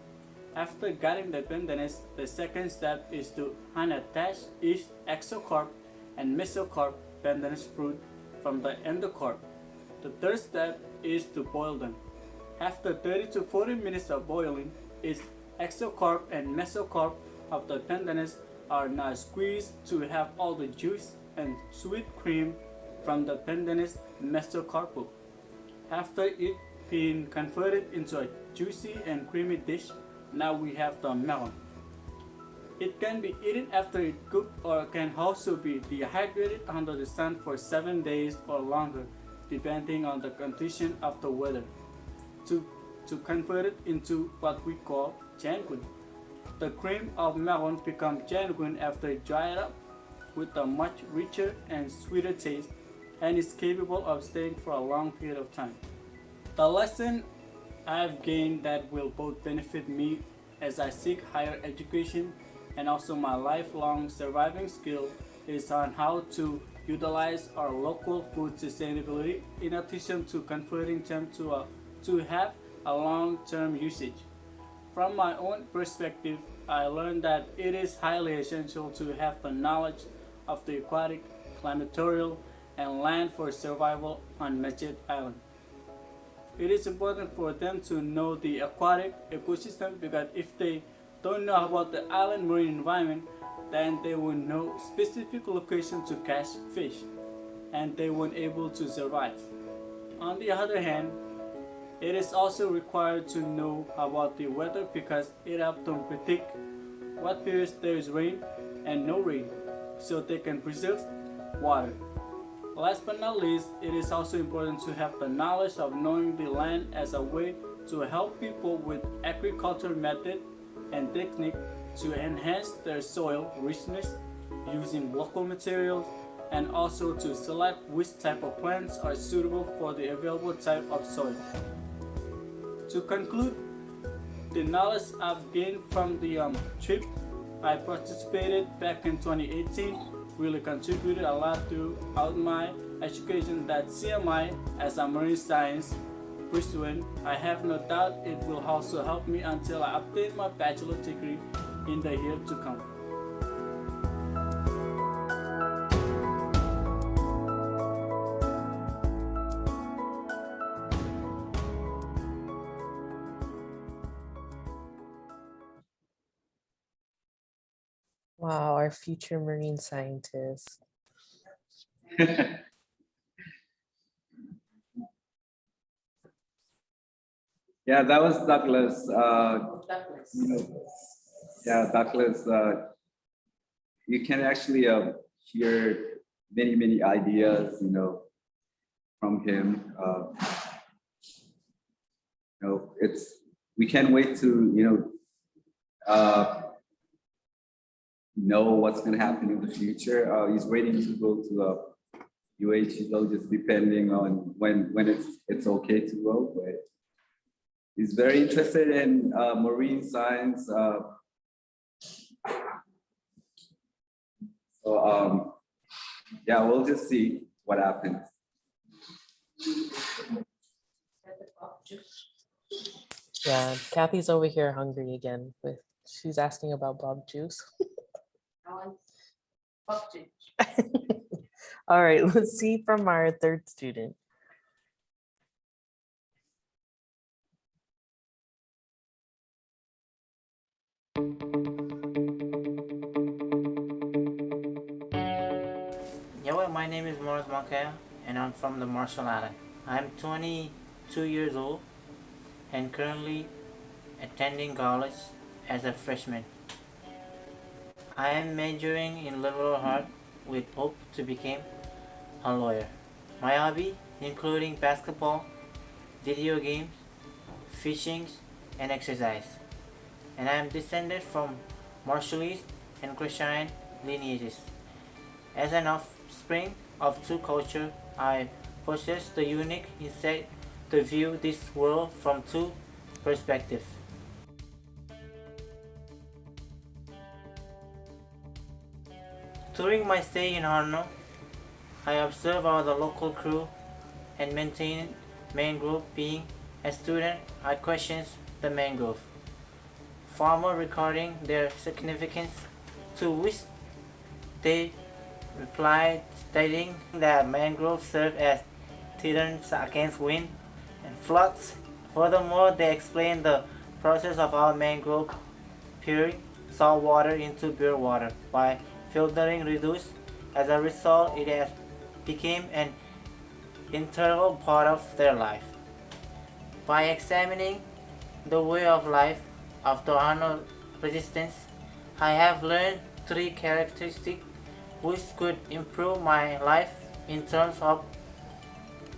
S16: After gutting the pandanus, the second step is to unattach each exocarp and mesocarp pandanus fruit from the endocarp. The third step is to boil them. After 30 to 40 minutes of boiling, each exocarp and mesocarp of the pandanus are now squeezed to have all the juice and sweet cream from the pandanus mesocarpal. After it being converted into a juicy and creamy dish, now we have the melon. It can be eaten after it cooked or can also be dehydrated under the sun for 7 days or longer, depending on the condition of the weather, to convert it into what we call jangun. The cream of melon becomes jangun after it dried up with a much richer and sweeter taste and is capable of staying for a long period of time. The lesson I've gained that will both benefit me as I seek higher education and also my lifelong surviving skill is on how to utilize our local food sustainability in addition to converting them to have a long-term usage. From my own perspective, I learned that it is highly essential to have the knowledge of the aquatic, climatorial, and land for survival on Majid Island. It is important for them to know the aquatic ecosystem because if they don't know about the island marine environment, then they will know specific location to catch fish, and they won't able to survive. On the other hand, it is also required to know about the weather because it helps them predict what periods there is rain and no rain, so they can preserve water. Last but not least, it is also important to have the knowledge of knowing the land as a way to help people with agriculture method and technique to enhance their soil richness using local materials, and also to select which type of plants are suitable for the available type of soil. To conclude, the knowledge I've gained from the trip I participated back in 2018 really contributed a lot throughout my education that CMI as a marine science pursuant. I have no doubt it will also help me until I obtain my bachelor degree in the year to come.
S3: Wow, our future marine scientist.
S6: Yeah, that was Douglas.
S3: Douglas.
S6: Yeah, Douglas. You can actually hear many ideas, from him. We can't wait to, know what's going to happen in the future. He's waiting to go to the UH, just depending on when it's okay to go. But he's very interested in marine science. So yeah, we'll just see what happens.
S3: Yeah, Kathy's over here hungry again. She's asking about bug juice. All right, let's see from our third student.
S17: Yeah, my name is Morris Mankaya and I'm from the Marshall Islands. I'm 22 years old and currently attending college as a freshman. I am majoring in liberal arts with hope to become a lawyer. My hobby, including basketball, video games, fishing, and exercise. And I am descended from Marshallese and Christian lineages. As an offspring of two cultures, I possess the unique insight to view this world from two perspectives. During my stay in Arno, I observed how the local crew and maintained mangrove. Being a student, I questioned the mangrove. Farmer recording their significance, to which they replied stating that mangroves serve as deterrents against wind and floods. Furthermore, they explained the process of how mangrove pouring salt water into pure water by filtering reduced. As a result, it has became an integral part of their life. By examining the way of life of the Arno resistance, I have learned three characteristics which could improve my life in terms of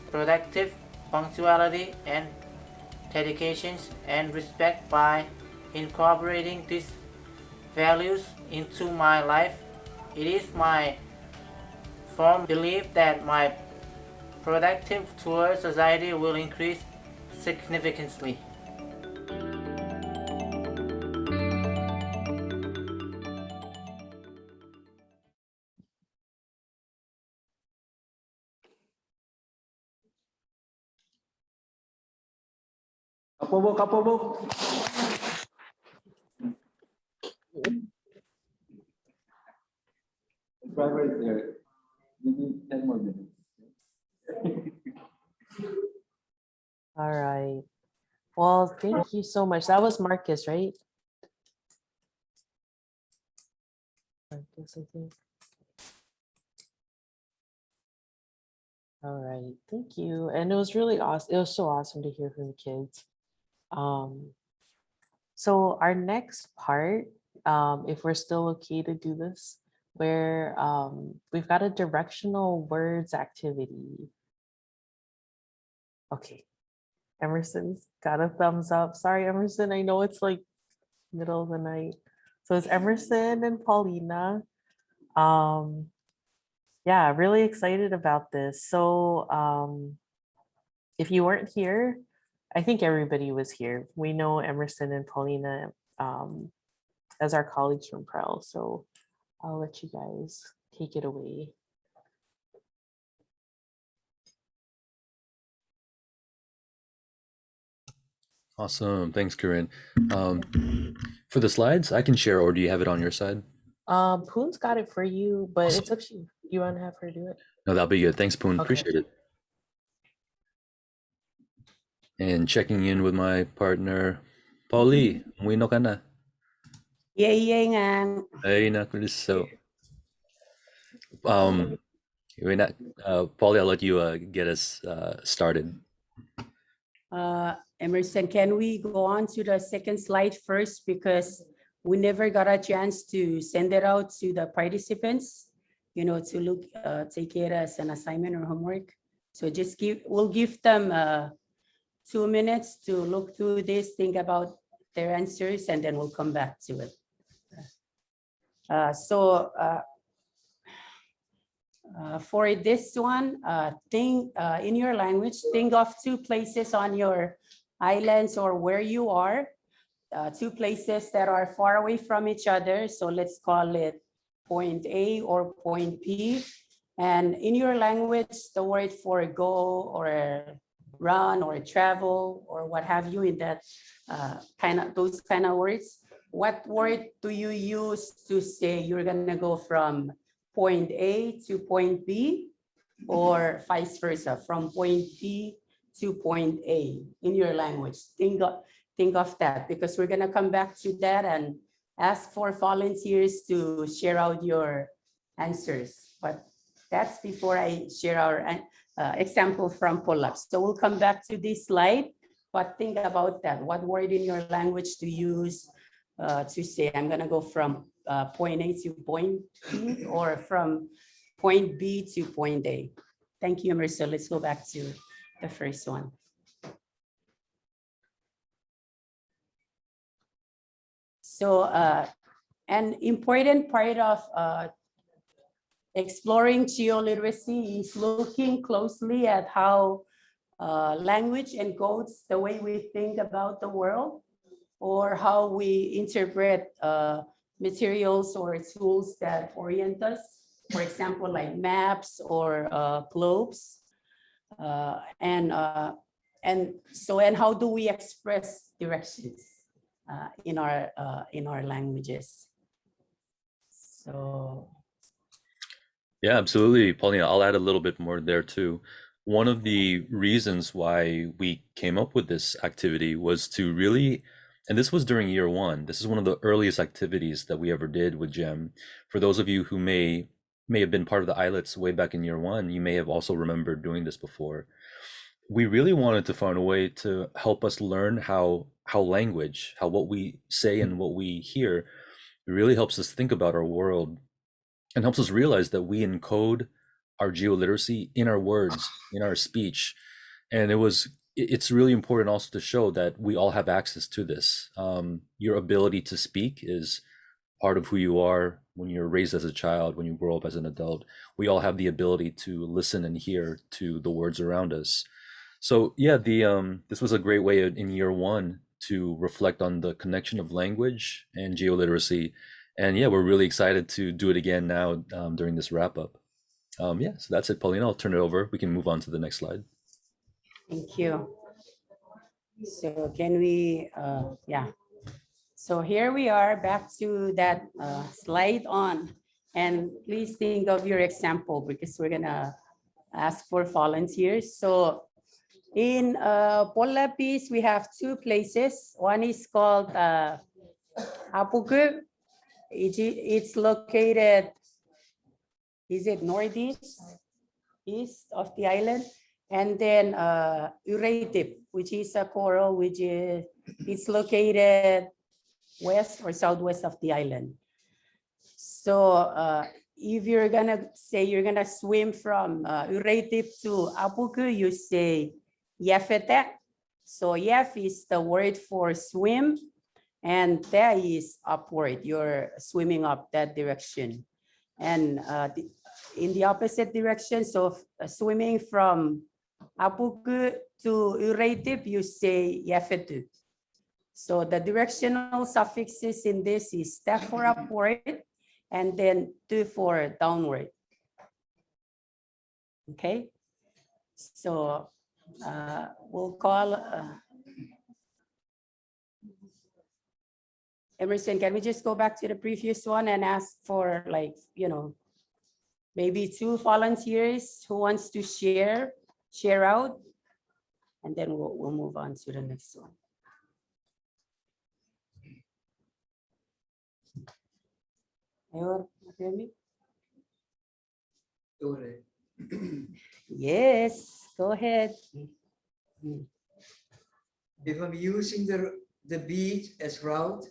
S17: productive punctuality and dedication and respect. By incorporating these values into my life, it is my firm belief that my productive towards society will increase significantly.
S6: Kapobo. The driver is there. You need 10 more minutes.
S3: All right. Well, thank you so much. That was Marcus, right? Marcus, I think. All right, thank you. And it was really awesome. It was so awesome to hear from the kids. So our next part, if we're still okay to do this, where we've got a directional words activity. Okay, Emerson's got a thumbs up. Sorry, Emerson, I know it's like middle of the night. So it's Emerson and Paulina. Yeah, really excited about this. So if you weren't here, I think everybody was here. We know Emerson and Paulina as our colleagues from Prel. So I'll let you guys take it away.
S18: Awesome. Thanks, Corinne. For the slides, I can share, or do you have it on your side?
S3: Poon's got it for you, but
S18: Awesome.
S3: it's up to you. You want to have her do it?
S18: No, that'll be good. Thanks, Poon.
S3: Okay.
S18: Appreciate it. And checking in with my partner, Pauli. Muino ka na?
S9: Yay, ngang.
S18: Ay, nakuliso. We're not, Pauli, I'll let you get us started.
S9: Emerson, can we go on to the second slide first, because we never got a chance to send it out to the participants, you know, to look, take it as an assignment or homework. So just we'll give them 2 minutes to look through this, think about their answers, and then we'll come back to it. For this one, think in your language, think of 2 places on your islands or where you are, 2 places that are far away from each other. So let's call it point A or point B. And in your language, the word for go or run or travel or what have you, in that those kind of words, what word do you use to say you're gonna go from point A to point B, or vice versa, from point B to point A in your language? Think of that, because we're gonna come back to that and ask for volunteers to share out your answers. But that's before I share our example from pull-ups. So we'll come back to this slide, but think about that. What word in your language to use to say, I'm gonna go from point A to point B, or from point B to point A. Thank you, Emerson. Let's go back to the first one. So an important part of exploring geoliteracy is looking closely at how language encodes the way we think about the world, or how we interpret materials or tools that orient us, for example, like maps or globes. And how do we express directions in our languages? So.
S18: Yeah, absolutely, Paulina. I'll add a little bit more there too. One of the reasons why we came up with this activity was to really, and this was during year 1. This is one of the earliest activities that we ever did with GEM. For those of you who may have been part of the ISLETs way back in year 1, you may have also remembered doing this before. We really wanted to find a way to help us learn how language, how what we say and what we hear really helps us think about our world, and helps us realize that we encode our geoliteracy in our words, in our speech. And it's really important also to show that we all have access to this. Your ability to speak is part of who you are when you're raised as a child, when you grow up as an adult. We all have the ability to listen and hear to the words around us. So yeah, this was a great way in year 1 to reflect on the connection of language and geoliteracy. And yeah, we're really excited to do it again now during this wrap up. Yeah, so that's it, Paulina. I'll turn it over. We can move on to the next slide.
S9: Thank you. So can we, yeah. So here we are back to that slide on. And please think of your example, because we're gonna ask for volunteers. So in Polapis, we have 2 places. One is called Apuku. It's located, is it northeast, east of the island? And then Ureitip, which is a coral, which is, it's located west or southwest of the island. So if you're gonna say you're gonna swim from Uraitip to Apuku, you say Yefete. So Yef is the word for swim, and Te is upward. You're swimming up that direction. And in the opposite direction, so swimming from Apuku to Uraitip, you say Yefetu. So the directional suffixes in this is Te for upward, and then Tu for downward. Okay, so we'll call Emerson. Can we just go back to the previous one and ask for, like, you know, maybe 2 volunteers who wants to share out, and then we'll move on to the next one. Anyone hear me? Yes, go ahead.
S7: If I'm using the beach as route,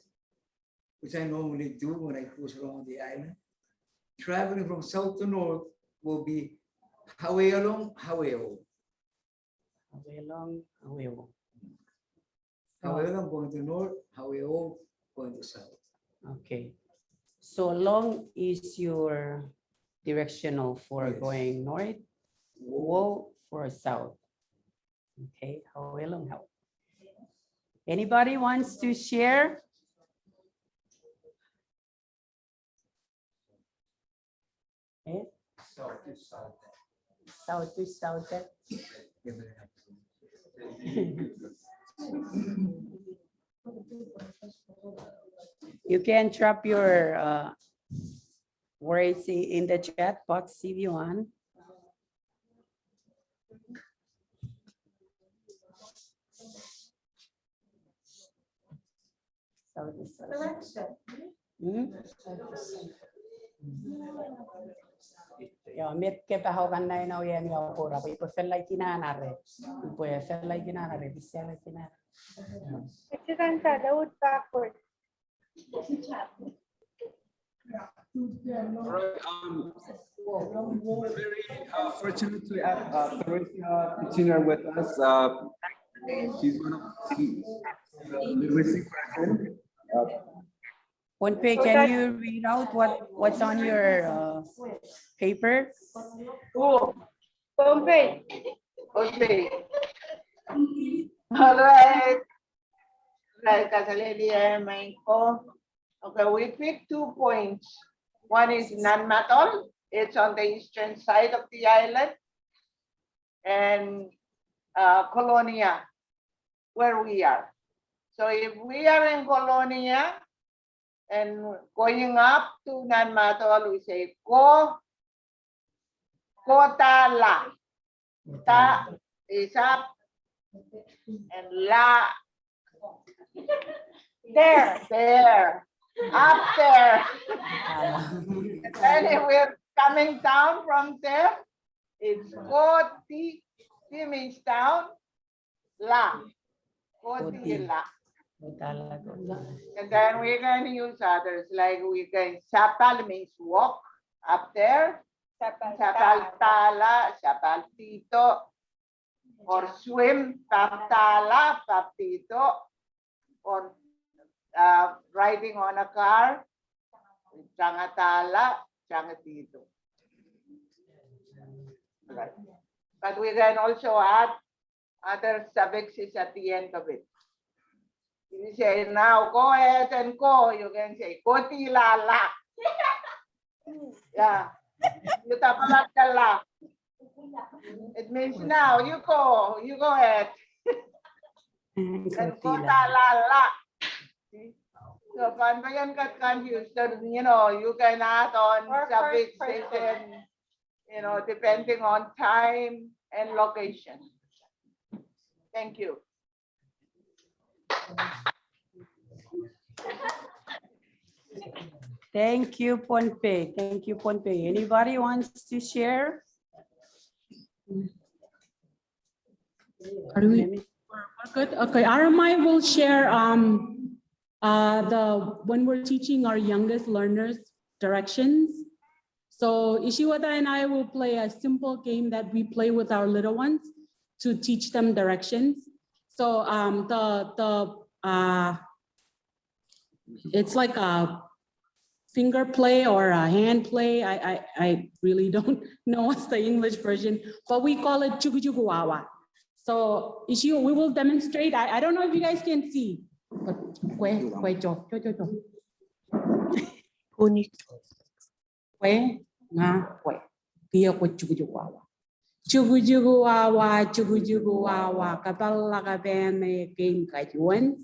S7: which I normally do when I cruise around the island, traveling from south to north will be Hawelong, Haweo.
S9: Hawelong, Haweo.
S7: Hawelong going to north, Haweo going to south.
S9: Okay. So long is your directional for
S7: Yes.
S9: going north, Wo for south. Okay, Hawelong, how? Anybody wants to share? Okay.
S7: South to south.
S9: South to south. You can drop your words in the chat box if you want. Ja, mitkä pahokan näin on ja minä pura, voi fella kinanare, voi fella kinanare, bisella kinanare.
S13: Mexican Daud backward.
S6: We're very fortunate to have Teresa Kitchener with us. She's one of the linguistic person.
S9: Ponpe, can you read out what's on your paper?
S14: Oh, Pompe. Okay. All right. Right, okay, we picked 2 points. One is Nanmatol. It's on the eastern side of the island. And Colonia, where we are. So if we are in Colonia and going up to Nanmatol, we say Ko Tala. Ta is up and La. There, up there. And then if we're coming down from there, it's Koti, Ti means down, La, Koti La. And then we're going to use others, like we can, Sapal means walk up there, Sapal Tala, Sapal Tito, or swim, Paptala, Paptito, or riding on a car, Changatala, Changatito. Right. But we can also add other suffixes at the end of it. If you say, now go ahead and go, you can say, Kotilala. Yeah. Yutapalatala. It means now, you go ahead. And Kotalala. So when got confused, you know, you can add on suffixes and, you know, depending on time and location. Thank you.
S9: Thank you, Ponpe. Thank you, Ponpe. Anybody wants to share?
S19: Are we good? Okay, RMI will share when we're teaching our youngest learners directions. So Ishiwata and I will play a simple game that we play with our little ones to teach them directions. So it's like a finger play or a hand play. I really don't know what's the English version, but we call it chugu chugu wawa. So Ishio, we will demonstrate. I don't know if you guys can see. Chugu chugu wawa, chugu chugu wawa, kabala kabene game kajuan.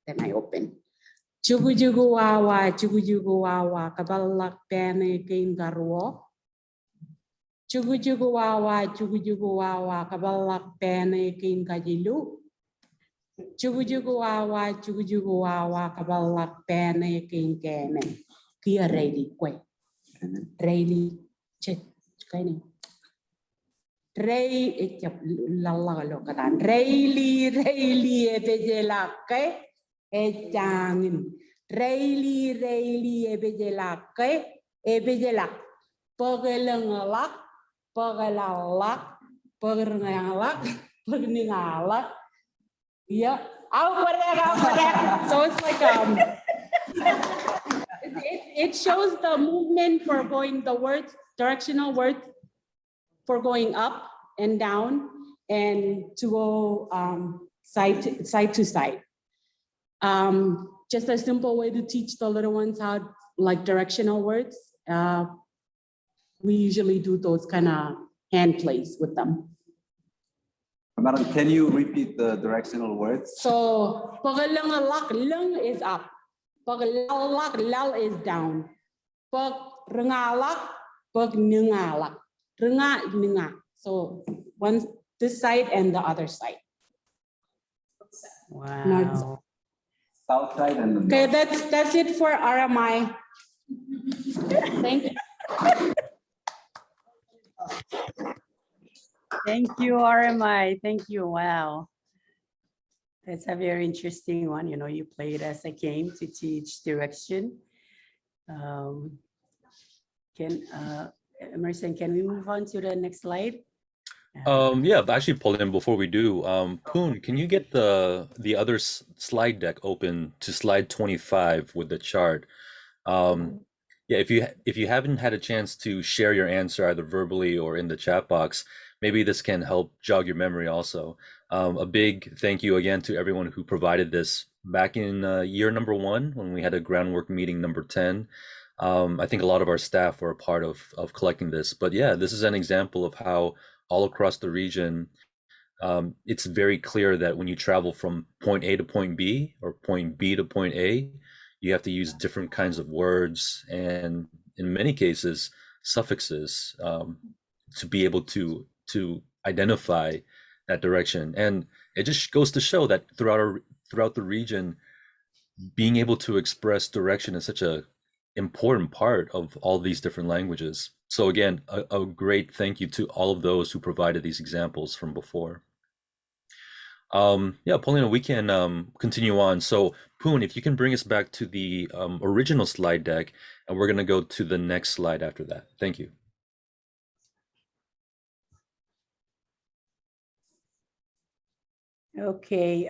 S19: Then I open. Chugu chugu wawa, kabala kabene game garuo. Chugu chugu wawa, kabala kabene game kajilu. Chugu chugu wawa, kabala kabene game kene. Kia ready kwe. Ready check kaini. Rey lalla lo katan Rayli ebejelakke ejangin Rayli ebejelakke ebejelak pagelengalak pagelalak pagengalak pageningalak yeah so it's like it shows the movement for going the words directional words for going up and down and to go side to side. Just a simple way to teach the little ones how like directional words. We usually do those kind of hand plays with them.
S6: Madam, can you repeat the directional words?
S19: So, pagalangalak, lung is up. Pagalalak, lal is down. Pag rengalak, pag ningalak. Renga, ninga. So one this side and the other side.
S9: Wow.
S19: North,
S6: south side and the
S19: okay,
S6: north.
S19: that's it for RMI. Thank you.
S9: Thank you, RMI. Thank you. Wow. That's a very interesting one. You know, you play it as a game to teach direction. Emerson, can we move on to the next slide?
S18: Yeah, actually, Pauline, before we do, Poon, can you get the other slide deck open to slide 25 with the chart? Yeah, if you haven't had a chance to share your answer either verbally or in the chat box, maybe this can help jog your memory also. A big thank you again to everyone who provided this back in year number 1 when we had a groundwork meeting number 10. I think a lot of our staff were a part of collecting this, but yeah, this is an example of how all across the region, it's very clear that when you travel from point A to point B or point B to point A, you have to use different kinds of words and in many cases suffixes to be able to identify that direction. And it just goes to show that throughout the region, being able to express direction is such a important part of all these different languages. So again, a great thank you to all of those who provided these examples from before. Yeah, Paulina, we can continue on. So Poon, if you can bring us back to the original slide deck, and we're going to go to the next slide after that. Thank you.
S9: Okay,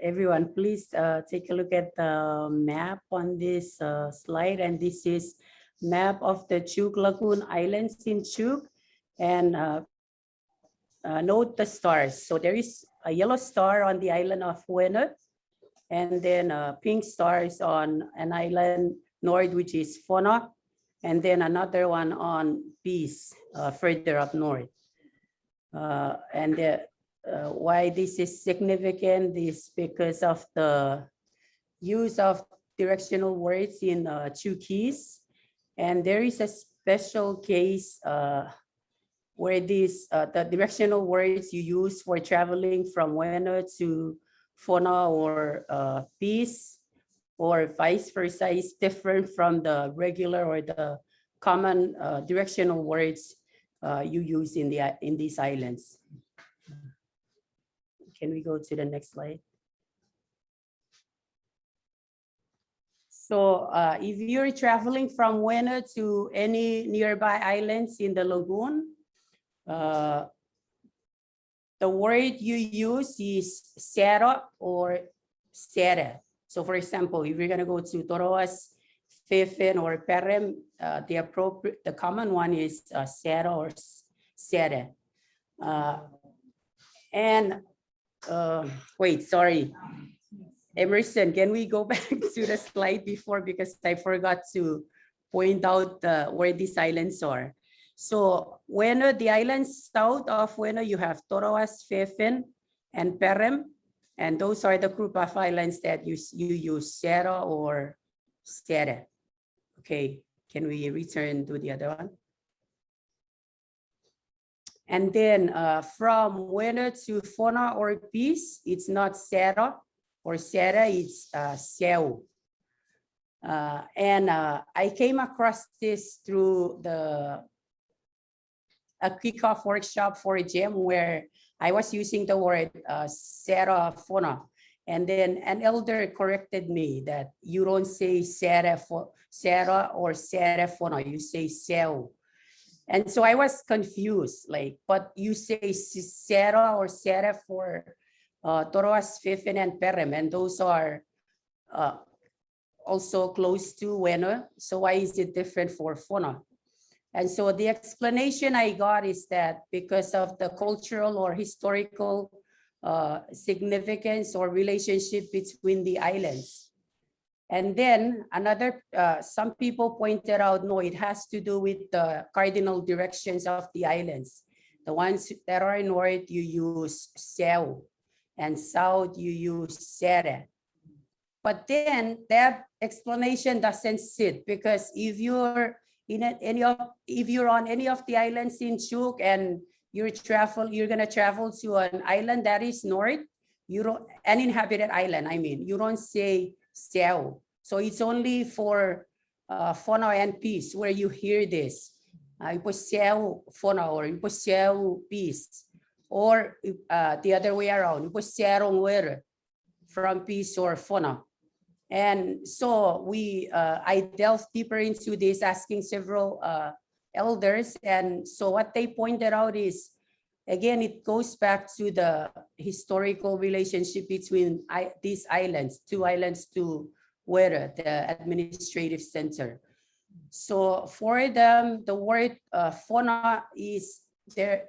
S9: everyone, please take a look at the map on this slide. And this is map of the Chuk Lagoon Islands in Chuk. And note the stars. So there is a yellow star on the island of Wenut, and then pink stars on an island north, which is Fona, and then another one on Peace, further up north. Why this is significant is because of the use of directional words in Chukese. And there is a special case where the directional words you use for traveling from Wenut to Fona or Peace or vice versa is different from the regular or the common directional words you use in these islands. Can we go to the next slide? So if you're traveling from Wena to any nearby islands in the lagoon, the word you use is sera or sere. So for example, if you're gonna go to Toroas, Fifin, or Perem, the common one is sera or sere. Wait, sorry. Emerson, can we go back to the slide before, because I forgot to point out where these islands are. So when the islands south of Wena, you have Toroas, Fefin, and Perem, and those are the group of islands that you use Sera or Sere. Okay, can we return to the other one? And then from Wena to Fona or Peace, it's not Sera or Sera, it's Seu. I came across this through a kickoff workshop for a gym where I was using the word Sera Fona. And then an elder corrected me that you don't say Sera or Sera Fona, you say Seu. And so I was confused, like, but you say Sera or Sera for Toroas, Fifin, and Perem, and those are also close to Wena. So why is it different for Fona? And so the explanation I got is that because of the cultural or historical significance or relationship between the islands. And then another, some people pointed out, no, it has to do with the cardinal directions of the islands. The ones that are north, you use Seu, and south, you use Sere. But then that explanation doesn't sit, because if you're on any of the islands in CHUT and you're gonna travel to an island that is north, uninhabited island, I mean, you don't say Seu. So it's only for Fona and Peace where you hear this. Ipo Seu Fona or Ipo Seu Peace. Or the other way around, Ipo Serong Were from Peace or Fona. And so I delved deeper into this, asking several elders. And so what they pointed out is, again, it goes back to the historical relationship between these islands, two islands to Wera, the administrative center. So for them, the word Fona is there.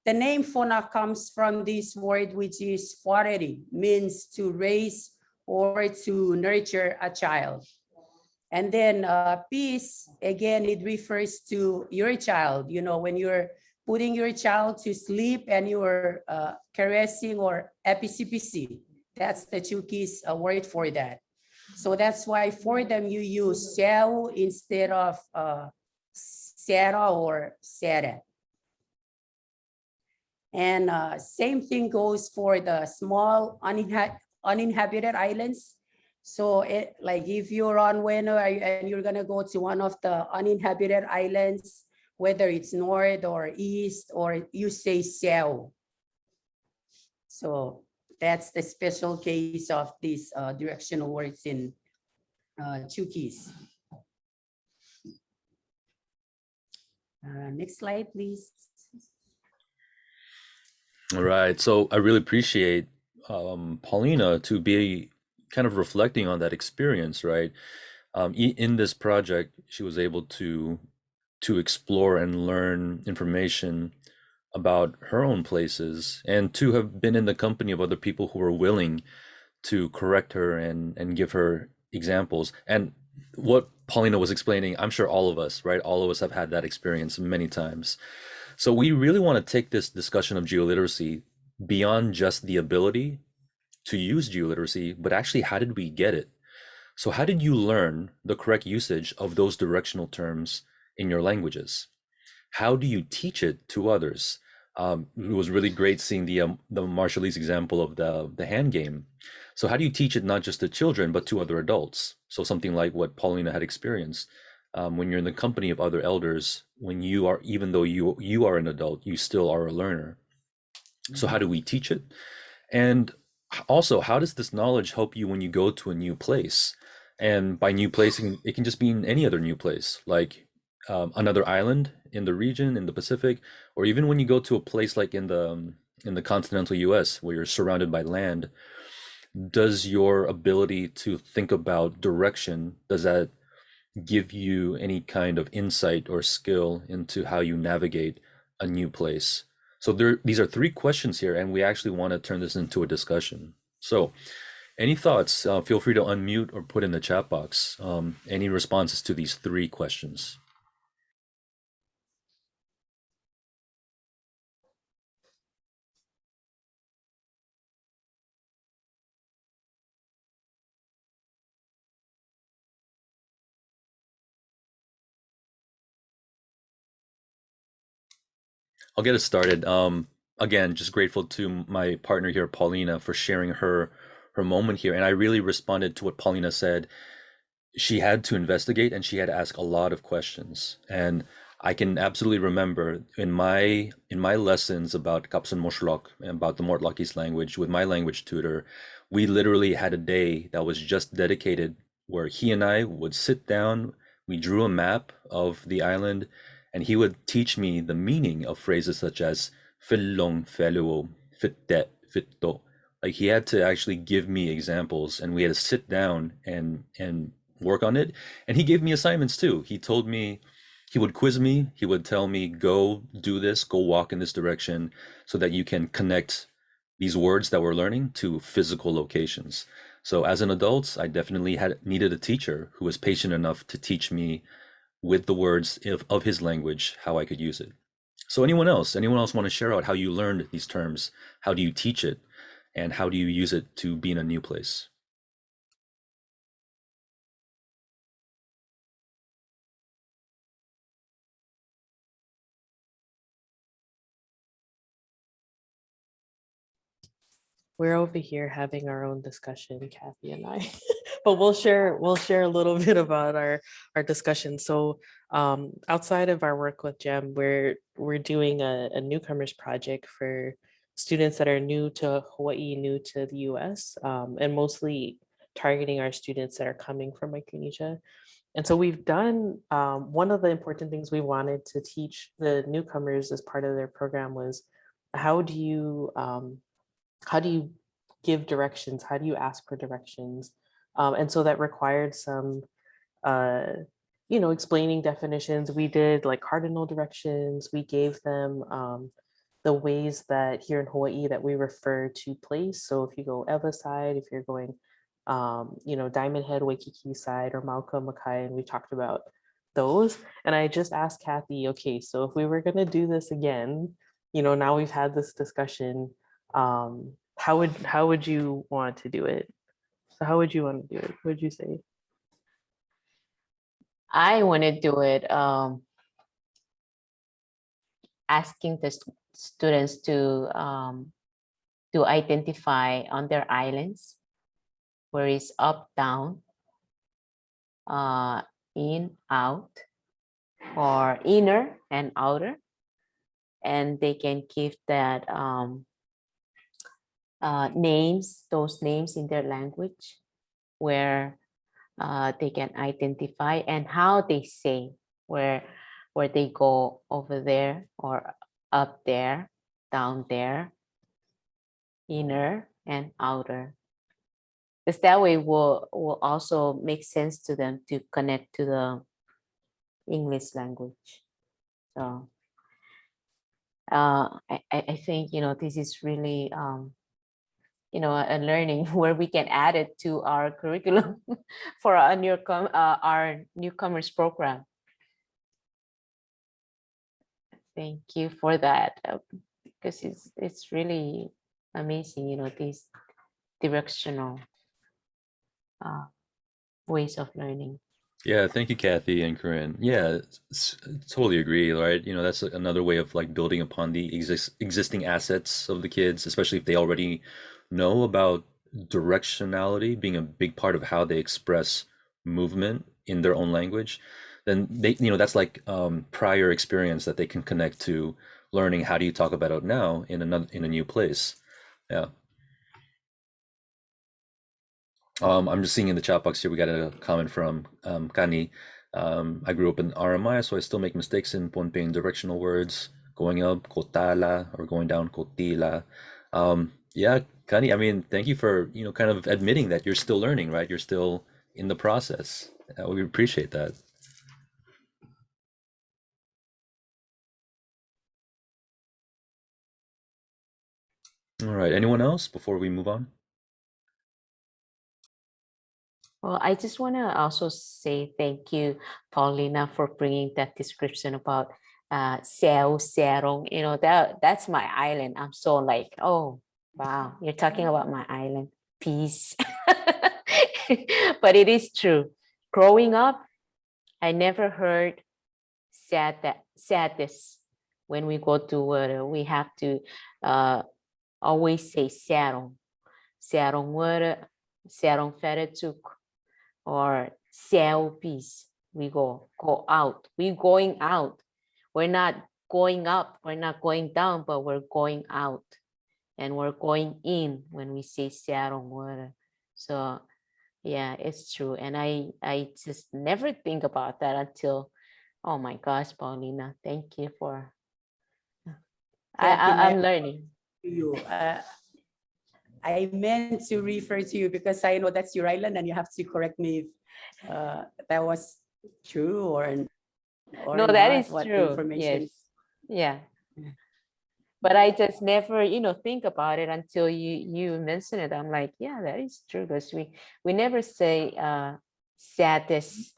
S9: The name Fona comes from this word, which is foreri, means to raise or to nurture a child. And then peace, again, it refers to your child. You know, when you're putting your child to sleep and you're caressing or epicpc, that's the Chuukese word for that. So that's why for them you use Seu instead of Sera or Sere. And same thing goes for the small uninhabited islands. So like if you're on Wena and you're gonna go to one of the uninhabited islands, whether it's north or east, or you say Seu. So that's the special case of these directional words in Chuukese. Next slide, please.
S18: All right, so I really appreciate Paulina to be kind of reflecting on that experience, right? In this project, she was able to explore and learn information about her own places, and to have been in the company of other people who were willing to correct her and give her examples. And what Paulina was explaining, I'm sure all of us, right? All of us have had that experience many times. So we really want to take this discussion of geoliteracy beyond just the ability to use geoliteracy, but actually, how did we get it? So how did you learn the correct usage of those directional terms in your languages? How do you teach it to others? It was really great seeing the Marshallese example of the hand game. So how do you teach it not just to children, but to other adults? So something like what Paulina had experienced. When you're in the company of other elders, when you are, even though you are an adult, you still are a learner. So how do we teach it? And also, how does this knowledge help you when you go to a new place? And by new place, it can just mean any other new place, like another island in the region, in the Pacific, or even when you go to a place like in the continental US where you're surrounded by land. Does your ability to think about direction, does that give you any kind of insight or skill into how you navigate a new place? So these are three questions here, and we actually want to turn this into a discussion. So any thoughts? Feel free to unmute or put in the chat box. Any responses to these three questions? I'll get us started. Again, just grateful to my partner here, Paulina, for sharing her moment here. And I really responded to what Paulina said. She had to investigate and she had to ask a lot of questions. And I can absolutely remember in my lessons about Kapsan Moshlok, about the Mortlakis language with my language tutor, we literally had a day that was just dedicated where he and I would sit down, we drew a map of the island, and he would teach me the meaning of phrases such as fillong, fellow, fitte, fitto. Like he had to actually give me examples and we had to sit down and work on it. And he gave me assignments too. He told me, he would quiz me, he would tell me, go do this, go walk in this direction so that you can connect these words that we're learning to physical locations. So as an adult, I definitely had needed a teacher who was patient enough to teach me with the words of his language, how I could use it. So anyone else want to share out how you learned these terms? How do you teach it? And how do you use it to be in a new place?
S3: We're over here having our own discussion, Kathy and I, but we'll share a little bit about our discussion. So outside of our work with GEM, we're doing a newcomers project for students that are new to Hawaii, new to the US, and mostly targeting our students that are coming from Micronesia. And so we've done, one of the important things we wanted to teach the newcomers as part of their program was how do you give directions? How do you ask for directions? And so that required some, explaining definitions. We did like cardinal directions. We gave them the ways that here in Hawaii that we refer to place. So if you go Ewa side, if you're going, Diamond Head, Waikiki side, or Mauka, Makai, and we talked about those. And I just asked Kathy, okay, so if we were gonna do this again, now we've had this discussion, how would you want to do it? So how would you want to do it? What would you say?
S2: I want to do it asking the students to identify on their islands where it's up, down, in, out, or inner and outer, and they can give that those names in their language where they can identify and how they say where they go over there or up there, down there, inner and outer. Because that way will also make sense to them to connect to the English language. So I think, this is really, a learning where we can add it to our curriculum for our newcomers program. Thank you for that, because it's really amazing, these directional ways of learning.
S18: Yeah, thank you, Kathy and Corinne. Yeah, totally agree, right? That's another way of like building upon the existing assets of the kids, especially if they already know about directionality being a big part of how they express movement in their own language. Then they, that's like prior experience that they can connect to learning how do you talk about it now in a new place. Yeah. I'm just seeing in the chat box here, we got a comment from Kani. I grew up in RMI, so I still make mistakes in Pohnpeian directional words. Going up, kotala, or going down, kotila. Yeah, Kani, I mean, thank you for, kind of admitting that you're still learning, right? You're still in the process. We appreciate that. All right, anyone else before we move on?
S2: Well, I just want to also say thank you, Paulina, for bringing that description about Seo Serong. That's my island. I'm so like, oh, wow, you're talking about my island. Peace. But it is true. Growing up, I never heard sadness. When we go to water, we have to always say Serong. Serong water, Serong feretuk, or sell peace. We go out. We're going out. We're not going up. We're not going down, but we're going out. And we're going in when we say Sarong water. So yeah, it's true. And I just never think about that until, oh my gosh, Paulina, thank you for, I'm learning.
S9: You. I meant to refer to you because I know that's your island and you have to correct me if that was true or
S2: No,
S9: not,
S2: that is
S9: what
S2: true.
S9: information.
S2: Yes. Yeah. But I just never, think about it until you mention it. I'm like, yeah, that is true, because we never say saddest,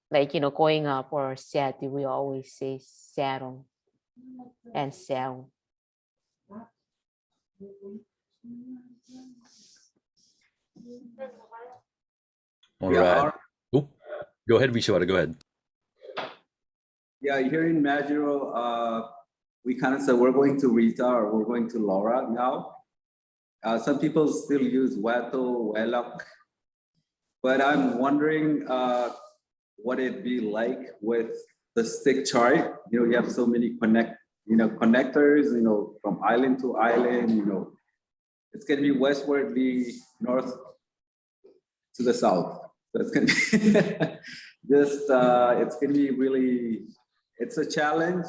S2: like, going up or sad. We always say sarong and sell.
S18: All right. Oh, go ahead, Vishwara, go ahead.
S6: Yeah, here in Majuro, we kind of said we're going to Rita or we're going to Laura now. Some people still use Weto, Welak, but I'm wondering what it'd be like with the stick chart. You have so many connectors, from island to island, it's gonna be westwardly, north to the south. So it's gonna be it's gonna be really, it's a challenge.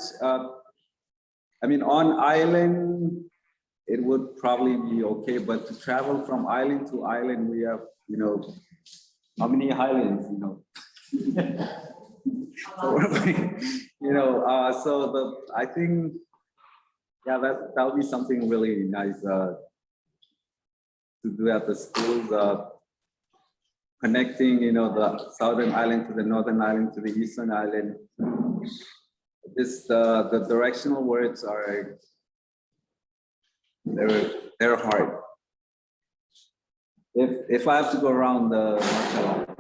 S6: I mean, on island, it would probably be okay, but to travel from island to island, we have, how many islands, so we're going, I think, yeah, that'll be something really nice to do at the schools, connecting, the southern island to the northern island to the eastern island. The directional words are, they're hard. If I have to go around the martial arts.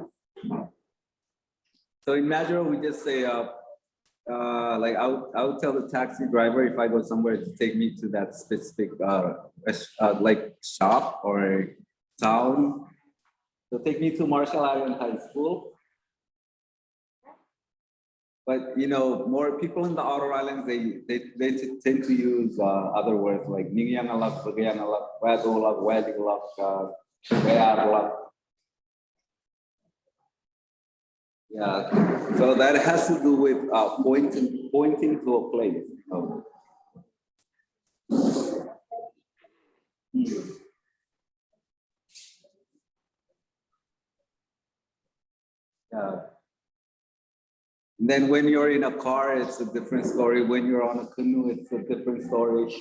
S6: So in Majuro, we just say, like I would tell the taxi driver if I go somewhere to take me to that specific like shop or town. So take me to Marshall Island High School. But more people in the outer islands, they tend to use other words like Ningyangalak, Bagayangalak, Wadolak, Wadigulak, Wayarlak. Yeah, so that has to do with pointing to a place. Yeah. And then when you're in a car, it's a different story. When you're on a canoe, it's a different story.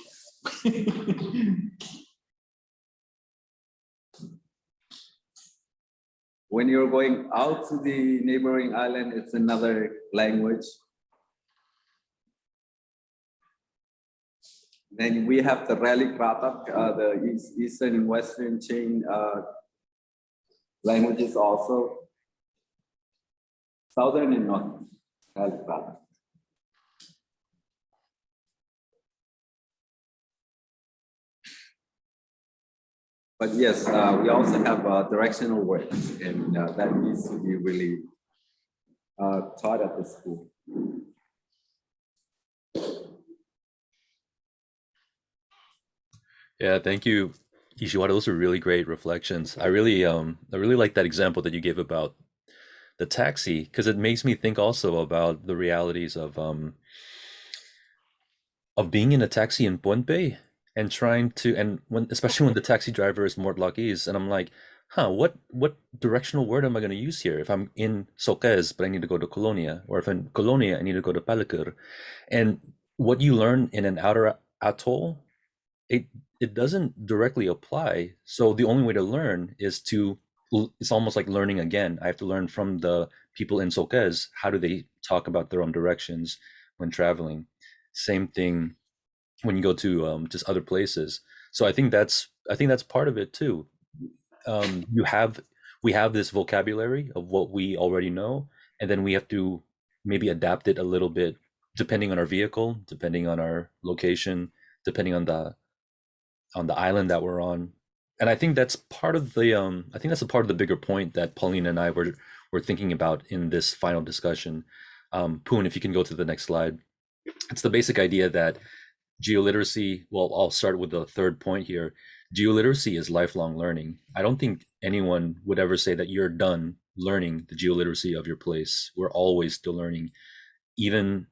S6: When you're going out to the neighboring island, it's another language. Then we have the Rally Kratak, the eastern and western chain languages also. Southern and northern Rally Kratak. But yes, we also have directional words, and that needs to be really taught at the school.
S18: Yeah, thank you, Ishiwata, those are really great reflections. I really like that example that you gave about the taxi, because it makes me think also about the realities of being in a taxi in Puente and trying to, and when, especially when the taxi driver is Mortlakis, and I'm like, what directional word am I going to use here? If I'm in Soques, but I need to go to Colonia, or if I'm in Colonia, I need to go to Palicur. And what you learn in an outer atoll, it doesn't directly apply. So the only way to learn is it's almost like learning again. I have to learn from the people in Soques. How do they talk about their own directions when traveling? Same thing when you go to just other places. So I think that's part of it too. We have this vocabulary of what we already know, and then we have to maybe adapt it a little bit depending on our vehicle, depending on our location, depending on the island that we're on. And I think that's part of the a part of the bigger point that Pauline and I were thinking about in this final discussion. Poon, if you can go to the next slide. It's the basic idea that geoliteracy, well, I'll start with the third point here. Geoliteracy is lifelong learning. I don't think anyone would ever say that you're done learning the geoliteracy of your place. We're always still learning. Even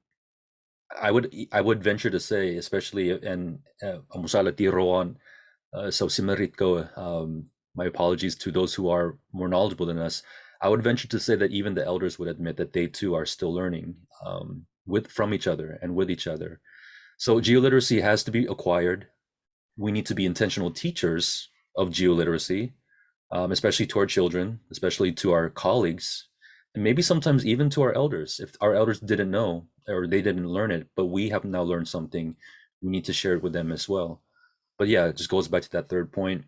S18: I would venture to say, especially and Musala Tiroan, so Simarit ko, my apologies to those who are more knowledgeable than us. I would venture to say that even the elders would admit that they too are still learning from each other and with each other. So geoliteracy has to be acquired. We need to be intentional teachers of geoliteracy, especially to our children, especially to our colleagues, and maybe sometimes even to our elders. If our elders didn't know or they didn't learn it, but we have now learned something, we need to share it with them as well. But yeah, it just goes back to that third point.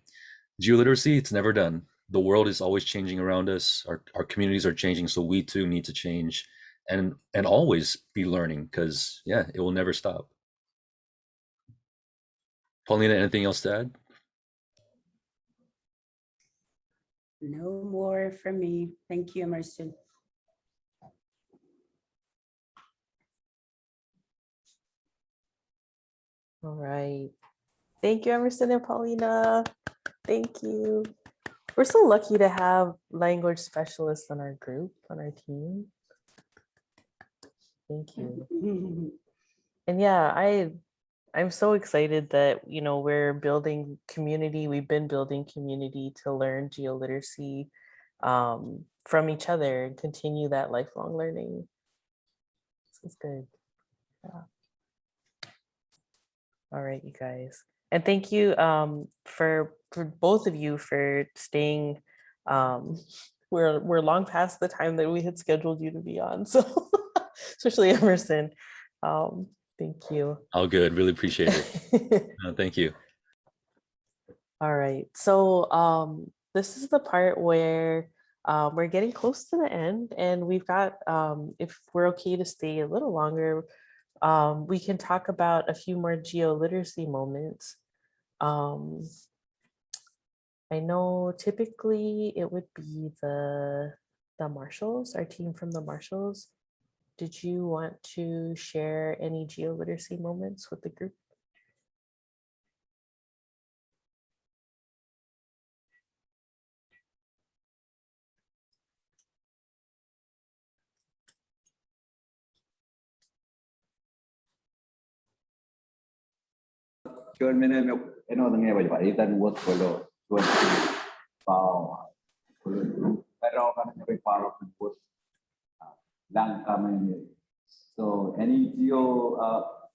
S18: Geoliteracy, it's never done. The world is always changing around us. Our communities are changing, so we too need to change and always be learning, because yeah, it will never stop. Paulina, anything else to add?
S9: No more from me. Thank you, Emerson.
S3: All right. Thank you, Emerson and Paulina. Thank you. We're so lucky to have language specialists on our group, on our team. Thank you. And yeah, I'm so excited that, we're building community. We've been building community to learn geoliteracy from each other and continue that lifelong learning. This is good. Yeah. All right, you guys. And thank you for both of you for staying. We're long past the time that we had scheduled you to be on. So especially Emerson. Thank you.
S18: All good. Really appreciate it. Thank you.
S3: All right. So this is the part where we're getting close to the end, and we've got, if we're okay to stay a little longer, we can talk about a few more geoliteracy moments. I know typically it would be the Marshals, our team from the Marshals. Did you want to share any geoliteracy moments with the group?
S6: Chuan mene me eno dange ba ba itan work polo chuan pao pero kan me paro put lang kame. So any geo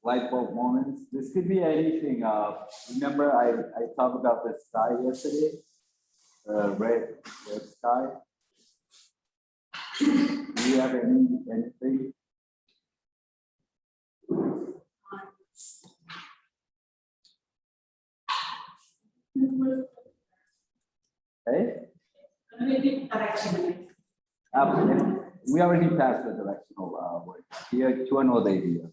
S6: light bulb moments. This could be anything. Remember I talked about the sky yesterday, red sky. Do you have anything? Hey? We already passed the directional word. Here, chuan o idea.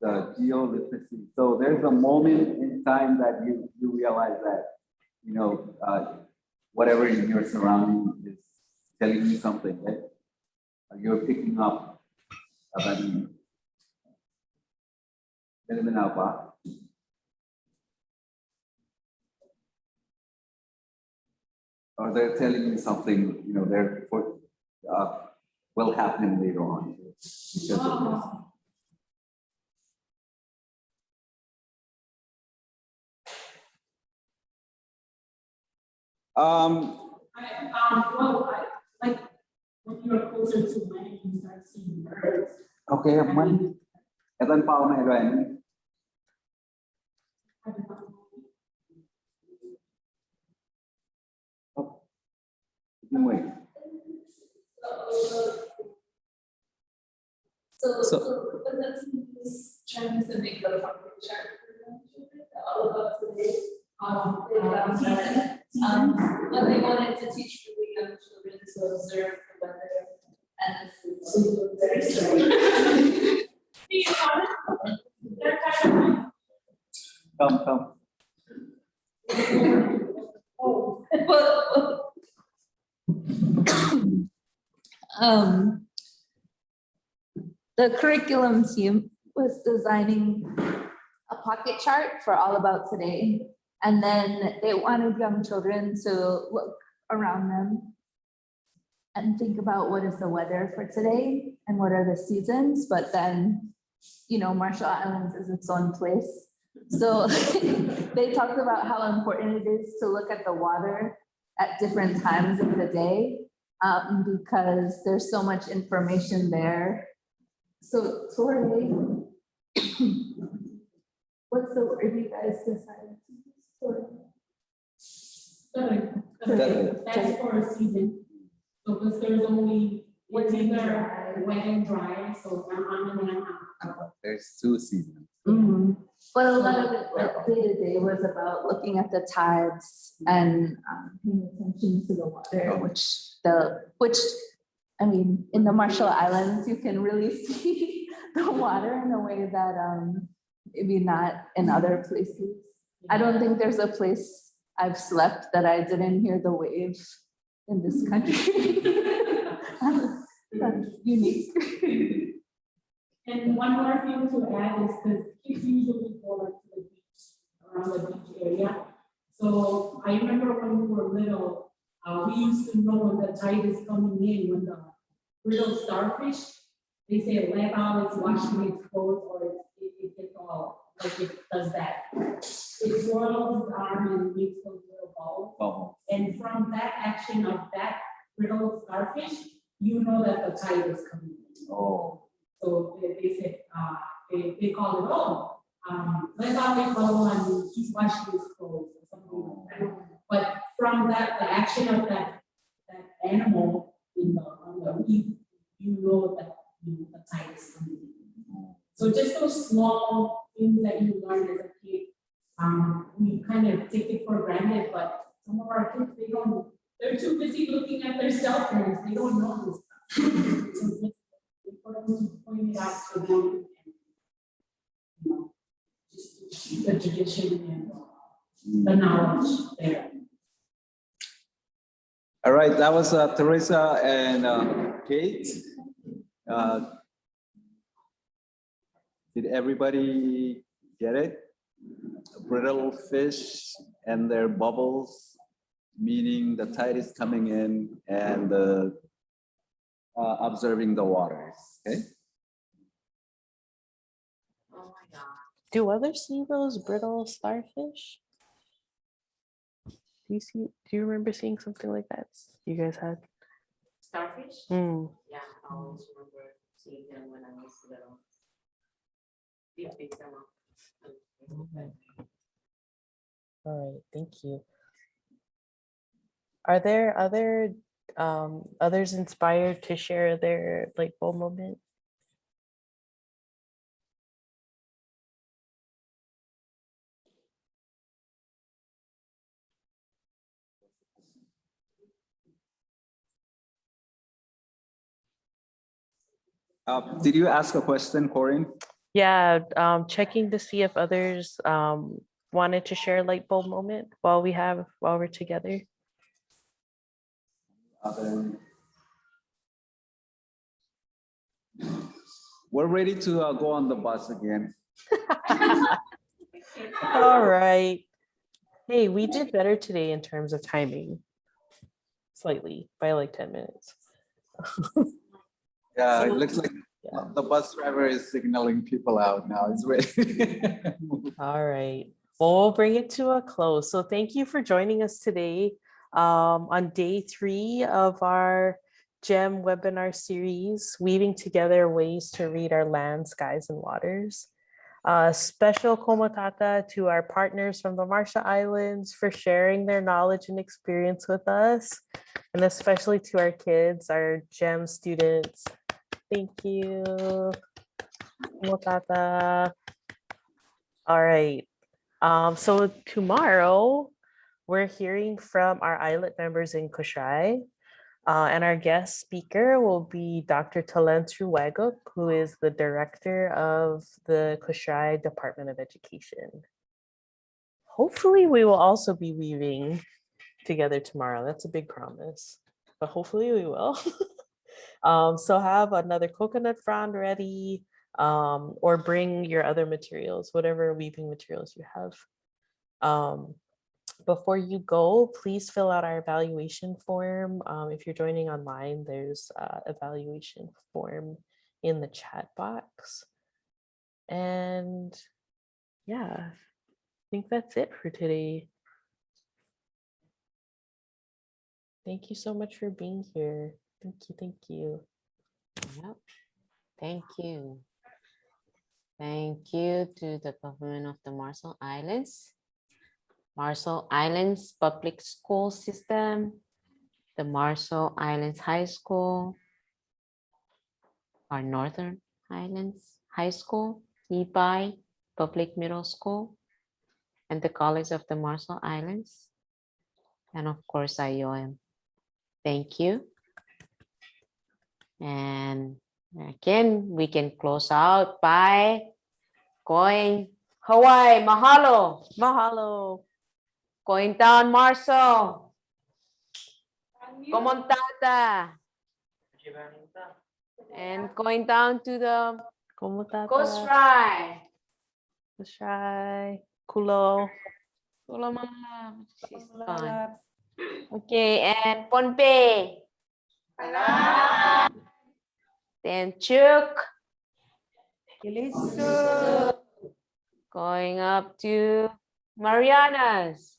S6: The geoliteracy. So there's a moment in time that you realize that, whatever in your surrounding is telling you something, right? You're picking up about or they're telling me something, will happen later on. Because of this.
S19: Like when you're closer to land, you start seeing birds.
S6: Okay, man. Etan pa ako na Ellen. Wait.
S11: So the team is trying to make the public chart all about today. What they wanted to teach really young children to observe the weather and
S6: Come.
S20: The curriculum team was designing a pocket chart for All About Today. And then they wanted young children to look around them and think about what is the weather for today and what are the seasons. But then, Marshall Islands is its own place. So they talked about how important it is to look at the water at different times of the day because there's so much information there. So Tori, what's the word you guys decided?
S19: That's for a season. So because there's only, it's either wet and dry, so
S6: There's 2 seasons.
S20: Mm-hmm. But a lot of it day-to-day was about looking at the tides and paying attention to the water, which I mean, in the Marshall Islands, you can really see the water in a way that maybe not in other places. I don't think there's a place I've slept that I didn't hear the wave in this country. That's unique.
S19: And one more thing to add is because kids usually go like to the beach, around the beach area. So I remember when we were little, we used to know when the tide is coming in, when the brittle starfish, they say let out, it's washing its clothes, or it gets all, like it does that. It swirls its arm and makes those little balls. And from that action of that brittle starfish, you know that the tide is coming in. So they said, they call it, let out the bubble and he's washing his clothes or something like that. But from that, the action of that animal on the reef, you know that the tide is coming in. So just those small things that you learn as a kid, we kind of take it for granted, but some of our kids, they're too busy looking at their cell phones, they don't know this stuff. So it's important to point it out to them and, just to keep the tradition and the knowledge there.
S6: All right, that was Teresa and Kate. Did everybody get it? Brittle fish and their bubbles, meaning the tide is coming in and observing the waters, okay?
S3: Do others see those brittle starfish? Do you remember seeing something like that you guys had?
S2: Starfish?
S3: Mm.
S2: Yeah, I always remember seeing them when I was little. They pick them up.
S3: All right, thank you. Are there other others inspired to share their light bulb moment?
S6: Did you ask a question, Corinne?
S3: Yeah, checking to see if others wanted to share a light bulb moment while we're together.
S6: We're ready to go on the bus again.
S3: All right. Hey, we did better today in terms of timing. slightly by like 10 minutes.
S6: Yeah, it
S3: So-
S6: looks like the bus driver is signaling people out now. It's ready.
S3: All right. Well, we'll bring it to a close. So thank you for joining us today on day 3 of our GEM webinar series, Weaving Together Ways to Read Our Land, Skies, and Waters. Special komotata to our partners from the Marshall Islands for sharing their knowledge and experience with us, and especially to our kids, our GEM students. Thank you. Komotata. All right. So tomorrow we're hearing from our ISLET members in Kushai, and our guest speaker will be Dr. Talentru Waguk, who is the director of the Kushai Department of Education. Hopefully we will also be weaving together tomorrow. That's a big promise, but hopefully we will. So have another coconut frond ready, or bring your other materials, whatever weaving materials you have. Before you go, please fill out our evaluation form. If you're joining online, there's an evaluation form in the chat box. And yeah, I think that's it for today. Thank you so much for being here. Thank you, thank you.
S2: Yep. Thank you. Thank you to the government of the Marshall Islands, Marshall Islands Public School System, the Marshall Islands High School, our Northern Islands High School, Nearby Public Middle School, and the College of the Marshall Islands, and of course IOM. Thank you. And again, we can close out by going Hawaii, mahalo,
S3: mahalo.
S2: Going down, Marshall. Komotata. And going down to the Coast Rye.
S3: Kushai, Kulo.
S2: Kulo Mala. She's gone. Okay, and Pohnpei. Then Chuk. Going up to Marianas.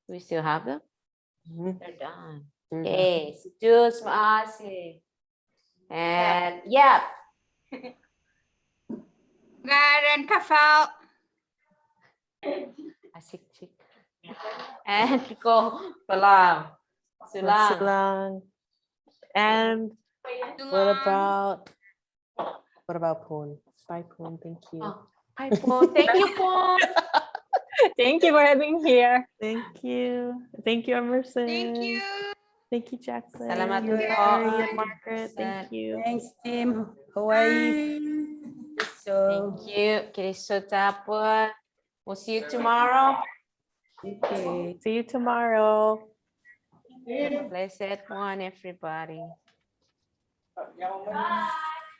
S2: We still have them? They're done. Okay, Sejus Maasi. And yeah.
S5: Garen Kafal.
S2: Asik chik. And go Palau. Sulang.
S3: Sulang. And what about Poon? Bye, Poon. Thank you.
S2: Hi, Poon. Thank you, Poon.
S19: Thank you for having here.
S3: Thank you. Thank you, Emerson.
S5: Thank you.
S3: Thank you, Jacqueline.
S2: Salamat po.
S3: Mary and Margaret. Thank you.
S9: Thanks, team. Hawaii.
S2: Thank you. Kiriso Tapua. We'll see you tomorrow.
S3: Okay. See you tomorrow.
S2: Blessed one, everybody.